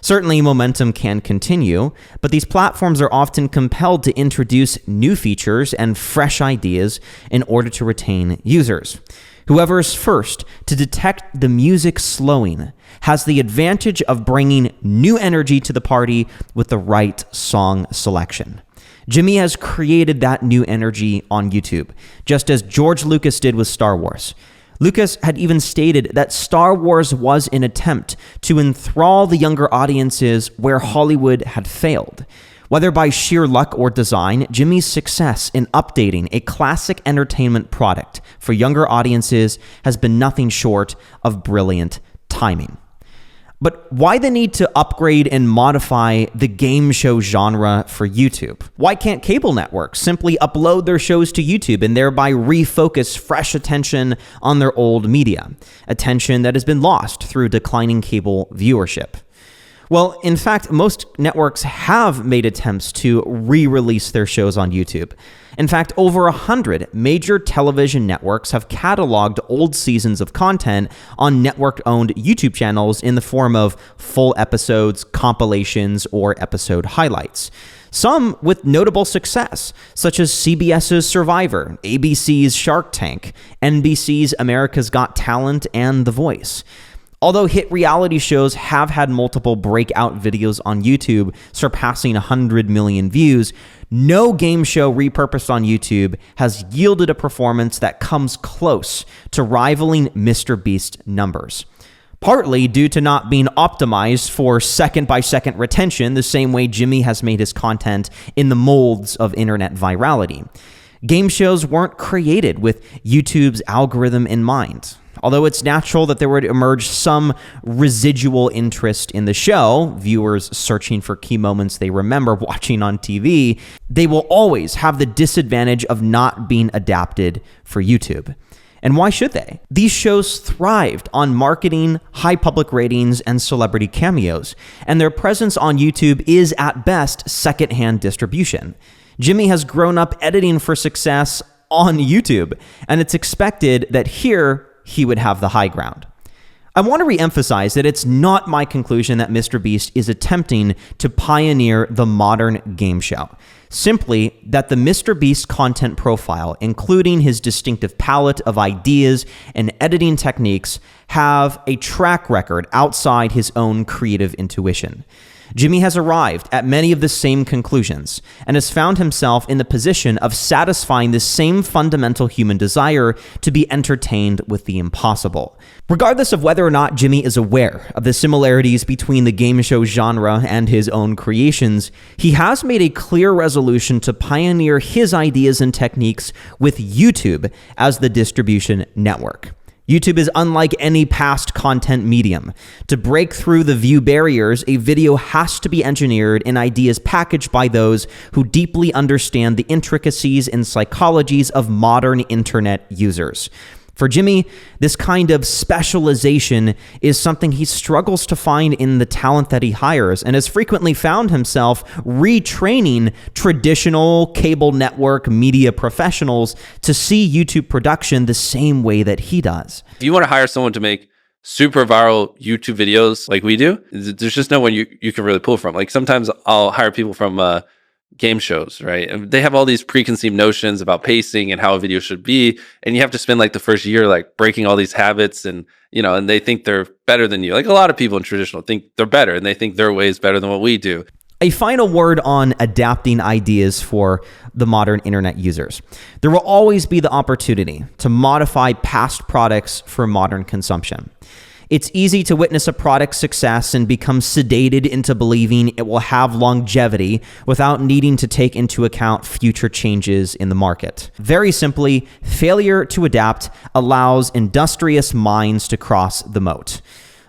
Certainly, momentum can continue, but these platforms are often compelled to introduce new features and fresh ideas in order to retain users. Whoever is first to detect the music slowing has the advantage of bringing new energy to the party with the right song selection. Jimmy has created that new energy on YouTube, just as George Lucas did with Star Wars. Lucas had even stated that Star Wars was an attempt to enthrall the younger audiences where Hollywood had failed. Whether by sheer luck or design, Jimmy's success in updating a classic entertainment product for younger audiences has been nothing short of brilliant timing. But why the need to upgrade and modify the game show genre for YouTube? Why can't cable networks simply upload their shows to YouTube and thereby refocus fresh attention on their old media? Attention that has been lost through declining cable viewership. Well, in fact, most networks have made attempts to re-release their shows on YouTube. In fact, over 100 major television networks have cataloged old seasons of content on network-owned YouTube channels in the form of full episodes, compilations, or episode highlights. Some with notable success, such as CBS's Survivor, ABC's Shark Tank, NBC's America's Got Talent, and The Voice. Although hit reality shows have had multiple breakout videos on YouTube surpassing 100 million views, no game show repurposed on YouTube has yielded a performance that comes close to rivaling MrBeast numbers. Partly due to not being optimized for second-by-second retention the same way Jimmy has made his content in the molds of internet virality. Game shows weren't created with YouTube's algorithm in mind. Although it's natural that there would emerge some residual interest in the show, viewers searching for key moments they remember watching on TV, they will always have the disadvantage of not being adapted for YouTube. And why should they? These shows thrived on marketing, high public ratings, and celebrity cameos, and their presence on YouTube is at best secondhand distribution. Jimmy has grown up editing for success on YouTube, and it's expected that here he would have the high ground. I want to re-emphasize that it's not my conclusion that MrBeast is attempting to pioneer the modern game show. Simply that the MrBeast content profile, including his distinctive palette of ideas and editing techniques, have a track record outside his own creative intuition. Jimmy has arrived at many of the same conclusions and has found himself in the position of satisfying the same fundamental human desire to be entertained with the impossible. Regardless of whether or not Jimmy is aware of the similarities between the game show genre and his own creations, he has made a clear resolution to pioneer his ideas and techniques with YouTube as the distribution network. YouTube is unlike any past content medium. To break through the view barriers, a video has to be engineered and ideas packaged by those who deeply understand the intricacies and psychologies of modern internet users. For Jimmy, this kind of specialization is something he struggles to find in the talent that he hires and has frequently found himself retraining traditional cable network media professionals to see YouTube production the same way that he does. If you want to hire someone to make super viral YouTube videos like we do, there's just no one you can really pull from. Like sometimes I'll hire people from game shows, right? And they have all these preconceived notions about pacing and how a video should be, and you have to spend like the first year like breaking all these habits, and and they think they're better than you. Like a lot of people in traditional think they're better, and they think their way is better than what we do. A final word on adapting ideas for the modern internet users. There will always be the opportunity to modify past products for modern consumption. It's easy to witness a product's success and become sedated into believing it will have longevity without needing to take into account future changes in the market. Very simply, failure to adapt allows industrious minds to cross the moat.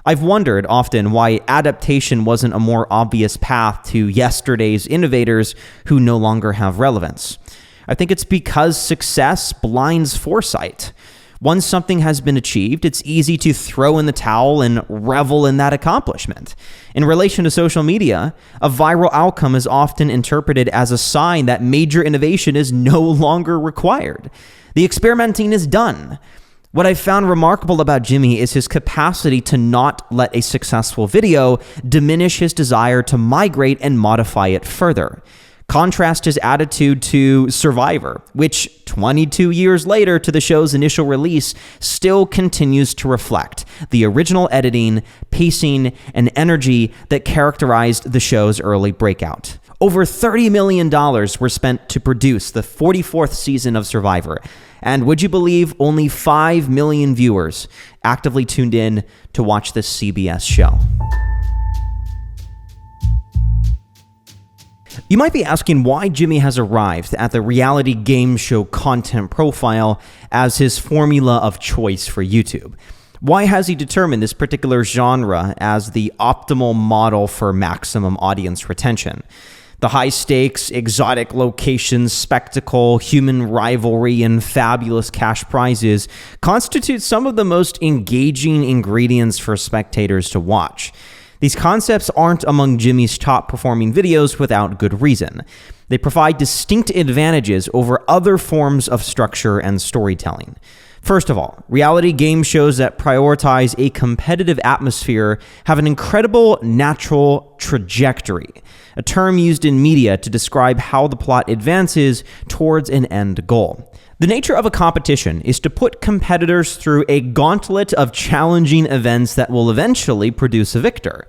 I've wondered often why adaptation wasn't a more obvious path to yesterday's innovators who no longer have relevance. I think it's because success blinds foresight. Once something has been achieved, it's easy to throw in the towel and revel in that accomplishment. In relation to social media, a viral outcome is often interpreted as a sign that major innovation is no longer required. The experimenting is done. What I found remarkable about Jimmy is his capacity to not let a successful video diminish his desire to migrate and modify it further. Contrast his attitude to Survivor, which 22 years later to the show's initial release still continues to reflect the original editing, pacing, and energy that characterized the show's early breakout. Over $30 million were spent to produce the 44th season of Survivor, and would you believe only 5 million viewers actively tuned in to watch this CBS show. You might be asking why Jimmy has arrived at the reality game show content profile as his formula of choice for YouTube. Why has he determined this particular genre as the optimal model for maximum audience retention? The high stakes, exotic locations, spectacle, human rivalry, and fabulous cash prizes constitute some of the most engaging ingredients for spectators to watch. These concepts aren't among Jimmy's top performing videos without good reason. They provide distinct advantages over other forms of structure and storytelling. First of all, reality game shows that prioritize a competitive atmosphere have an incredible natural trajectory, a term used in media to describe how the plot advances towards an end goal. The nature of a competition is to put competitors through a gauntlet of challenging events that will eventually produce a victor.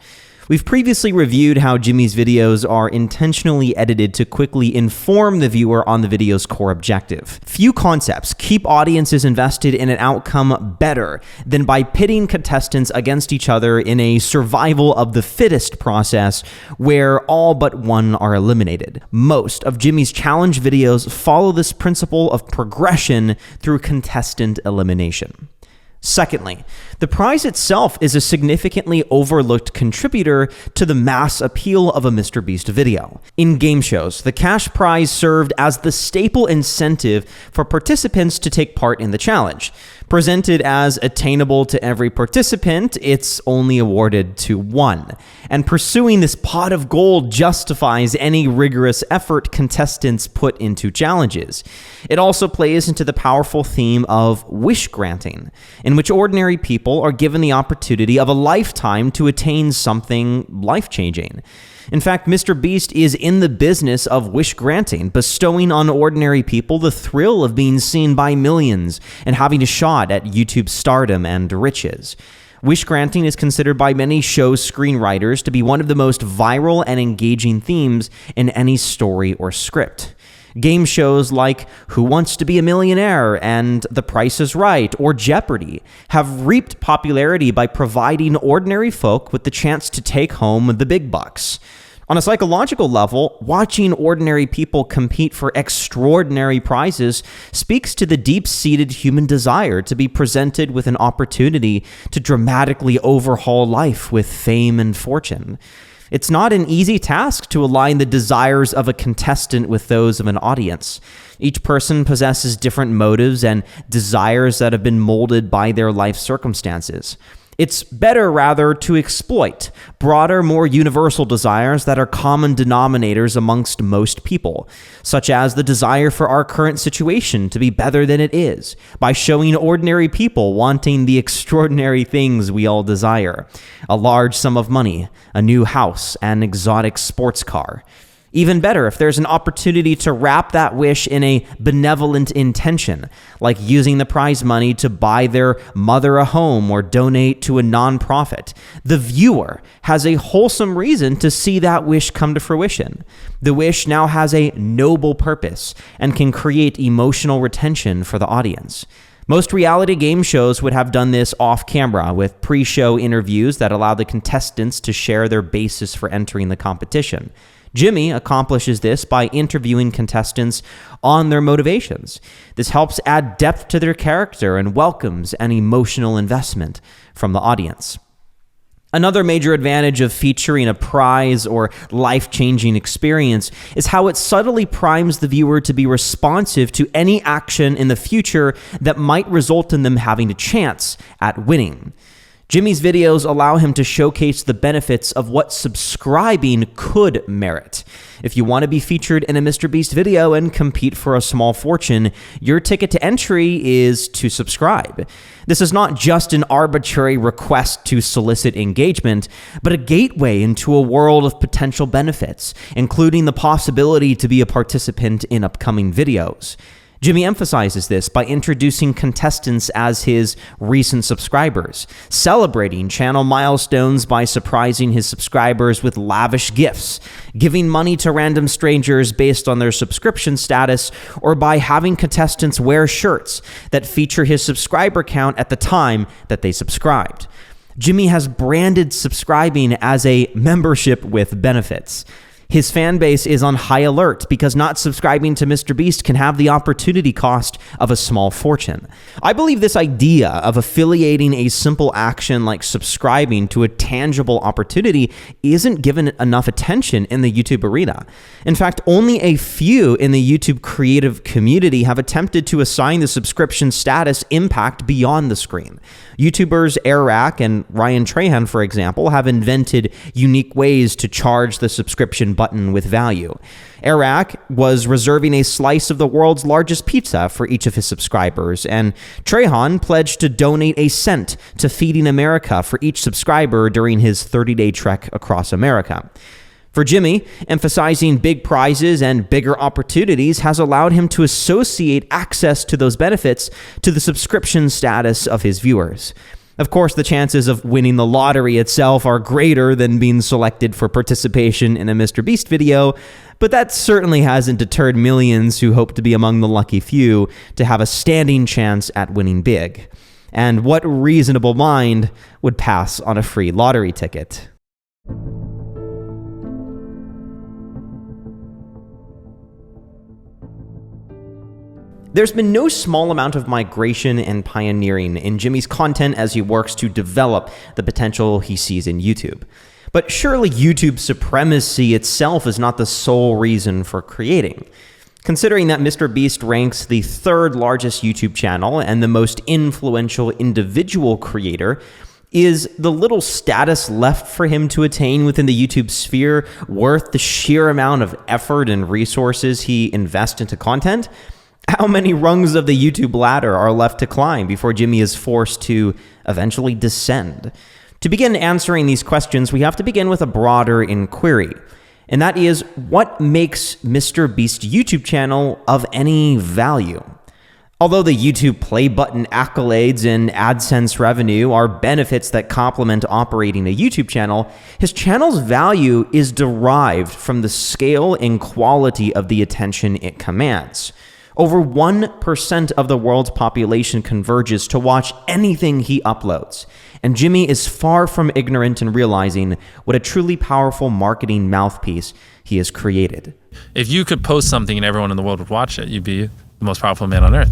We've previously reviewed how Jimmy's videos are intentionally edited to quickly inform the viewer on the video's core objective. Few concepts keep audiences invested in an outcome better than by pitting contestants against each other in a survival of the fittest process where all but one are eliminated. Most of Jimmy's challenge videos follow this principle of progression through contestant elimination. Secondly, the prize itself is a significantly overlooked contributor to the mass appeal of a MrBeast video. In game shows, the cash prize served as the staple incentive for participants to take part in the challenge. Presented as attainable to every participant, it's only awarded to one. And pursuing this pot of gold justifies any rigorous effort contestants put into challenges. It also plays into the powerful theme of wish granting, in which ordinary people are given the opportunity of a lifetime to attain something life-changing. In fact, MrBeast is in the business of wish granting, bestowing on ordinary people the thrill of being seen by millions and having a shot at YouTube stardom and riches. Wish granting is considered by many show screenwriters to be one of the most viral and engaging themes in any story or script. Game shows like Who Wants to Be a Millionaire and The Price is Right or Jeopardy have reaped popularity by providing ordinary folk with the chance to take home the big bucks. On a psychological level, watching ordinary people compete for extraordinary prizes speaks to the deep-seated human desire to be presented with an opportunity to dramatically overhaul life with fame and fortune. It's not an easy task to align the desires of a contestant with those of an audience. Each person possesses different motives and desires that have been molded by their life circumstances. It's better, rather, to exploit broader, more universal desires that are common denominators amongst most people, such as the desire for our current situation to be better than it is, by showing ordinary people wanting the extraordinary things we all desire: a large sum of money, a new house, and an exotic sports car. Even better if there's an opportunity to wrap that wish in a benevolent intention, like using the prize money to buy their mother a home or donate to a nonprofit. The viewer has a wholesome reason to see that wish come to fruition. The wish now has a noble purpose and can create emotional retention for the audience. Most reality game shows would have done this off camera with pre-show interviews that allow the contestants to share their basis for entering the competition. Jimmy accomplishes this by interviewing contestants on their motivations. This helps add depth to their character and welcomes an emotional investment from the audience. Another major advantage of featuring a prize or life-changing experience is how it subtly primes the viewer to be responsive to any action in the future that might result in them having a chance at winning. Jimmy's videos allow him to showcase the benefits of what subscribing could merit. If you want to be featured in a MrBeast video and compete for a small fortune, your ticket to entry is to subscribe. This is not just an arbitrary request to solicit engagement, but a gateway into a world of potential benefits, including the possibility to be a participant in upcoming videos. Jimmy emphasizes this by introducing contestants as his recent subscribers, celebrating channel milestones by surprising his subscribers with lavish gifts, giving money to random strangers based on their subscription status, or by having contestants wear shirts that feature his subscriber count at the time that they subscribed. Jimmy has branded subscribing as a membership with benefits. His fan base is on high alert because not subscribing to MrBeast can have the opportunity cost of a small fortune. I believe this idea of affiliating a simple action like subscribing to a tangible opportunity isn't given enough attention in the YouTube arena. In fact, only a few in the YouTube creative community have attempted to assign the subscription status impact beyond the screen. YouTubers Eric and Ryan Trahan, for example, have invented unique ways to charge the subscription button with value. Eric was reserving a slice of the world's largest pizza for each of his subscribers, and Trahan pledged to donate a cent to Feeding America for each subscriber during his 30-day trek across America. For Jimmy, emphasizing big prizes and bigger opportunities has allowed him to associate access to those benefits to the subscription status of his viewers. Of course, the chances of winning the lottery itself are greater than being selected for participation in a MrBeast video, but that certainly hasn't deterred millions who hope to be among the lucky few to have a standing chance at winning big. And what reasonable mind would pass on a free lottery ticket? There's been no small amount of migration and pioneering in Jimmy's content as he works to develop the potential he sees in YouTube. But surely YouTube supremacy itself is not the sole reason for creating. Considering that MrBeast ranks the third largest YouTube channel and the most influential individual creator, is the little status left for him to attain within the YouTube sphere worth the sheer amount of effort and resources he invests into content? How many rungs of the YouTube ladder are left to climb before Jimmy is forced to eventually descend? To begin answering these questions, we have to begin with a broader inquiry, and that is, what makes MrBeast's YouTube channel of any value? Although the YouTube play button accolades and AdSense revenue are benefits that complement operating a YouTube channel, his channel's value is derived from the scale and quality of the attention it commands. Over 1% of the world's population converges to watch anything he uploads, and Jimmy is far from ignorant in realizing what a truly powerful marketing mouthpiece he has created. If you could post something and everyone in the world would watch it, you'd be the most powerful man on earth.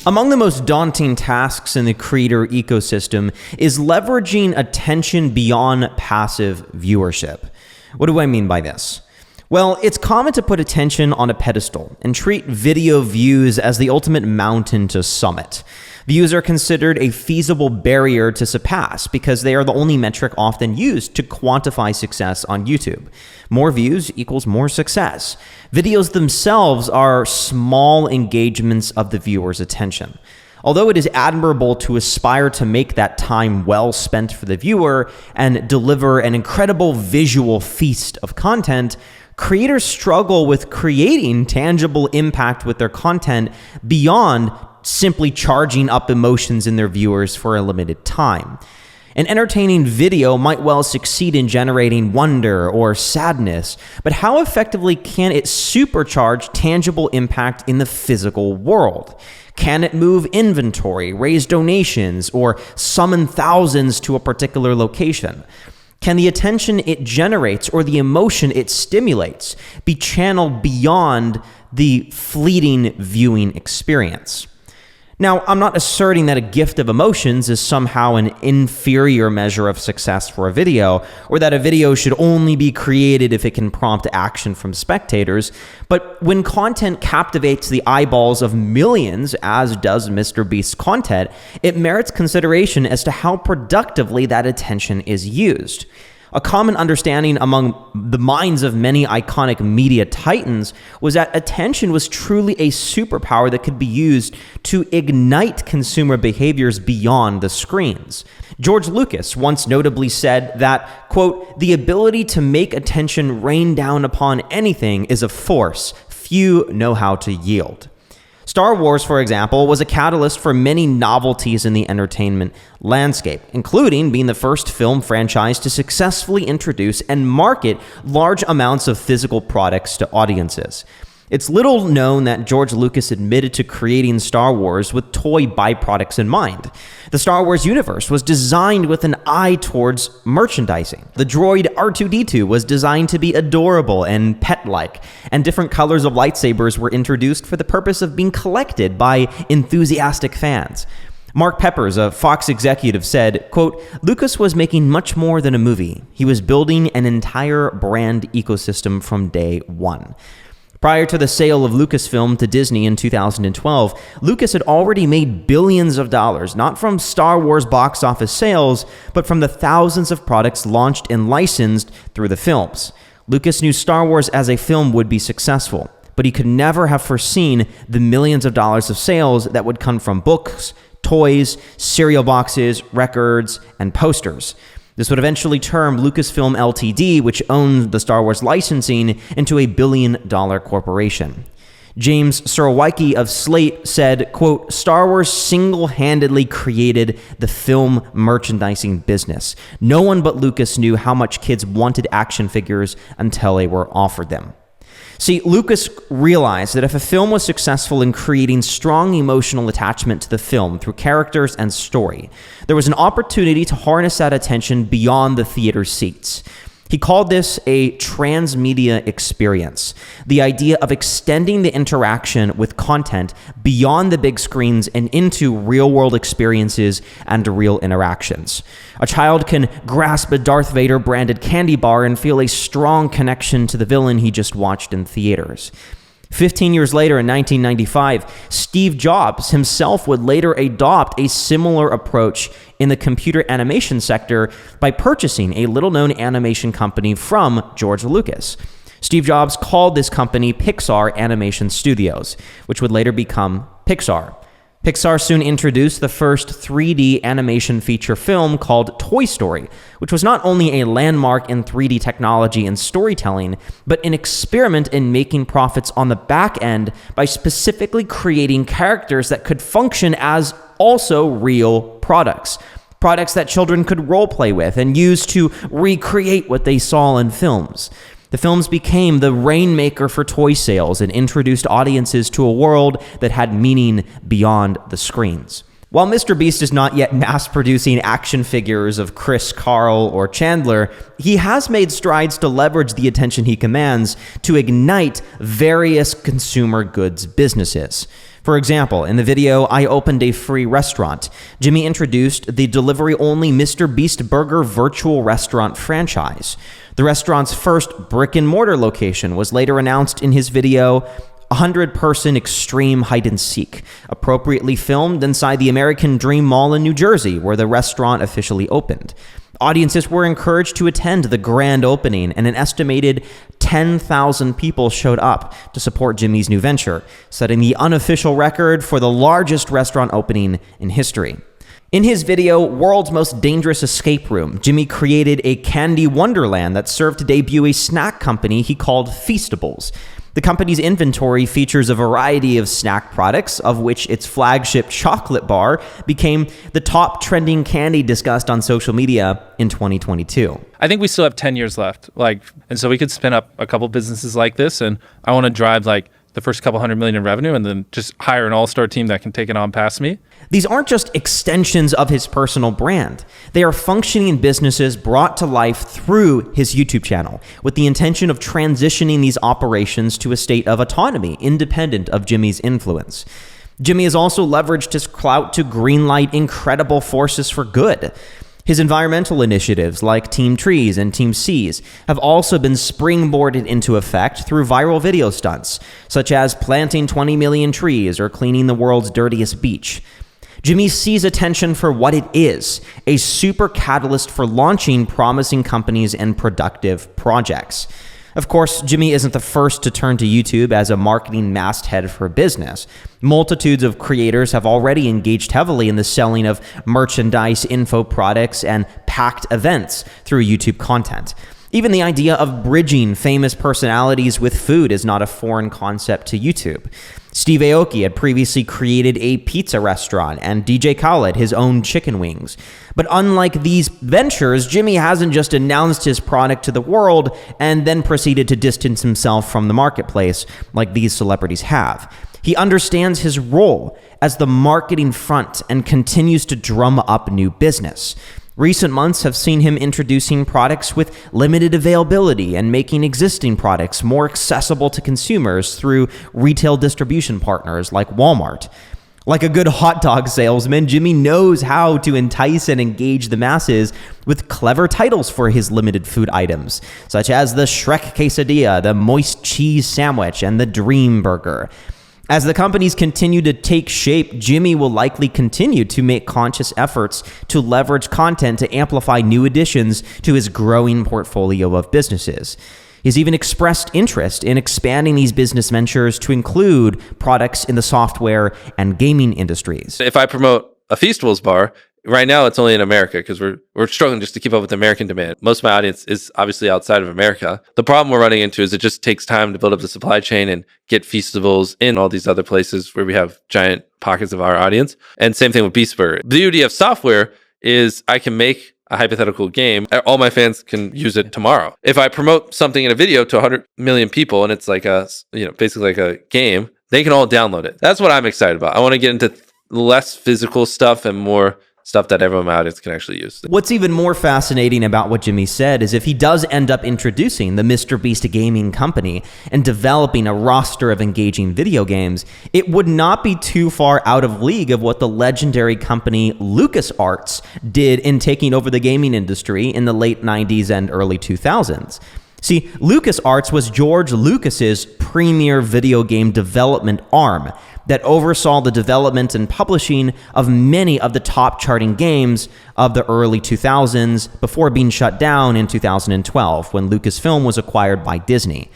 Among the most daunting tasks in the creator ecosystem is leveraging attention beyond passive viewership. What do I mean by this? Well, it's common to put attention on a pedestal and treat video views as the ultimate mountain to summit. Views are considered a feasible barrier to surpass because they are the only metric often used to quantify success on YouTube. More views equals more success. Videos themselves are small engagements of the viewer's attention. Although it is admirable to aspire to make that time well spent for the viewer and deliver an incredible visual feast of content, creators struggle with creating tangible impact with their content beyond simply charging up emotions in their viewers for a limited time. An entertaining video might well succeed in generating wonder or sadness, but how effectively can it supercharge tangible impact in the physical world? Can it move inventory, raise donations, or summon thousands to a particular location? Can the attention it generates or the emotion it stimulates be channeled beyond the fleeting viewing experience? Now, I'm not asserting that a gift of emotions is somehow an inferior measure of success for a video, or that a video should only be created if it can prompt action from spectators, but when content captivates the eyeballs of millions, as does MrBeast's content, it merits consideration as to how productively that attention is used. A common understanding among the minds of many iconic media titans was that attention was truly a superpower that could be used to ignite consumer behaviors beyond the screens. George Lucas once notably said that, quote, "The ability to make attention rain down upon anything is a force few know how to yield." Star Wars, for example, was a catalyst for many novelties in the entertainment landscape, including being the first film franchise to successfully introduce and market large amounts of physical products to audiences. It's little known that George Lucas admitted to creating Star Wars with toy byproducts in mind. The Star Wars universe was designed with an eye towards merchandising. The droid R2-D2 was designed to be adorable and pet-like, and different colors of lightsabers were introduced for the purpose of being collected by enthusiastic fans. Mark Peppers, a Fox executive, said, quote, "Lucas was making much more than a movie. He was building an entire brand ecosystem from day one." Prior to the sale of Lucasfilm to Disney in 2012, Lucas had already made billions of dollars, not from Star Wars box office sales, but from the thousands of products launched and licensed through the films. Lucas knew Star Wars as a film would be successful, but he could never have foreseen the millions of dollars of sales that would come from books, toys, cereal boxes, records, and posters. This would eventually turn Lucasfilm Ltd., which owned the Star Wars licensing, into a billion-dollar corporation. James Surowiecki of Slate said, quote, "Star Wars single-handedly created the film merchandising business. No one but Lucas knew how much kids wanted action figures until they were offered them." See, Lucas realized that if a film was successful in creating strong emotional attachment to the film through characters and story, there was an opportunity to harness that attention beyond the theater seats. He called this a transmedia experience, the idea of extending the interaction with content beyond the big screens and into real-world experiences and real interactions. A child can grasp a Darth Vader branded candy bar and feel a strong connection to the villain he just watched in theaters. 15 years later, in 1995, Steve Jobs himself would later adopt a similar approach in the computer animation sector by purchasing a little-known animation company from George Lucas. Steve Jobs called this company Pixar Animation Studios, which would later become Pixar. Pixar soon introduced the first 3D animation feature film called Toy Story, which was not only a landmark in 3D technology and storytelling, but an experiment in making profits on the back end by specifically creating characters that could function as also real products. Products that children could roleplay with and use to recreate what they saw in films. The films became the rainmaker for toy sales and introduced audiences to a world that had meaning beyond the screens. While MrBeast is not yet mass-producing action figures of Chris, Carl, or Chandler, he has made strides to leverage the attention he commands to ignite various consumer goods businesses. For example, in the video, "I Opened a Free Restaurant," Jimmy introduced the delivery-only MrBeast Burger virtual restaurant franchise. The restaurant's first brick-and-mortar location was later announced in his video, 100-person extreme hide-and-seek, appropriately filmed inside the American Dream Mall in New Jersey, where the restaurant officially opened. Audiences were encouraged to attend the grand opening, and an estimated 10,000 people showed up to support Jimmy's new venture, setting the unofficial record for the largest restaurant opening in history. In his video, World's Most Dangerous Escape Room, Jimmy created a candy wonderland that served to debut a snack company he called Feastables. The company's inventory features a variety of snack products, of which its flagship chocolate bar became the top trending candy discussed on social media in 2022. I think we still have 10 years left. And so we could spin up a couple businesses like this, and I want to drive the first couple $100 million in revenue and then just hire an all-star team that can take it on past me. These aren't just extensions of his personal brand. They are functioning businesses brought to life through his YouTube channel, with the intention of transitioning these operations to a state of autonomy, independent of Jimmy's influence. Jimmy has also leveraged his clout to greenlight incredible forces for good. His environmental initiatives, like Team Trees and Team Seas, have also been springboarded into effect through viral video stunts, such as planting 20 million trees or cleaning the world's dirtiest beach. Jimmy sees attention for what it is, a super catalyst for launching promising companies and productive projects. Of course, Jimmy isn't the first to turn to YouTube as a marketing masthead for business. Multitudes of creators have already engaged heavily in the selling of merchandise, info products, and packed events through YouTube content. Even the idea of bridging famous personalities with food is not a foreign concept to YouTube. Steve Aoki had previously created a pizza restaurant, and DJ Khaled his own chicken wings. But unlike these ventures, Jimmy hasn't just announced his product to the world and then proceeded to distance himself from the marketplace like these celebrities have. He understands his role as the marketing front and continues to drum up new business. Recent months have seen him introducing products with limited availability and making existing products more accessible to consumers through retail distribution partners like Walmart. Like a good hot dog salesman, Jimmy knows how to entice and engage the masses with clever titles for his limited food items, such as the Shrek Quesadilla, the Moist Cheese Sandwich, and the Dream Burger. As the companies continue to take shape, Jimmy will likely continue to make conscious efforts to leverage content to amplify new additions to his growing portfolio of businesses. He's even expressed interest in expanding these business ventures to include products in the software and gaming industries. If I promote a Feastables bar, right now it's only in America because we're struggling just to keep up with American demand. Most of my audience is obviously outside of America. The problem we're running into is it just takes time to build up the supply chain and get Feastables in all these other places where we have giant pockets of our audience. And same thing with Beast Burger. The beauty of software is I can make a hypothetical game. All my fans can use it tomorrow. If I promote something in a video to 100 million people and it's like basically like a game, they can all download it. That's what I'm excited about. I want to get into less physical stuff and more stuff that everyone in my audience can actually use. What's even more fascinating about what Jimmy said is if he does end up introducing the MrBeast gaming company and developing a roster of engaging video games, it would not be too far out of league of what the legendary company LucasArts did in taking over the gaming industry in the late 90s and early 2000s. See, LucasArts was George Lucas's premier video game development arm that oversaw the development and publishing of many of the top charting games of the early 2000s before being shut down in 2012 when Lucasfilm was acquired by Disney.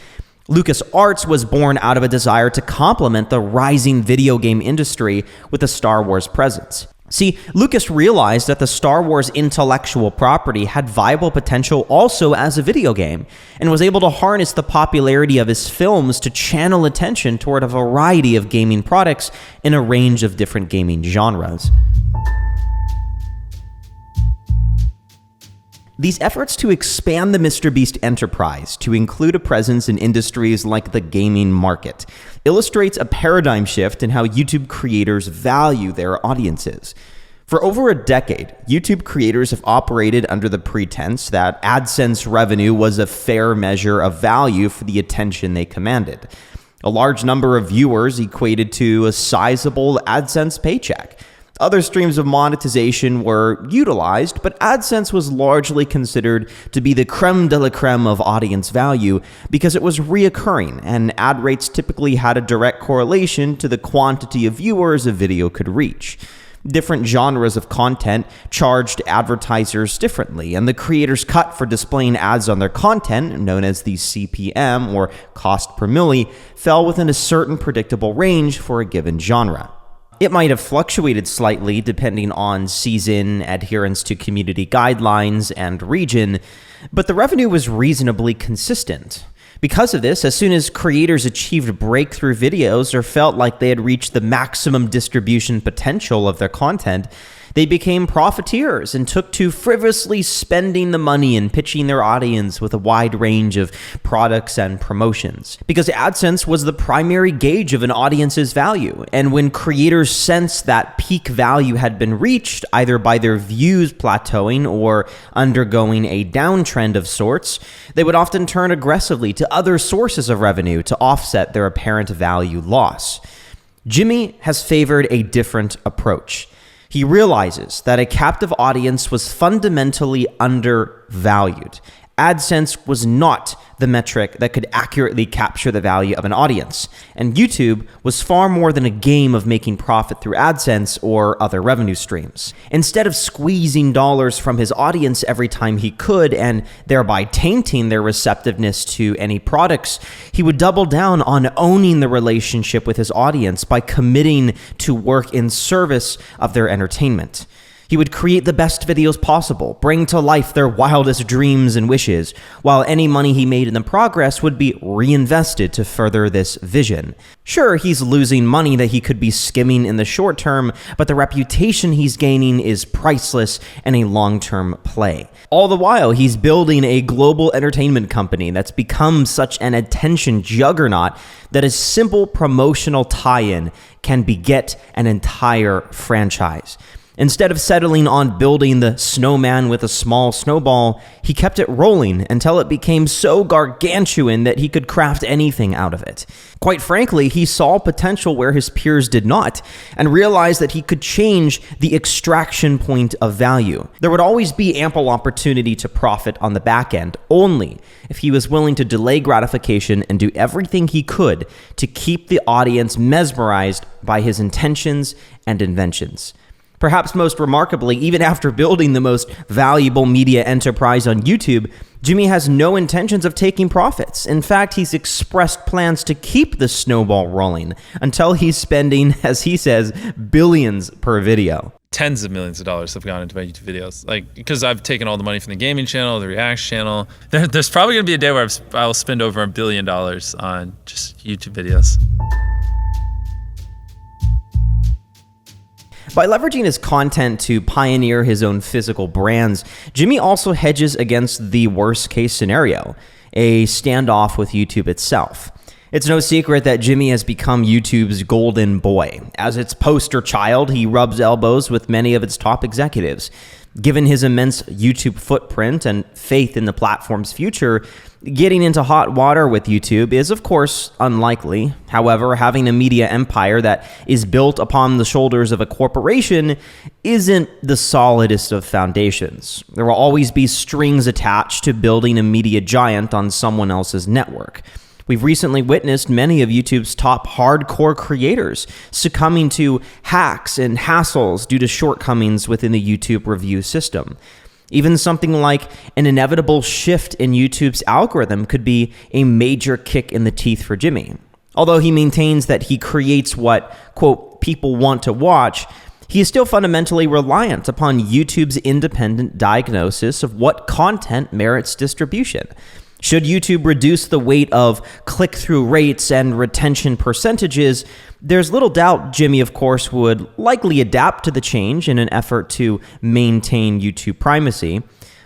LucasArts was born out of a desire to complement the rising video game industry with a Star Wars presence. See, Lucas realized that the Star Wars intellectual property had viable potential also as a video game, and was able to harness the popularity of his films to channel attention toward a variety of gaming products in a range of different gaming genres. These efforts to expand the MrBeast enterprise to include a presence in industries like the gaming market illustrates a paradigm shift in how YouTube creators value their audiences. For over a decade, YouTube creators have operated under the pretense that AdSense revenue was a fair measure of value for the attention they commanded. A large number of viewers equated to a sizable AdSense paycheck. Other streams of monetization were utilized, but AdSense was largely considered to be the creme de la creme of audience value because it was reoccurring, and ad rates typically had a direct correlation to the quantity of viewers a video could reach. Different genres of content charged advertisers differently, and the creator's cut for displaying ads on their content, known as the CPM or cost per milli, fell within a certain predictable range for a given genre. It might have fluctuated slightly depending on season, adherence to community guidelines, and region, but the revenue was reasonably consistent. Because of this, as soon as creators achieved breakthrough videos or felt like they had reached the maximum distribution potential of their content, they became profiteers and took to frivolously spending the money and pitching their audience with a wide range of products and promotions. Because AdSense was the primary gauge of an audience's value, and when creators sensed that peak value had been reached, either by their views plateauing or undergoing a downtrend of sorts, they would often turn aggressively to other sources of revenue to offset their apparent value loss. Jimmy has favored a different approach. He realizes that a captive audience was fundamentally undervalued. AdSense was not the metric that could accurately capture the value of an audience, and YouTube was far more than a game of making profit through AdSense or other revenue streams. Instead of squeezing dollars from his audience every time he could and thereby tainting their receptiveness to any products, he would double down on owning the relationship with his audience by committing to work in service of their entertainment. He would create the best videos possible, bring to life their wildest dreams and wishes, while any money he made in the progress would be reinvested to further this vision. Sure, he's losing money that he could be skimming in the short term, but the reputation he's gaining is priceless and a long-term play. All the while, he's building a global entertainment company that's become such an attention juggernaut that a simple promotional tie-in can beget an entire franchise. Instead of settling on building the snowman with a small snowball, he kept it rolling until it became so gargantuan that he could craft anything out of it. Quite frankly, he saw potential where his peers did not, and realized that he could change the extraction point of value. There would always be ample opportunity to profit on the back end, only if he was willing to delay gratification and do everything he could to keep the audience mesmerized by his intentions and inventions. Perhaps most remarkably, even after building the most valuable media enterprise on YouTube, Jimmy has no intentions of taking profits. In fact, he's expressed plans to keep the snowball rolling until he's spending, as he says, billions per video. Tens of millions of dollars have gone into my YouTube videos. Like, because I've taken all the money from the gaming channel, the reaction channel. There's probably going to be a day where I'll spend over $1 billion on just YouTube videos. By leveraging his content to pioneer his own physical brands, Jimmy also hedges against the worst-case scenario, a standoff with YouTube itself. It's no secret that Jimmy has become YouTube's golden boy. As its poster child, he rubs elbows with many of its top executives. Given his immense YouTube footprint and faith in the platform's future, getting into hot water with YouTube is, of course, unlikely. However, having a media empire that is built upon the shoulders of a corporation isn't the solidest of foundations. There will always be strings attached to building a media giant on someone else's network. We've recently witnessed many of YouTube's top hardcore creators succumbing to hacks and hassles due to shortcomings within the YouTube review system. Even something like an inevitable shift in YouTube's algorithm could be a major kick in the teeth for Jimmy. Although he maintains that he creates what, quote, people want to watch, he is still fundamentally reliant upon YouTube's independent diagnosis of what content merits distribution. Should YouTube reduce the weight of click-through rates and retention percentages, there's little doubt Jimmy, of course, would likely adapt to the change in an effort to maintain YouTube primacy.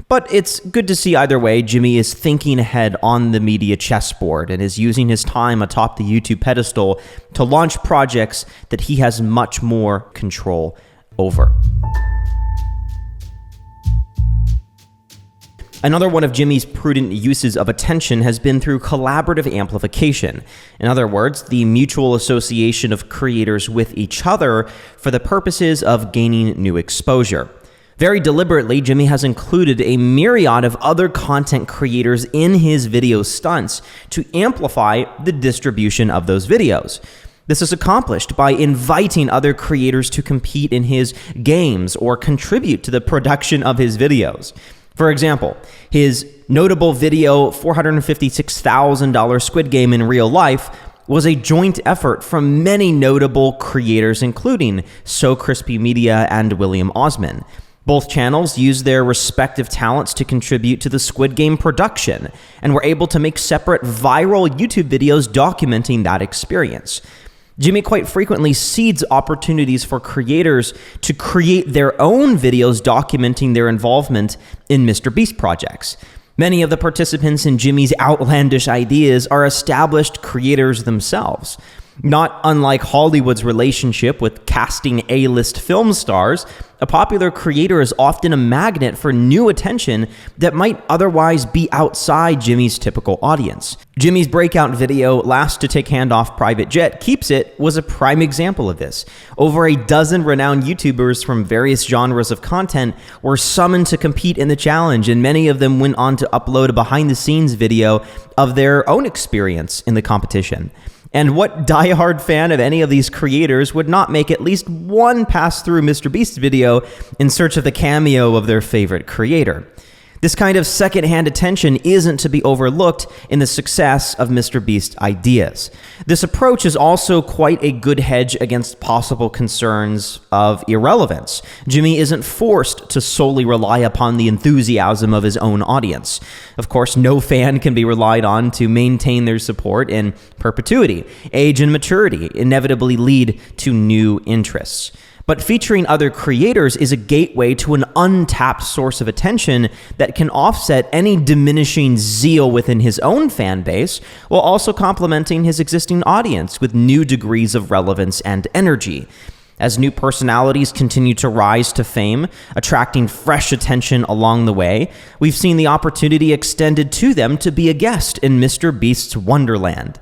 But it's good to see either way, Jimmy is thinking ahead on the media chessboard and is using his time atop the YouTube pedestal to launch projects that he has much more control over. Another one of Jimmy's prudent uses of attention has been through collaborative amplification. In other words, the mutual association of creators with each other for the purposes of gaining new exposure. Very deliberately, Jimmy has included a myriad of other content creators in his video stunts to amplify the distribution of those videos. This is accomplished by inviting other creators to compete in his games or contribute to the production of his videos. For example, his notable video $456,000 Squid Game in real life was a joint effort from many notable creators, including So Crispy Media and William Osman. Both channels used their respective talents to contribute to the Squid Game production and were able to make separate viral YouTube videos documenting that experience. Jimmy quite frequently seeds opportunities for creators to create their own videos documenting their involvement in MrBeast projects. Many of the participants in Jimmy's outlandish ideas are established creators themselves. Not unlike Hollywood's relationship with casting A-list film stars, a popular creator is often a magnet for new attention that might otherwise be outside Jimmy's typical audience. Jimmy's breakout video, Last to Take Hand Off Private Jet Keeps It, was a prime example of this. Over a dozen renowned YouTubers from various genres of content were summoned to compete in the challenge, and many of them went on to upload a behind-the-scenes video of their own experience in the competition. And what diehard fan of any of these creators would not make at least one pass-through MrBeast video in search of the cameo of their favorite creator? This kind of secondhand attention isn't to be overlooked in the success of MrBeast's ideas. This approach is also quite a good hedge against possible concerns of irrelevance. Jimmy isn't forced to solely rely upon the enthusiasm of his own audience. Of course, no fan can be relied on to maintain their support in perpetuity. Age and maturity inevitably lead to new interests. But featuring other creators is a gateway to an untapped source of attention that can offset any diminishing zeal within his own fan base, while also complementing his existing audience with new degrees of relevance and energy. As new personalities continue to rise to fame, attracting fresh attention along the way, we've seen the opportunity extended to them to be a guest in MrBeast's Wonderland.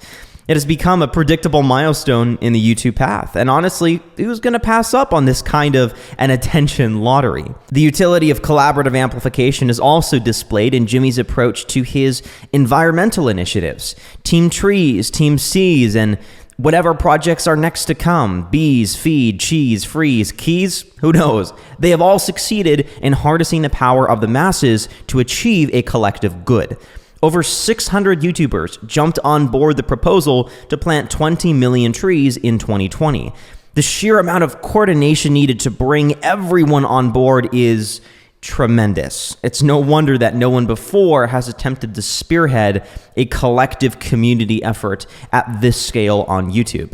It has become a predictable milestone in the YouTube path, and honestly, who's going to pass up on this kind of an attention lottery? The utility of collaborative amplification is also displayed in Jimmy's approach to his environmental initiatives, Team Trees, Team Seas, and whatever projects are next to come. Bees, feed, cheese, freeze, keys, who knows? They have all succeeded in harnessing the power of the masses to achieve a collective good. Over 600 YouTubers jumped on board the proposal to plant 20 million trees in 2020. The sheer amount of coordination needed to bring everyone on board is tremendous. It's no wonder that no one before has attempted to spearhead a collective community effort at this scale on YouTube.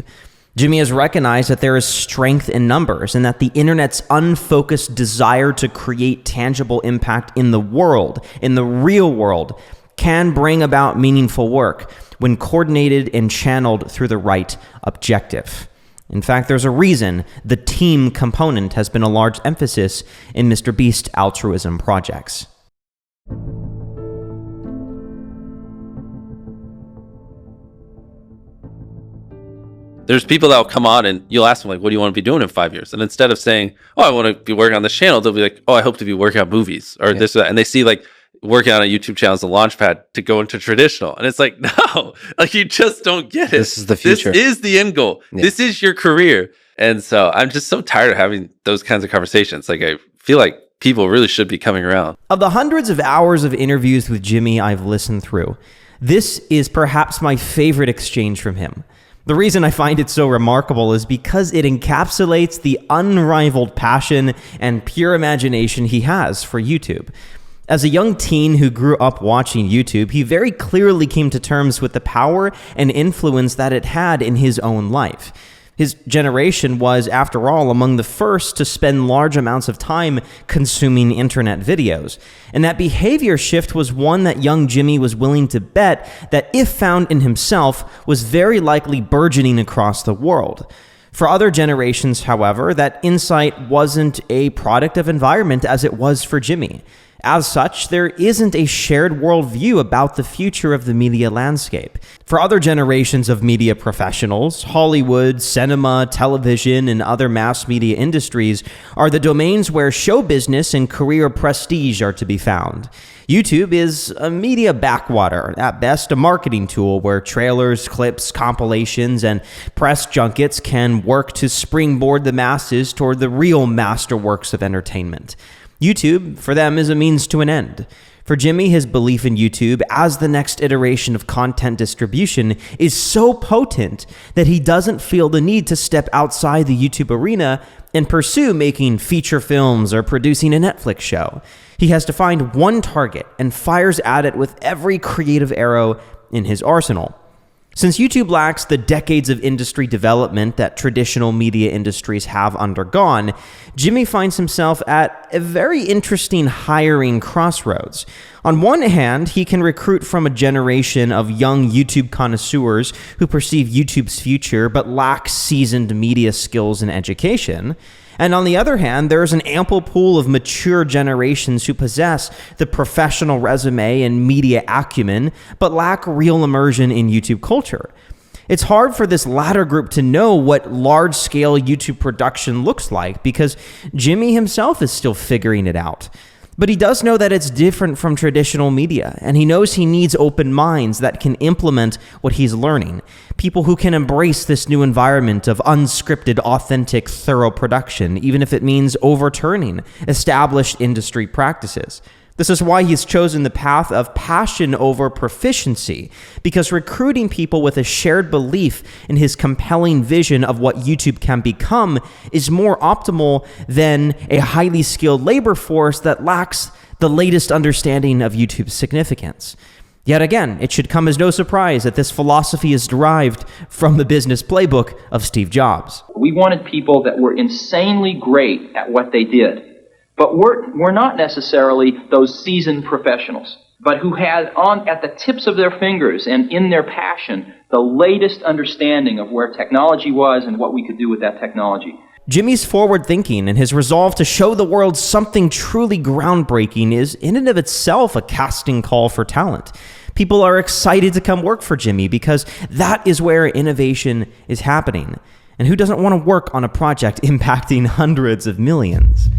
Jimmy has recognized that there is strength in numbers and that the internet's unfocused desire to create tangible impact in the world, in the real world, can bring about meaningful work when coordinated and channeled through the right objective. In fact, there's a reason the team component has been a large emphasis in MrBeast altruism projects. There's people that will come on and you'll ask them, like, what do you want to be doing in 5 years? And instead of saying, oh, I want to be working on this channel, they'll be like, oh, I hope to be working on movies or this or that. And they see like working on a YouTube channel as a launch pad to go into traditional. And it's like, no, like you just don't get it. This is the future. This is the end goal. Yeah. This is your career. And so I'm just so tired of having those kinds of conversations. Like I feel like people really should be coming around. Of the hundreds of hours of interviews with Jimmy I've listened through, this is perhaps my favorite exchange from him. The reason I find it so remarkable is because it encapsulates the unrivaled passion and pure imagination he has for YouTube. As a young teen who grew up watching YouTube, he very clearly came to terms with the power and influence that it had in his own life. His generation was, after all, among the first to spend large amounts of time consuming internet videos. And that behavior shift was one that young Jimmy was willing to bet that, if found in himself, was very likely burgeoning across the world. For other generations, however, that insight wasn't a product of environment as it was for Jimmy. As such, there isn't a shared worldview about the future of the media landscape. For other generations of media professionals, Hollywood, cinema, television, and other mass media industries are the domains where show business and career prestige are to be found. YouTube is a media backwater, at best a marketing tool where trailers, clips, compilations, and press junkets can work to springboard the masses toward the real masterworks of entertainment. YouTube, for them, is a means to an end. For Jimmy, his belief in YouTube as the next iteration of content distribution is so potent that he doesn't feel the need to step outside the YouTube arena and pursue making feature films or producing a Netflix show. He has to find one target and fires at it with every creative arrow in his arsenal. Since YouTube lacks the decades of industry development that traditional media industries have undergone, Jimmy finds himself at a very interesting hiring crossroads. On one hand, he can recruit from a generation of young YouTube connoisseurs who perceive YouTube's future but lack seasoned media skills and education. And on the other hand, there is an ample pool of mature generations who possess the professional resume and media acumen, but lack real immersion in YouTube culture. It's hard for this latter group to know what large-scale YouTube production looks like because Jimmy himself is still figuring it out. But he does know that it's different from traditional media, and he knows he needs open minds that can implement what he's learning. People who can embrace this new environment of unscripted, authentic, thorough production, even if it means overturning established industry practices. This is why he's chosen the path of passion over proficiency, because recruiting people with a shared belief in his compelling vision of what YouTube can become is more optimal than a highly skilled labor force that lacks the latest understanding of YouTube's significance. Yet again, it should come as no surprise that this philosophy is derived from the business playbook of Steve Jobs. We wanted people that were insanely great at what they did, but we're not necessarily those seasoned professionals, but who had at the tips of their fingers and in their passion the latest understanding of where technology was and what we could do with that technology. Jimmy's forward thinking and his resolve to show the world something truly groundbreaking is in and of itself a casting call for talent. People are excited to come work for Jimmy because that is where innovation is happening. And who doesn't want to work on a project impacting hundreds of millions?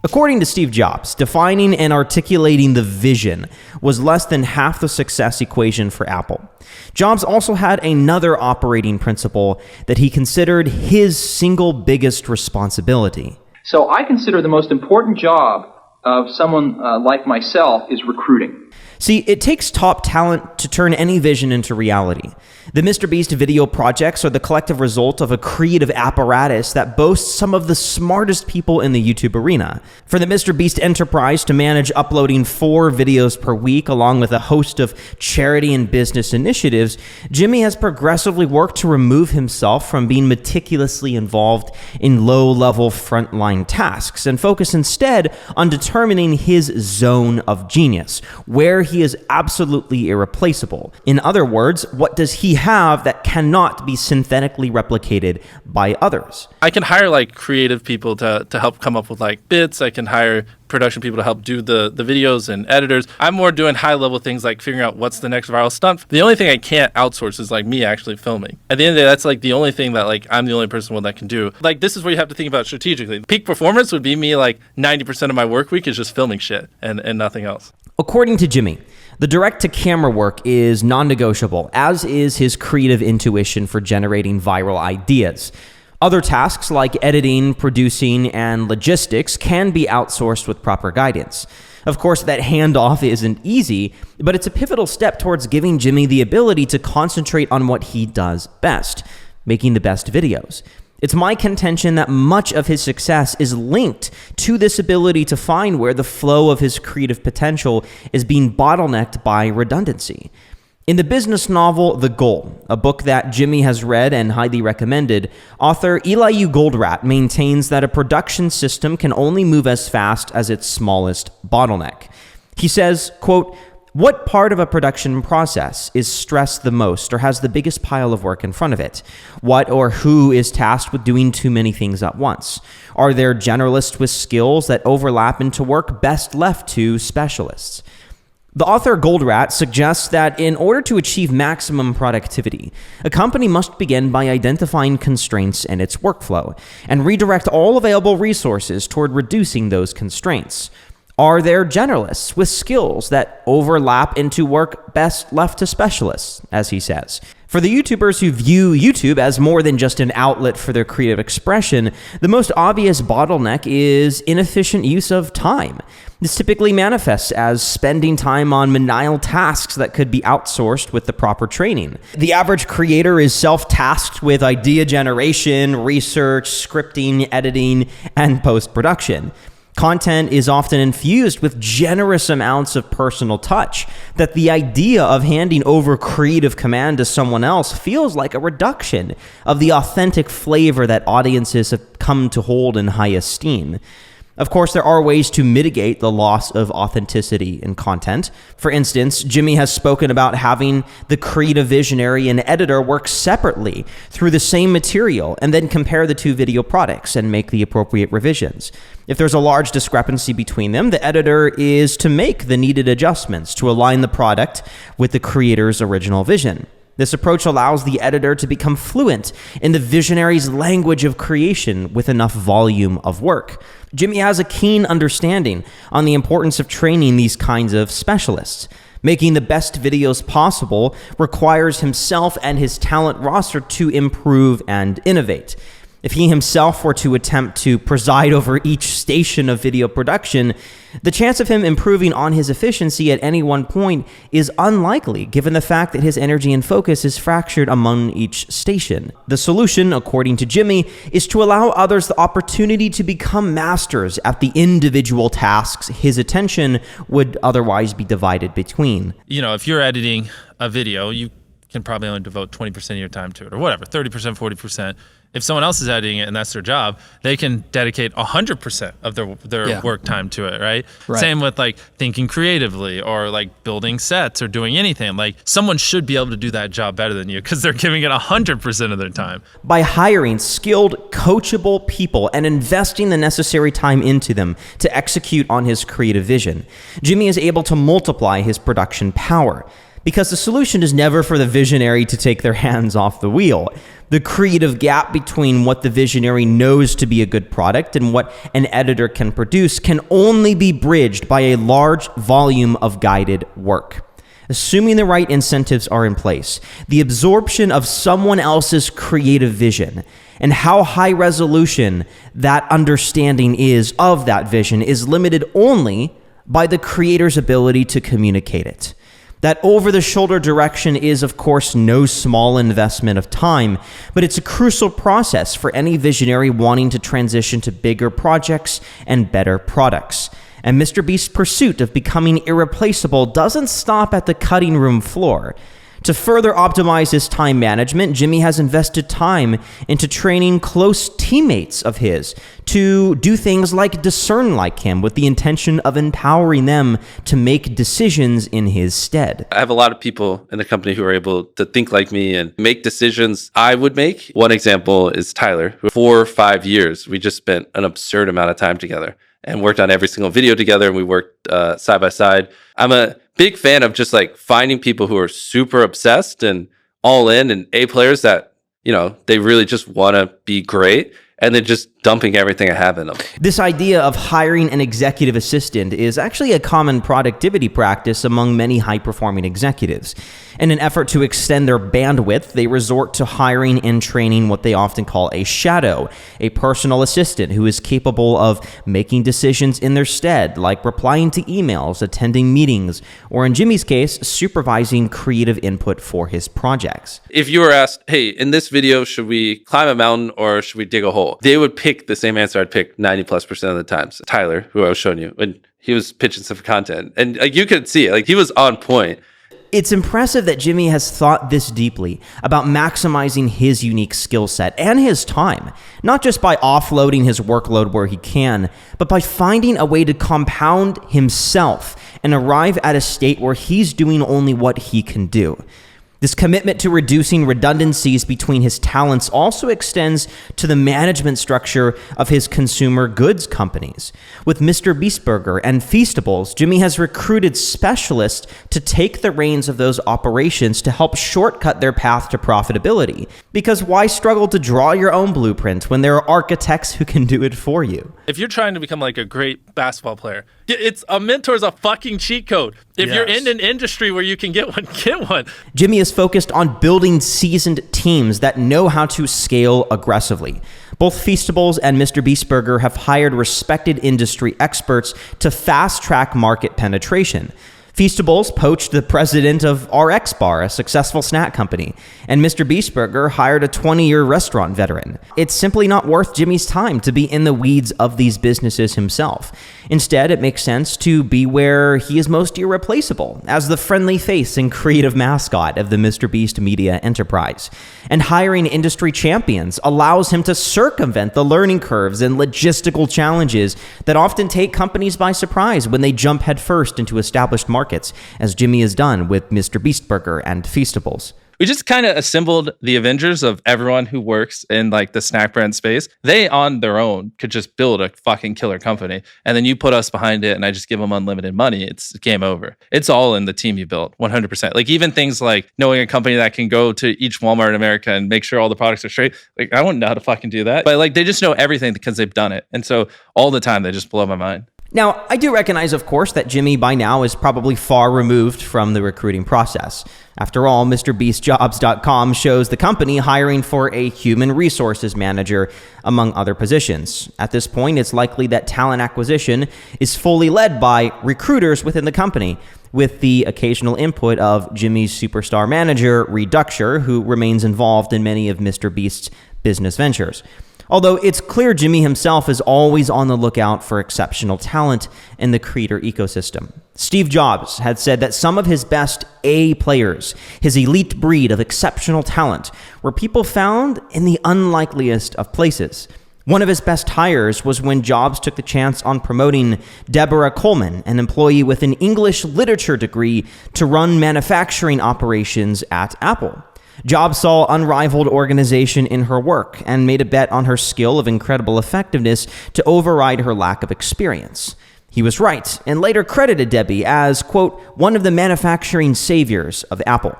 According to Steve Jobs, defining and articulating the vision was less than half the success equation for Apple. Jobs also had another operating principle that he considered his single biggest responsibility. So I consider the most important job of someone like myself is recruiting. See, it takes top talent to turn any vision into reality. The MrBeast video projects are the collective result of a creative apparatus that boasts some of the smartest people in the YouTube arena. For the MrBeast enterprise to manage uploading 4 videos per week along with a host of charity and business initiatives, Jimmy has progressively worked to remove himself from being meticulously involved in low-level frontline tasks and focus instead on determining his zone of genius, where he is absolutely irreplaceable. In other words, what does he have that cannot be synthetically replicated by others? I can hire like creative people to help come up with like bits. I can hire production people to help do the videos and editors. I'm more doing high level things like figuring out what's the next viral stunt. The only thing I can't outsource is like me actually filming. At the end of the day, that's like the only thing that like I'm the only person that can do. Like this is where you have to think about strategically. Peak performance would be me like 90% of my work week is just filming shit and nothing else. According to Jimmy, the direct-to-camera work is non-negotiable, as is his creative intuition for generating viral ideas. Other tasks like editing, producing, and logistics can be outsourced with proper guidance. Of course, that handoff isn't easy, but it's a pivotal step towards giving Jimmy the ability to concentrate on what he does best, making the best videos. It's my contention that much of his success is linked to this ability to find where the flow of his creative potential is being bottlenecked by redundancy. In the business novel The Goal, a book that Jimmy has read and highly recommended, author Elihu Goldratt maintains that a production system can only move as fast as its smallest bottleneck. He says, quote, "What part of a production process is stressed the most or has the biggest pile of work in front of it? What or who is tasked with doing too many things at once? Are there generalists with skills that overlap into work best left to specialists?" The author Goldratt suggests that in order to achieve maximum productivity, a company must begin by identifying constraints in its workflow and redirect all available resources toward reducing those constraints. Are there generalists with skills that overlap into work best left to specialists, as he says? For the YouTubers who view YouTube as more than just an outlet for their creative expression, the most obvious bottleneck is inefficient use of time. This typically manifests as spending time on menial tasks that could be outsourced with the proper training. The average creator is self-tasked with idea generation, research, scripting, editing, and post-production. Content is often infused with generous amounts of personal touch that the idea of handing over creative command to someone else feels like a reduction of the authentic flavor that audiences have come to hold in high esteem. Of course, there are ways to mitigate the loss of authenticity in content. For instance, Jimmy has spoken about having the creative visionary and editor work separately through the same material and then compare the two video products and make the appropriate revisions. If there's a large discrepancy between them, the editor is to make the needed adjustments to align the product with the creator's original vision. This approach allows the editor to become fluent in the visionary's language of creation with enough volume of work. Jimmy has a keen understanding on the importance of training these kinds of specialists. Making the best videos possible requires himself and his talent roster to improve and innovate. If he himself were to attempt to preside over each station of video production, the chance of him improving on his efficiency at any one point is unlikely, given the fact that his energy and focus is fractured among each station. The solution, according to Jimmy, is to allow others the opportunity to become masters at the individual tasks his attention would otherwise be divided between. You know, if you're editing a video, you can probably only devote 20% of your time to it, or whatever, 30%, 40%. If someone else is editing it and that's their job, they can dedicate 100% of their work time to it, right? Same with like thinking creatively or like building sets or doing anything. Like someone should be able to do that job better than you because they're giving it 100% of their time. By hiring skilled, coachable people and investing the necessary time into them to execute on his creative vision, Jimmy is able to multiply his production power. Because the solution is never for the visionary to take their hands off the wheel. The creative gap between what the visionary knows to be a good product and what an editor can produce can only be bridged by a large volume of guided work. Assuming the right incentives are in place, the absorption of someone else's creative vision and how high resolution that understanding is of that vision is limited only by the creator's ability to communicate it. That over-the-shoulder direction is, of course, no small investment of time, but it's a crucial process for any visionary wanting to transition to bigger projects and better products. And MrBeast's pursuit of becoming irreplaceable doesn't stop at the cutting room floor. To further optimize his time management, Jimmy has invested time into training close teammates of his to do things like discern like him with the intention of empowering them to make decisions in his stead. I have a lot of people in the company who are able to think like me and make decisions I would make. One example is Tyler, who 4 or 5 years, we just spent an absurd amount of time together and worked on every single video together, and we worked side by side. I'm a big fan of just like finding people who are super obsessed and all in and A players that, you know, they really just want to be great and then just dumping everything I have in them. This idea of hiring an executive assistant is actually a common productivity practice among many high-performing executives. In an effort to extend their bandwidth, they resort to hiring and training what they often call a shadow, a personal assistant who is capable of making decisions in their stead, like replying to emails, attending meetings, or in Jimmy's case, supervising creative input for his projects. If you were asked, hey, in this video, should we climb a mountain or should we dig a hole? They would pick the same answer I'd pick 90+% of the times. Tyler, who I was showing you, when he was pitching some content, and like you could see it, like he was on point. It's impressive that Jimmy has thought this deeply about maximizing his unique skill set and his time, not just by offloading his workload where he can, but by finding a way to compound himself and arrive at a state where he's doing only what he can do. This commitment to reducing redundancies between his talents also extends to the management structure of his consumer goods companies. With MrBeast Burger and Feastables, Jimmy has recruited specialists to take the reins of those operations to help shortcut their path to profitability. Because why struggle to draw your own blueprint when there are architects who can do it for you? If you're trying to become like a great basketball player, a mentor's a fucking cheat code. If you're in an industry where you can get one, get one. Jimmy is focused on building seasoned teams that know how to scale aggressively. Both Feastables and MrBeast Burger have hired respected industry experts to fast-track market penetration. Feastables poached the president of RX Bar, a successful snack company, and MrBeast Burger hired a 20-year restaurant veteran. It's simply not worth Jimmy's time to be in the weeds of these businesses himself. Instead, it makes sense to be where he is most irreplaceable, as the friendly face and creative mascot of the MrBeast media enterprise. And hiring industry champions allows him to circumvent the learning curves and logistical challenges that often take companies by surprise when they jump headfirst into established markets, as Jimmy has done with MrBeast Burger and Feastables. We just kind of assembled the Avengers of everyone who works in like the snack brand space. They on their own could just build a fucking killer company. And then you put us behind it and I just give them unlimited money. It's game over. It's all in the team you built, 100%. Like even things like knowing a company that can go to each Walmart in America and make sure all the products are straight. Like I wouldn't know how to fucking do that. But like they just know everything because they've done it. And so all the time they just blow my mind. Now, I do recognize, of course, that Jimmy by now is probably far removed from the recruiting process. After all, MrBeastJobs.com shows the company hiring for a human resources manager, among other positions. At this point, it's likely that talent acquisition is fully led by recruiters within the company, with the occasional input of Jimmy's superstar manager, Reduxer, who remains involved in many of MrBeast's business ventures. Although it's clear Jimmy himself is always on the lookout for exceptional talent in the creator ecosystem. Steve Jobs had said that some of his best A players, his elite breed of exceptional talent, were people found in the unlikeliest of places. One of his best hires was when Jobs took the chance on promoting Deborah Coleman, an employee with an English literature degree, to run manufacturing operations at Apple. Jobs saw unrivaled organization in her work and made a bet on her skill of incredible effectiveness to override her lack of experience. He was right, and later credited Debbie as, quote, one of the manufacturing saviors of Apple.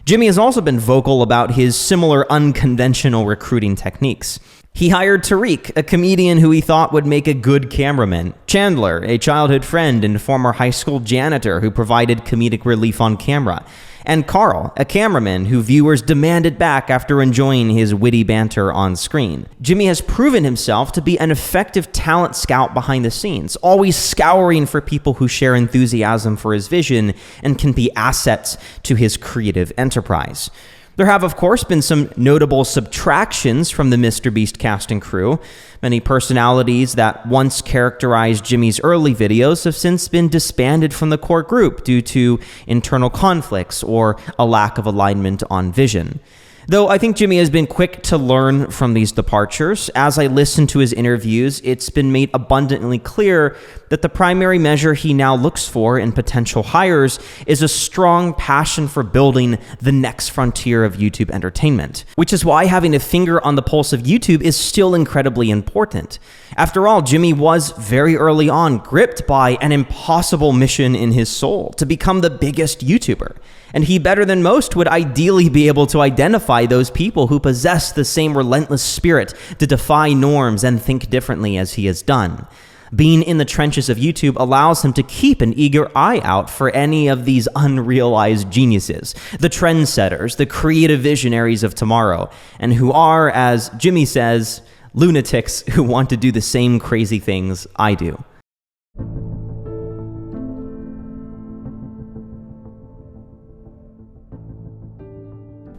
Jimmy has also been vocal about his similar unconventional recruiting techniques. He hired Tariq, a comedian who he thought would make a good cameraman, Chandler, a childhood friend and former high school janitor who provided comedic relief on camera, and Carl, a cameraman who viewers demanded back after enjoying his witty banter on screen. Jimmy has proven himself to be an effective talent scout behind the scenes, always scouring for people who share enthusiasm for his vision and can be assets to his creative enterprise. There have, of course, been some notable subtractions from the MrBeast cast and crew. Many personalities that once characterized Jimmy's early videos have since been disbanded from the core group due to internal conflicts or a lack of alignment on vision. Though I think Jimmy has been quick to learn from these departures, as I listen to his interviews, it's been made abundantly clear that the primary measure he now looks for in potential hires is a strong passion for building the next frontier of YouTube entertainment, which is why having a finger on the pulse of YouTube is still incredibly important. After all, Jimmy was very early on gripped by an impossible mission in his soul to become the biggest YouTuber. And he, better than most, would ideally be able to identify those people who possess the same relentless spirit to defy norms and think differently as he has done. Being in the trenches of YouTube allows him to keep an eager eye out for any of these unrealized geniuses, the trendsetters, the creative visionaries of tomorrow, and who are, as Jimmy says, lunatics who want to do the same crazy things I do.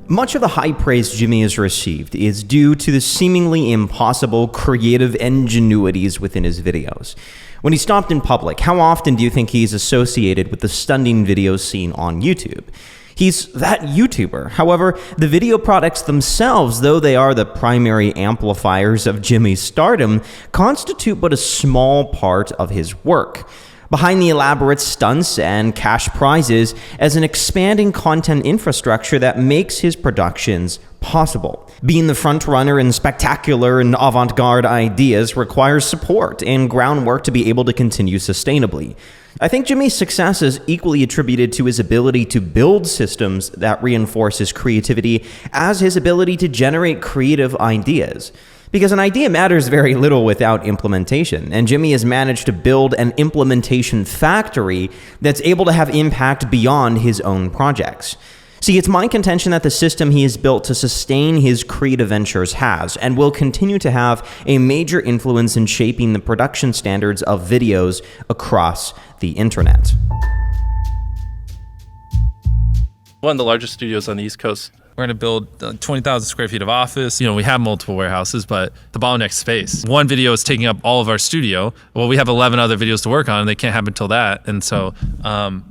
Much of the high praise Jimmy has received is due to the seemingly impossible creative ingenuities within his videos. When he stopped in public, how often do you think he's associated with the stunning videos seen on YouTube? He's that YouTuber. However, the video products themselves, though they are the primary amplifiers of Jimmy's stardom, constitute but a small part of his work. Behind the elaborate stunts and cash prizes as an expanding content infrastructure that makes his productions possible. Being the front runner in spectacular and avant-garde ideas requires support and groundwork to be able to continue sustainably. I think Jimmy's success is equally attributed to his ability to build systems that reinforce his creativity as his ability to generate creative ideas. Because an idea matters very little without implementation, and Jimmy has managed to build an implementation factory that's able to have impact beyond his own projects. See, it's my contention that the system he has built to sustain his creative ventures has, and will continue to have, a major influence in shaping the production standards of videos across the internet. One of the largest studios on the East Coast. We're going to build 20,000 square feet of office. You know, we have multiple warehouses, but the bottleneck space. One video is taking up all of our studio. Well, we have 11 other videos to work on, and they can't happen until that. And so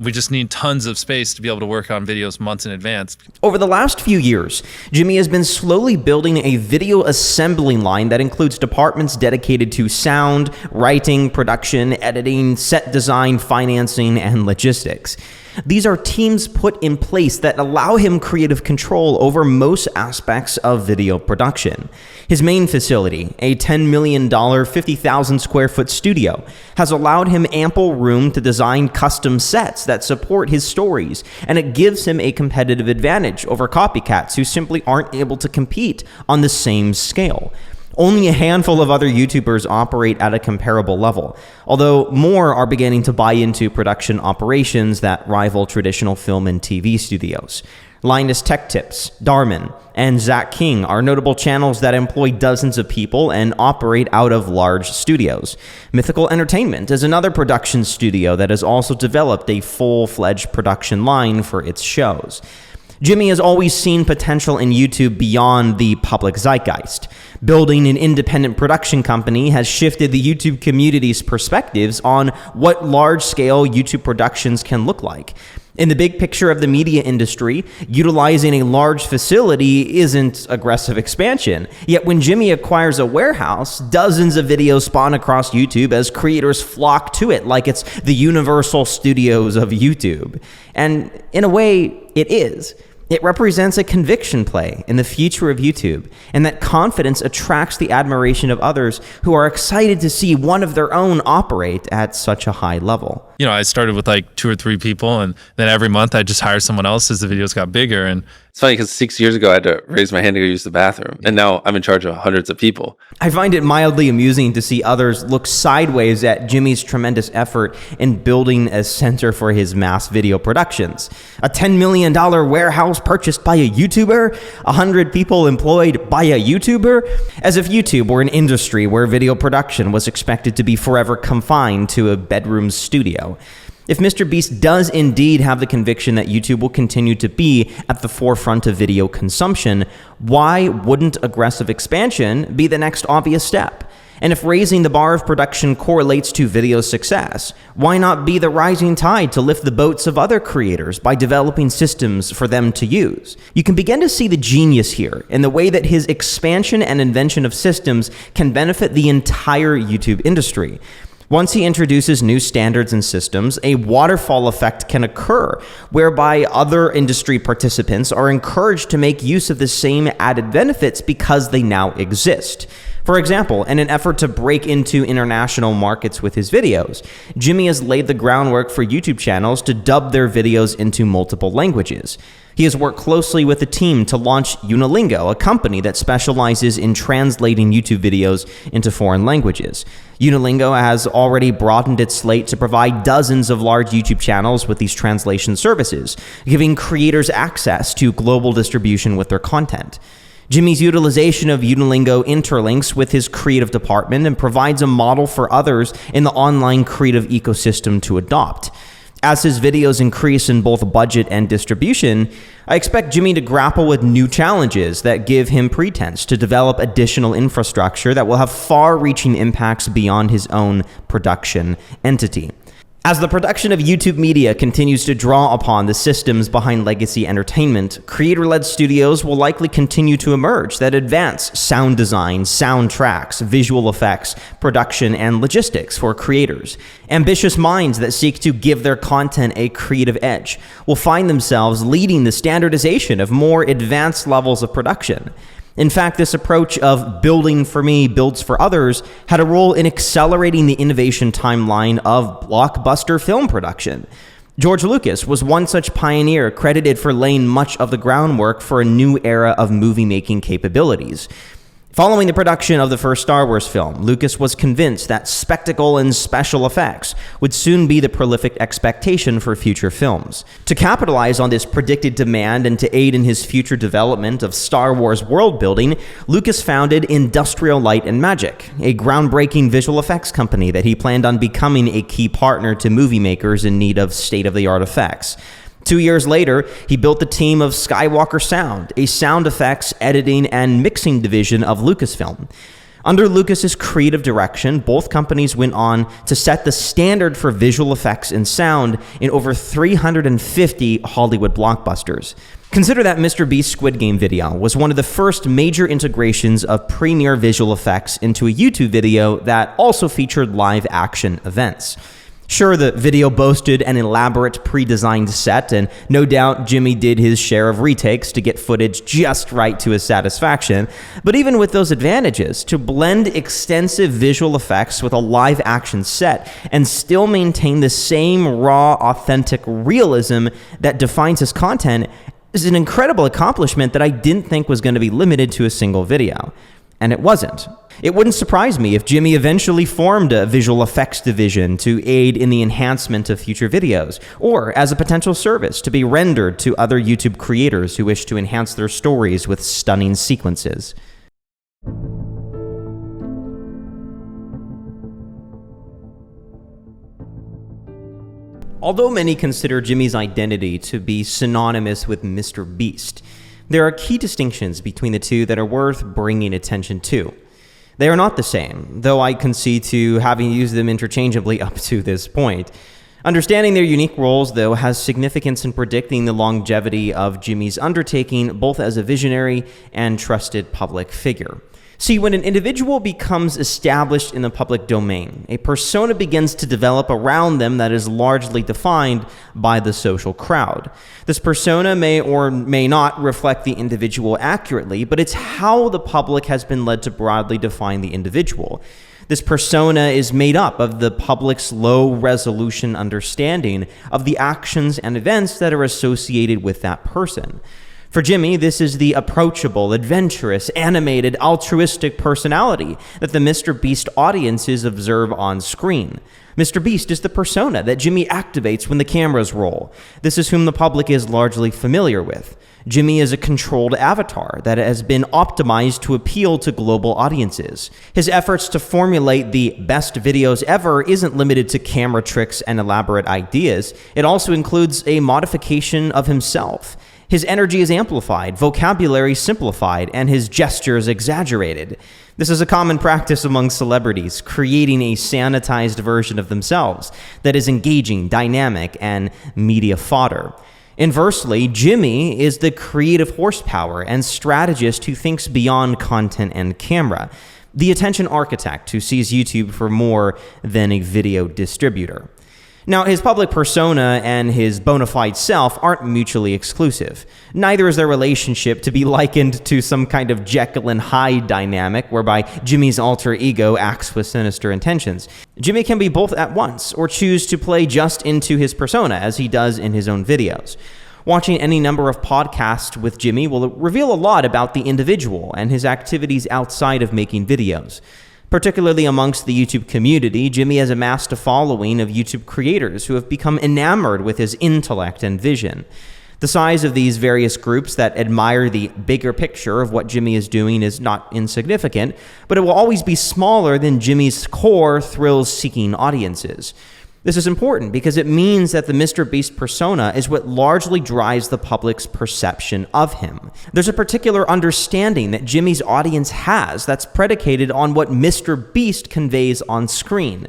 we just need tons of space to be able to work on videos months in advance. Over the last few years, Jimmy has been slowly building a video assembly line that includes departments dedicated to sound, writing, production, editing, set design, financing, and logistics. These are teams put in place that allow him creative control over most aspects of video production. His main facility, a $10 million, 50,000 square foot studio, has allowed him ample room to design custom sets that support his stories, and it gives him a competitive advantage over copycats who simply aren't able to compete on the same scale. Only a handful of other YouTubers operate at a comparable level, although more are beginning to buy into production operations that rival traditional film and TV studios. Linus Tech Tips, Darman, and Zach King are notable channels that employ dozens of people and operate out of large studios. Mythical Entertainment is another production studio that has also developed a full-fledged production line for its shows. Jimmy has always seen potential in YouTube beyond the public zeitgeist. Building an independent production company has shifted the YouTube community's perspectives on what large-scale YouTube productions can look like. In the big picture of the media industry, utilizing a large facility isn't aggressive expansion. Yet when Jimmy acquires a warehouse, dozens of videos spawn across YouTube as creators flock to it like it's the Universal Studios of YouTube. And in a way, it is. It represents a conviction play in the future of YouTube, and that confidence attracts the admiration of others who are excited to see one of their own operate at such a high level. You know, I started with like 2 or 3 people, and then every month I just hire someone else as the videos got bigger. And it's funny because 6 years ago I had to raise my hand to go use the bathroom, and now I'm in charge of hundreds of people. I find it mildly amusing to see others look sideways at Jimmy's tremendous effort in building a center for his mass video productions. A $10 million warehouse purchased by a YouTuber, 100 people employed by a YouTuber, as if YouTube were an industry where video production was expected to be forever confined to a bedroom studio. If MrBeast does indeed have the conviction that YouTube will continue to be at the forefront of video consumption, why wouldn't aggressive expansion be the next obvious step? And if raising the bar of production correlates to video success, why not be the rising tide to lift the boats of other creators by developing systems for them to use? You can begin to see the genius here in the way that his expansion and invention of systems can benefit the entire YouTube industry. Once he introduces new standards and systems, a waterfall effect can occur, whereby other industry participants are encouraged to make use of the same added benefits because they now exist. For example, in an effort to break into international markets with his videos, Jimmy has laid the groundwork for YouTube channels to dub their videos into multiple languages. He has worked closely with a team to launch Unilingo, a company that specializes in translating YouTube videos into foreign languages. Unilingo has already broadened its slate to provide dozens of large YouTube channels with these translation services, giving creators access to global distribution with their content. Jimmy's utilization of Unilingo interlinks with his creative department and provides a model for others in the online creative ecosystem to adopt. As his videos increase in both budget and distribution, I expect Jimmy to grapple with new challenges that give him pretense to develop additional infrastructure that will have far-reaching impacts beyond his own production entity. As the production of YouTube media continues to draw upon the systems behind legacy entertainment, creator-led studios will likely continue to emerge that advance sound design, soundtracks, visual effects, production, and logistics for creators. Ambitious minds that seek to give their content a creative edge will find themselves leading the standardization of more advanced levels of production. In fact, this approach of building for me, builds for others had a role in accelerating the innovation timeline of blockbuster film production. George Lucas was one such pioneer, credited for laying much of the groundwork for a new era of movie-making capabilities. Following the production of the first Star Wars film, Lucas was convinced that spectacle and special effects would soon be the prolific expectation for future films. To capitalize on this predicted demand and to aid in his future development of Star Wars world building, Lucas founded Industrial Light and Magic, a groundbreaking visual effects company that he planned on becoming a key partner to movie makers in need of state-of-the-art effects. 2 years later, he built the team of Skywalker Sound, a sound effects, editing, and mixing division of Lucasfilm. Under Lucas's creative direction, both companies went on to set the standard for visual effects and sound in over 350 Hollywood blockbusters. Consider that MrBeast's Squid Game video was one of the first major integrations of Premiere visual effects into a YouTube video that also featured live action events. Sure, the video boasted an elaborate pre-designed set, and no doubt Jimmy did his share of retakes to get footage just right to his satisfaction, but even with those advantages, to blend extensive visual effects with a live action set and still maintain the same raw, authentic realism that defines his content is an incredible accomplishment that I didn't think was going to be limited to a single video. and it wasn't. It wouldn't surprise me if Jimmy eventually formed a visual effects division to aid in the enhancement of future videos, or as a potential service to be rendered to other YouTube creators who wish to enhance their stories with stunning sequences. Although many consider Jimmy's identity to be synonymous with MrBeast, there are key distinctions between the two that are worth bringing attention to. They are not the same, though I concede to having used them interchangeably up to this point. Understanding their unique roles, though, has significance in predicting the longevity of Jimmy's undertaking, both as a visionary and trusted public figure. See, when an individual becomes established in the public domain, a persona begins to develop around them that is largely defined by the social crowd. This persona may or may not reflect the individual accurately, but it's how the public has been led to broadly define the individual. This persona is made up of the public's low-resolution understanding of the actions and events that are associated with that person. For Jimmy, this is the approachable, adventurous, animated, altruistic personality that the MrBeast audiences observe on screen. MrBeast is the persona that Jimmy activates when the cameras roll. This is whom the public is largely familiar with. Jimmy is a controlled avatar that has been optimized to appeal to global audiences. His efforts to formulate the best videos ever isn't limited to camera tricks and elaborate ideas. It also includes a modification of himself. His energy is amplified, vocabulary simplified, and his gestures exaggerated. This is a common practice among celebrities, creating a sanitized version of themselves that is engaging, dynamic, and media fodder. Inversely, Jimmy is the creative horsepower and strategist who thinks beyond content and camera, the attention architect who sees YouTube for more than a video distributor. Now, his public persona and his bona fide self aren't mutually exclusive. Neither is their relationship to be likened to some kind of Jekyll and Hyde dynamic whereby Jimmy's alter ego acts with sinister intentions. Jimmy can be both at once or choose to play just into his persona as he does in his own videos. Watching any number of podcasts with Jimmy will reveal a lot about the individual and his activities outside of making videos. Particularly amongst the YouTube community, Jimmy has amassed a following of YouTube creators who have become enamored with his intellect and vision. The size of these various groups that admire the bigger picture of what Jimmy is doing is not insignificant, but it will always be smaller than Jimmy's core thrill-seeking audiences. This is important because it means that the MrBeast persona is what largely drives the public's perception of him. There's a particular understanding that Jimmy's audience has that's predicated on what MrBeast conveys on screen.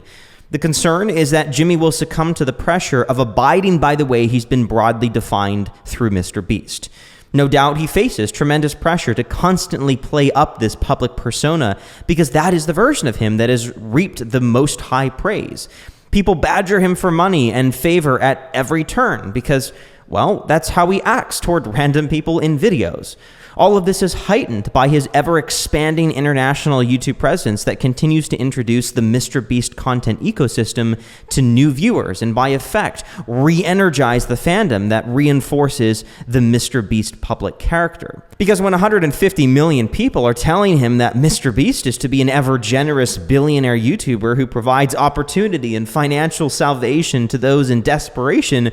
The concern is that Jimmy will succumb to the pressure of abiding by the way he's been broadly defined through MrBeast. No doubt he faces tremendous pressure to constantly play up this public persona because that is the version of him that has reaped the most high praise. People badger him for money and favor at every turn because, well, that's how he acts toward random people in videos. All of this is heightened by his ever-expanding international YouTube presence that continues to introduce the MrBeast content ecosystem to new viewers and, by effect, re-energize the fandom that reinforces the MrBeast public character. Because when 150 million people are telling him that MrBeast is to be an ever-generous billionaire YouTuber who provides opportunity and financial salvation to those in desperation,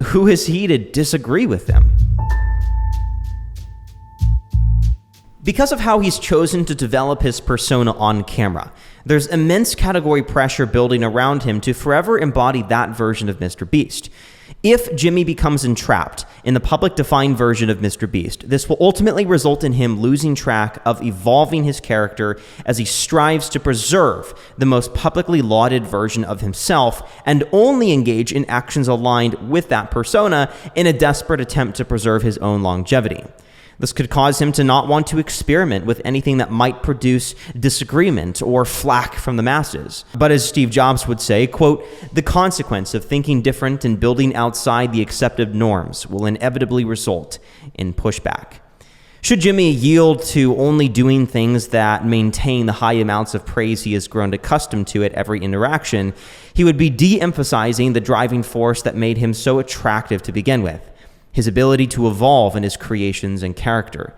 who is he to disagree with them? Because of how he's chosen to develop his persona on camera, there's immense category pressure building around him to forever embody that version of MrBeast. If Jimmy becomes entrapped in the public-defined version of MrBeast, this will ultimately result in him losing track of evolving his character as he strives to preserve the most publicly lauded version of himself and only engage in actions aligned with that persona in a desperate attempt to preserve his own longevity. This could cause him to not want to experiment with anything that might produce disagreement or flack from the masses. But as Steve Jobs would say, quote, "The consequence of thinking different and building outside the accepted norms will inevitably result in pushback." Should Jimmy yield to only doing things that maintain the high amounts of praise he has grown accustomed to at every interaction, he would be de-emphasizing the driving force that made him so attractive to begin with: his ability to evolve in his creations and character.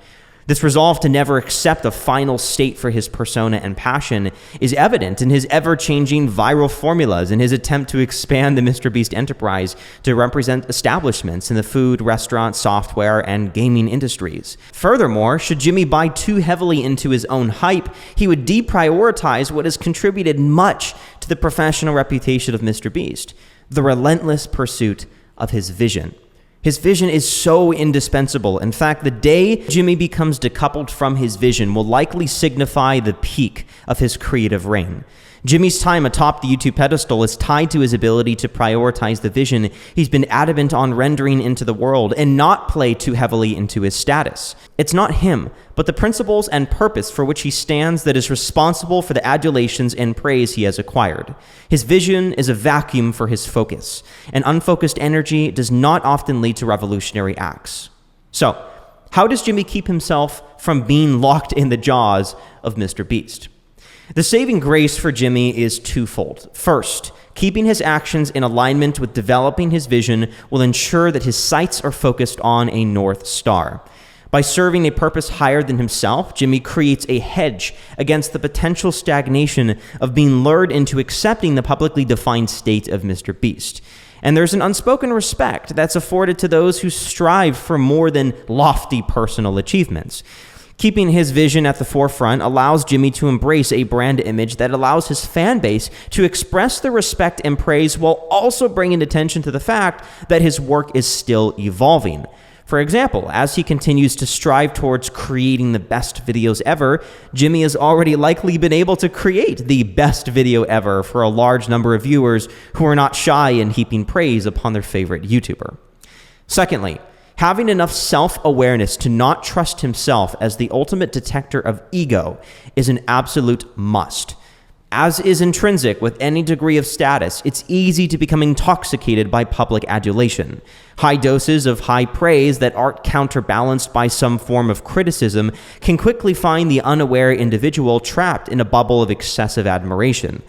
This resolve to never accept a final state for his persona and passion is evident in his ever-changing viral formulas and his attempt to expand the MrBeast enterprise to represent establishments in the food, restaurant, software, and gaming industries. Furthermore, should Jimmy buy too heavily into his own hype, he would deprioritize what has contributed much to the professional reputation of MrBeast: the relentless pursuit of his vision. His vision is so indispensable. In fact, the day Jimmy becomes decoupled from his vision will likely signify the peak of his creative reign. Jimmy's time atop the YouTube pedestal is tied to his ability to prioritize the vision he's been adamant on rendering into the world and not play too heavily into his status. It's not him, but the principles and purpose for which he stands that is responsible for the adulations and praise he has acquired. His vision is a vacuum for his focus, and unfocused energy does not often lead to revolutionary acts. So, how does Jimmy keep himself from being locked in the jaws of MrBeast? The saving grace for Jimmy is twofold. First, keeping his actions in alignment with developing his vision will ensure that his sights are focused on a North Star. By serving a purpose higher than himself, Jimmy creates a hedge against the potential stagnation of being lured into accepting the publicly defined state of MrBeast. And there's an unspoken respect that's afforded to those who strive for more than lofty personal achievements. Keeping his vision at the forefront allows Jimmy to embrace a brand image that allows his fan base to express their respect and praise while also bringing attention to the fact that his work is still evolving. For example, as he continues to strive towards creating the best videos ever, Jimmy has already likely been able to create the best video ever for a large number of viewers who are not shy in heaping praise upon their favorite YouTuber. Secondly, having enough self-awareness to not trust himself as the ultimate detector of ego is an absolute must. As is intrinsic with any degree of status, it's easy to become intoxicated by public adulation. High doses of high praise that aren't counterbalanced by some form of criticism can quickly find the unaware individual trapped in a bubble of excessive admiration.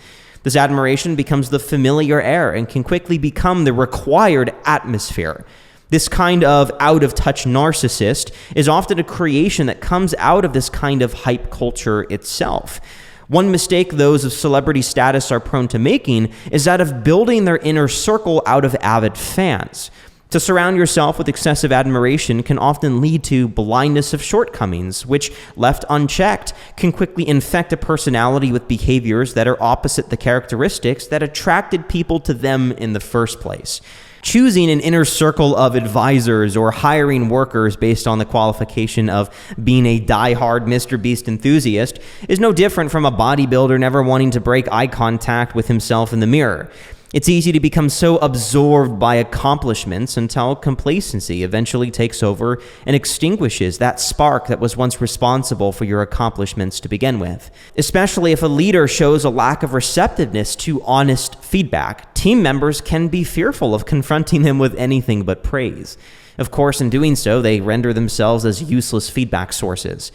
This admiration becomes the familiar air and can quickly become the required atmosphere. This kind of out-of-touch narcissist is often a creation that comes out of this kind of hype culture itself. One mistake those of celebrity status are prone to making is that of building their inner circle out of avid fans. To surround yourself with excessive admiration can often lead to blindness of shortcomings, which, left unchecked, can quickly infect a personality with behaviors that are opposite the characteristics that attracted people to them in the first place. Choosing an inner circle of advisors or hiring workers based on the qualification of being a die-hard MrBeast enthusiast is no different from a bodybuilder never wanting to break eye contact with himself in the mirror. It's easy to become so absorbed by accomplishments until complacency eventually takes over and extinguishes that spark that was once responsible for your accomplishments to begin with. Especially if a leader shows a lack of receptiveness to honest feedback, team members can be fearful of confronting them with anything but praise. Of course, in doing so, they render themselves as useless feedback sources.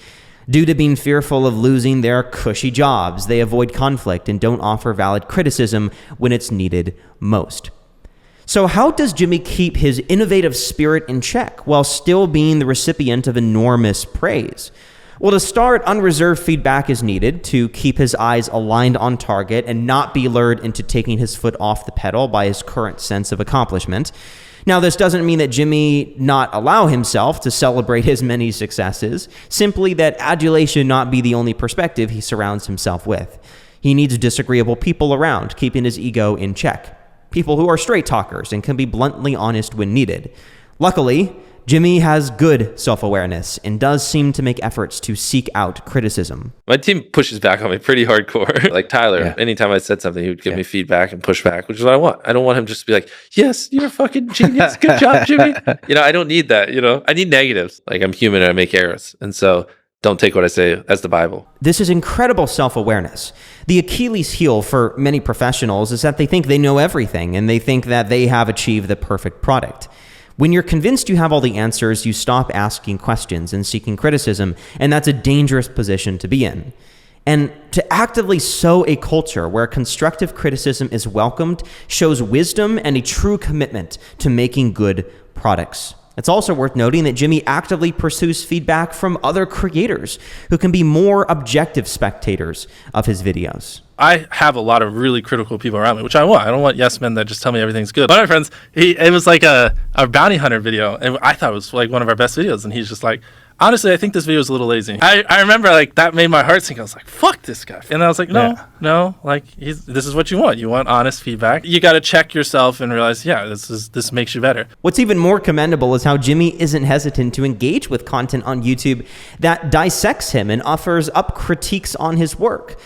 Due to being fearful of losing their cushy jobs, they avoid conflict and don't offer valid criticism when it's needed most. So how does Jimmy keep his innovative spirit in check while still being the recipient of enormous praise? Well, to start, unreserved feedback is needed to keep his eyes aligned on target and not be lured into taking his foot off the pedal by his current sense of accomplishment. Now, this doesn't mean that Jimmy not allow himself to celebrate his many successes, simply that adulation not be the only perspective he surrounds himself with. He needs disagreeable people around, keeping his ego in check. People who are straight talkers and can be bluntly honest when needed. Luckily, Jimmy has good self-awareness and does seem to make efforts to seek out criticism. My team pushes back on me pretty hardcore. Like Tyler, anytime I said something, he would give me feedback and push back, which is what I want. I don't want him just to be like, yes, you're a fucking genius. Good job, Jimmy. I don't need that. I need negatives. Like, I'm human and I make errors. And so don't take what I say as the Bible. This is incredible self-awareness. The Achilles heel for many professionals is that they think they know everything and they think that they have achieved the perfect product. When you're convinced you have all the answers, you stop asking questions and seeking criticism, and that's a dangerous position to be in. And to actively sow a culture where constructive criticism is welcomed shows wisdom and a true commitment to making good products. It's also worth noting that Jimmy actively pursues feedback from other creators who can be more objective spectators of his videos. I have a lot of really critical people around me, which I want. I don't want yes men that just tell me everything's good. One of my friends, it was like a bounty hunter video, and I thought it was like one of our best videos, and he's just like, honestly, I think this video is a little lazy. I remember like that made my heart sink. I was like, fuck this guy. And I was like, no, like this is what you want. You want honest feedback. You got to check yourself and realize, this makes you better. What's even more commendable is how Jimmy isn't hesitant to engage with content on YouTube that dissects him and offers up critiques on his work.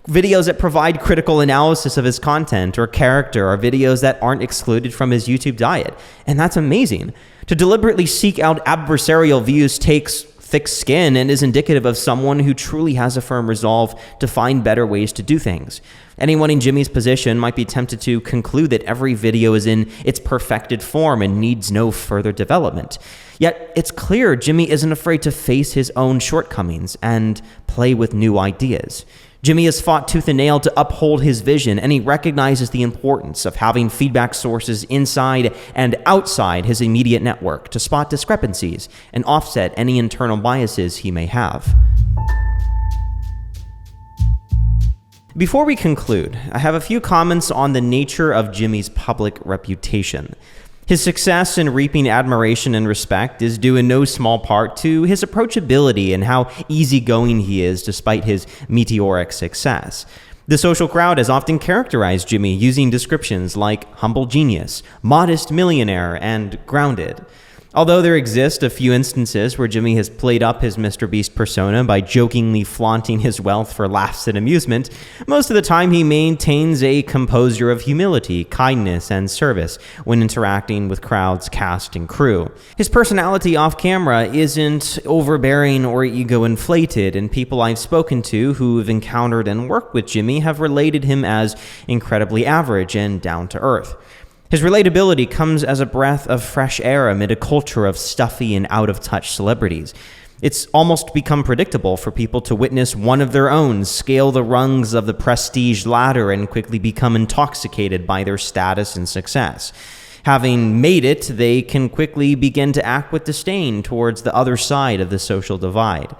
Videos that provide critical analysis of his content or character are videos that aren't excluded from his YouTube diet. And that's amazing. To deliberately seek out adversarial views takes thick skin and is indicative of someone who truly has a firm resolve to find better ways to do things. Anyone in Jimmy's position might be tempted to conclude that every video is in its perfected form and needs no further development. Yet it's clear Jimmy isn't afraid to face his own shortcomings and play with new ideas. Jimmy has fought tooth and nail to uphold his vision, and he recognizes the importance of having feedback sources inside and outside his immediate network to spot discrepancies and offset any internal biases he may have. Before we conclude, I have a few comments on the nature of Jimmy's public reputation. His success in reaping admiration and respect is due in no small part to his approachability and how easygoing he is despite his meteoric success. The social crowd has often characterized Jimmy using descriptions like humble genius, modest millionaire, and grounded. Although there exist a few instances where Jimmy has played up his MrBeast persona by jokingly flaunting his wealth for laughs and amusement, most of the time he maintains a composure of humility, kindness, and service when interacting with crowds, cast, and crew. His personality off camera isn't overbearing or ego-inflated, and people I've spoken to who have encountered and worked with Jimmy have related him as incredibly average and down-to-earth. His relatability comes as a breath of fresh air amid a culture of stuffy and out-of-touch celebrities. It's almost become predictable for people to witness one of their own scale the rungs of the prestige ladder and quickly become intoxicated by their status and success. Having made it, they can quickly begin to act with disdain towards the other side of the social divide.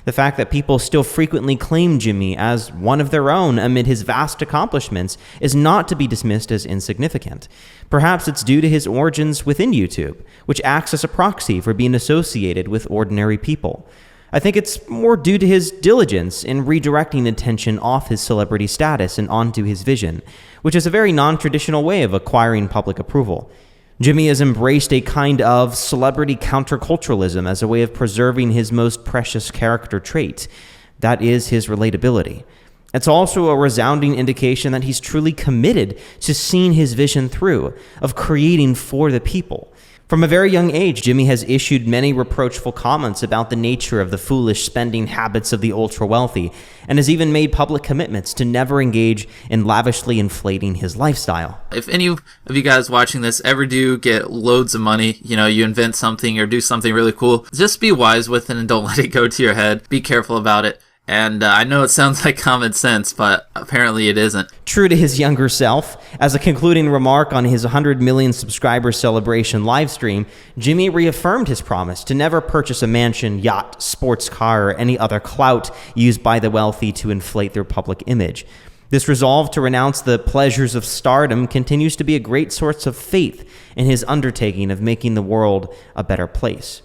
The fact that people still frequently claim Jimmy as one of their own amid his vast accomplishments is not to be dismissed as insignificant. Perhaps it's due to his origins within YouTube, which acts as a proxy for being associated with ordinary people. I think it's more due to his diligence in redirecting attention off his celebrity status and onto his vision, which is a very non-traditional way of acquiring public approval. Jimmy has embraced a kind of celebrity counterculturalism as a way of preserving his most precious character trait. That is his relatability. It's also a resounding indication that he's truly committed to seeing his vision through, of creating for the people. From a very young age, Jimmy has issued many reproachful comments about the nature of the foolish spending habits of the ultra-wealthy, and has even made public commitments to never engage in lavishly inflating his lifestyle. If any of you guys watching this ever do get loads of money, you invent something or do something really cool, just be wise with it and don't let it go to your head. Be careful about it. And I know it sounds like common sense, but apparently it isn't. True to his younger self, as a concluding remark on his 100 million subscriber celebration livestream, Jimmy reaffirmed his promise to never purchase a mansion, yacht, sports car, or any other clout used by the wealthy to inflate their public image. This resolve to renounce the pleasures of stardom continues to be a great source of faith in his undertaking of making the world a better place.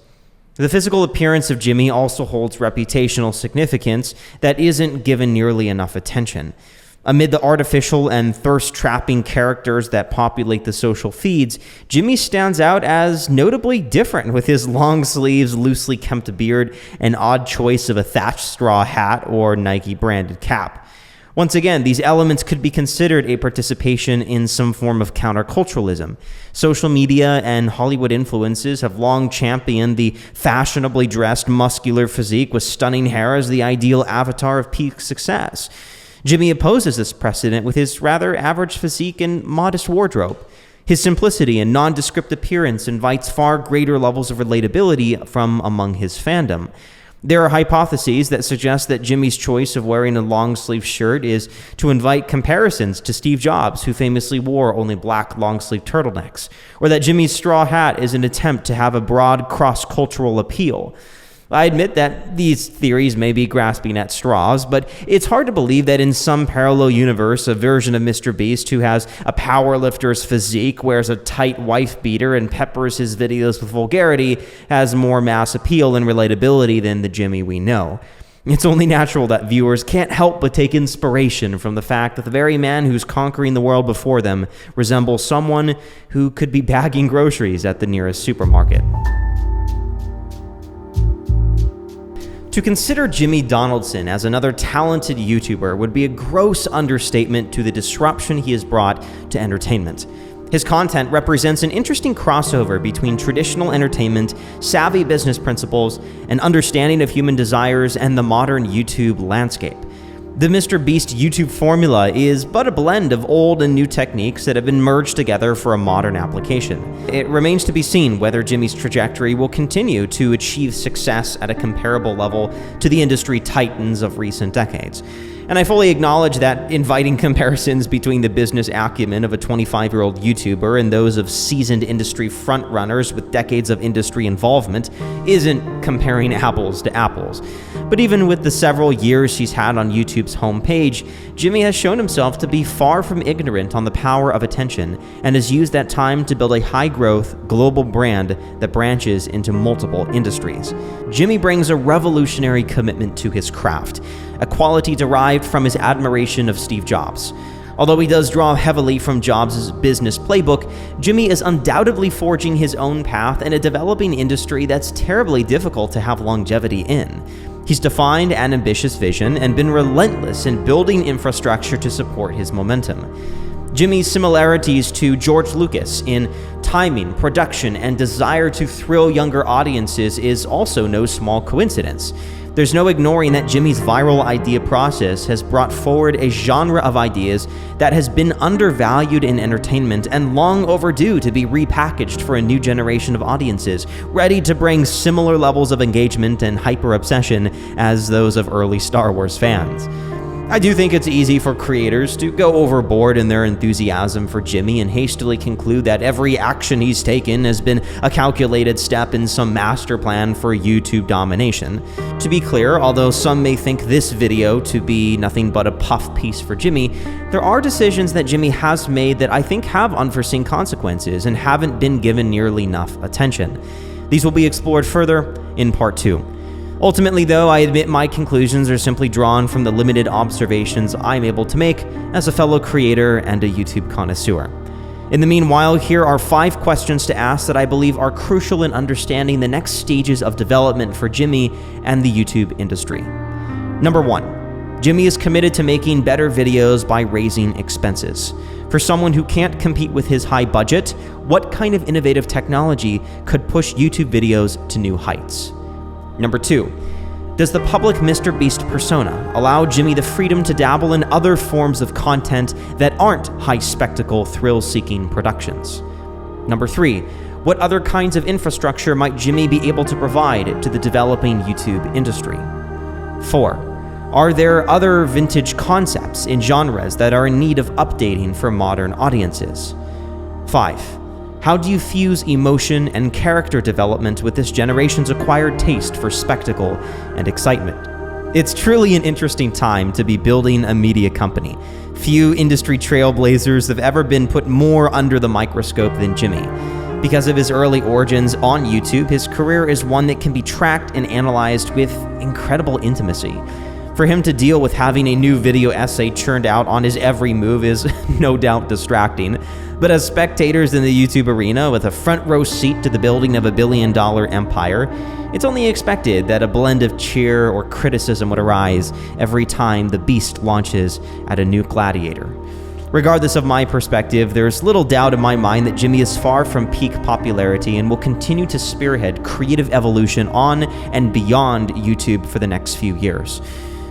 The physical appearance of Jimmy also holds reputational significance that isn't given nearly enough attention. Amid the artificial and thirst-trapping characters that populate the social feeds, Jimmy stands out as notably different with his long sleeves, loosely kempt beard, and odd choice of a thatched straw hat or Nike-branded cap. Once again, these elements could be considered a participation in some form of counterculturalism. Social media and Hollywood influences have long championed the fashionably dressed, muscular physique with stunning hair as the ideal avatar of peak success. Jimmy opposes this precedent with his rather average physique and modest wardrobe. His simplicity and nondescript appearance invites far greater levels of relatability from among his fandom. There are hypotheses that suggest that Jimmy's choice of wearing a long-sleeve shirt is to invite comparisons to Steve Jobs, who famously wore only black long-sleeve turtlenecks, or that Jimmy's straw hat is an attempt to have a broad cross-cultural appeal. I admit that these theories may be grasping at straws, but it's hard to believe that in some parallel universe, a version of MrBeast who has a powerlifter's physique, wears a tight wife beater, and peppers his videos with vulgarity has more mass appeal and relatability than the Jimmy we know. It's only natural that viewers can't help but take inspiration from the fact that the very man who's conquering the world before them resembles someone who could be bagging groceries at the nearest supermarket. To consider Jimmy Donaldson as another talented YouTuber would be a gross understatement to the disruption he has brought to entertainment. His content represents an interesting crossover between traditional entertainment, savvy business principles, and understanding of human desires and the modern YouTube landscape. The MrBeast YouTube formula is but a blend of old and new techniques that have been merged together for a modern application. It remains to be seen whether Jimmy's trajectory will continue to achieve success at a comparable level to the industry titans of recent decades. And I fully acknowledge that inviting comparisons between the business acumen of a 25-year-old YouTuber and those of seasoned industry frontrunners with decades of industry involvement isn't comparing apples to apples. But even with the several years he's had on YouTube's homepage, Jimmy has shown himself to be far from ignorant on the power of attention and has used that time to build a high-growth, global brand that branches into multiple industries. Jimmy brings a revolutionary commitment to his craft, a quality derived from his admiration of Steve Jobs. Although he does draw heavily from Jobs' business playbook, Jimmy is undoubtedly forging his own path in a developing industry that's terribly difficult to have longevity in. He's defined an ambitious vision and been relentless in building infrastructure to support his momentum. Jimmy's similarities to George Lucas in timing, production, and desire to thrill younger audiences is also no small coincidence. There's no ignoring that Jimmy's viral idea process has brought forward a genre of ideas that has been undervalued in entertainment and long overdue to be repackaged for a new generation of audiences, ready to bring similar levels of engagement and hyper-obsession as those of early Star Wars fans. I do think it's easy for creators to go overboard in their enthusiasm for Jimmy and hastily conclude that every action he's taken has been a calculated step in some master plan for YouTube domination. To be clear, although some may think this video to be nothing but a puff piece for Jimmy, there are decisions that Jimmy has made that I think have unforeseen consequences and haven't been given nearly enough attention. These will be explored further in part 2. Ultimately, though, I admit my conclusions are simply drawn from the limited observations I'm able to make as a fellow creator and a YouTube connoisseur. In the meanwhile, here are 5 questions to ask that I believe are crucial in understanding the next stages of development for Jimmy and the YouTube industry. Number 1. Jimmy is committed to making better videos by raising expenses. For someone who can't compete with his high budget, what kind of innovative technology could push YouTube videos to new heights? Number 2, does the public MrBeast persona allow Jimmy the freedom to dabble in other forms of content that aren't high-spectacle, thrill-seeking productions? Number 3, what other kinds of infrastructure might Jimmy be able to provide to the developing YouTube industry? 4, are there other vintage concepts in genres that are in need of updating for modern audiences? 5, how do you fuse emotion and character development with this generation's acquired taste for spectacle and excitement? It's truly an interesting time to be building a media company. Few industry trailblazers have ever been put more under the microscope than Jimmy. Because of his early origins on YouTube, his career is one that can be tracked and analyzed with incredible intimacy. For him to deal with having a new video essay churned out on his every move is no doubt distracting, but as spectators in the YouTube arena with a front row seat to the building of a billion-dollar empire, it's only expected that a blend of cheer or criticism would arise every time the beast launches at a new gladiator. Regardless of my perspective, there's little doubt in my mind that Jimmy is far from peak popularity and will continue to spearhead creative evolution on and beyond YouTube for the next few years.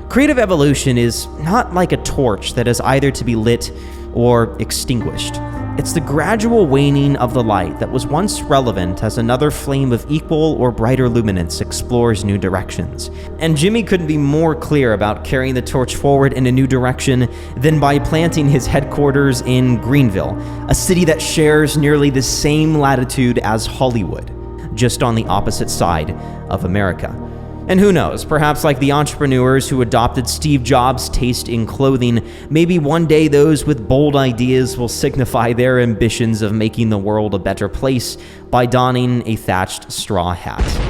Creative evolution is not like a torch that is either to be lit or extinguished. It's the gradual waning of the light that was once relevant as another flame of equal or brighter luminance explores new directions. And Jimmy couldn't be more clear about carrying the torch forward in a new direction than by planting his headquarters in Greenville, a city that shares nearly the same latitude as Hollywood, just on the opposite side of America. And who knows, perhaps like the entrepreneurs who adopted Steve Jobs' taste in clothing, maybe one day those with bold ideas will signify their ambitions of making the world a better place by donning a thatched straw hat.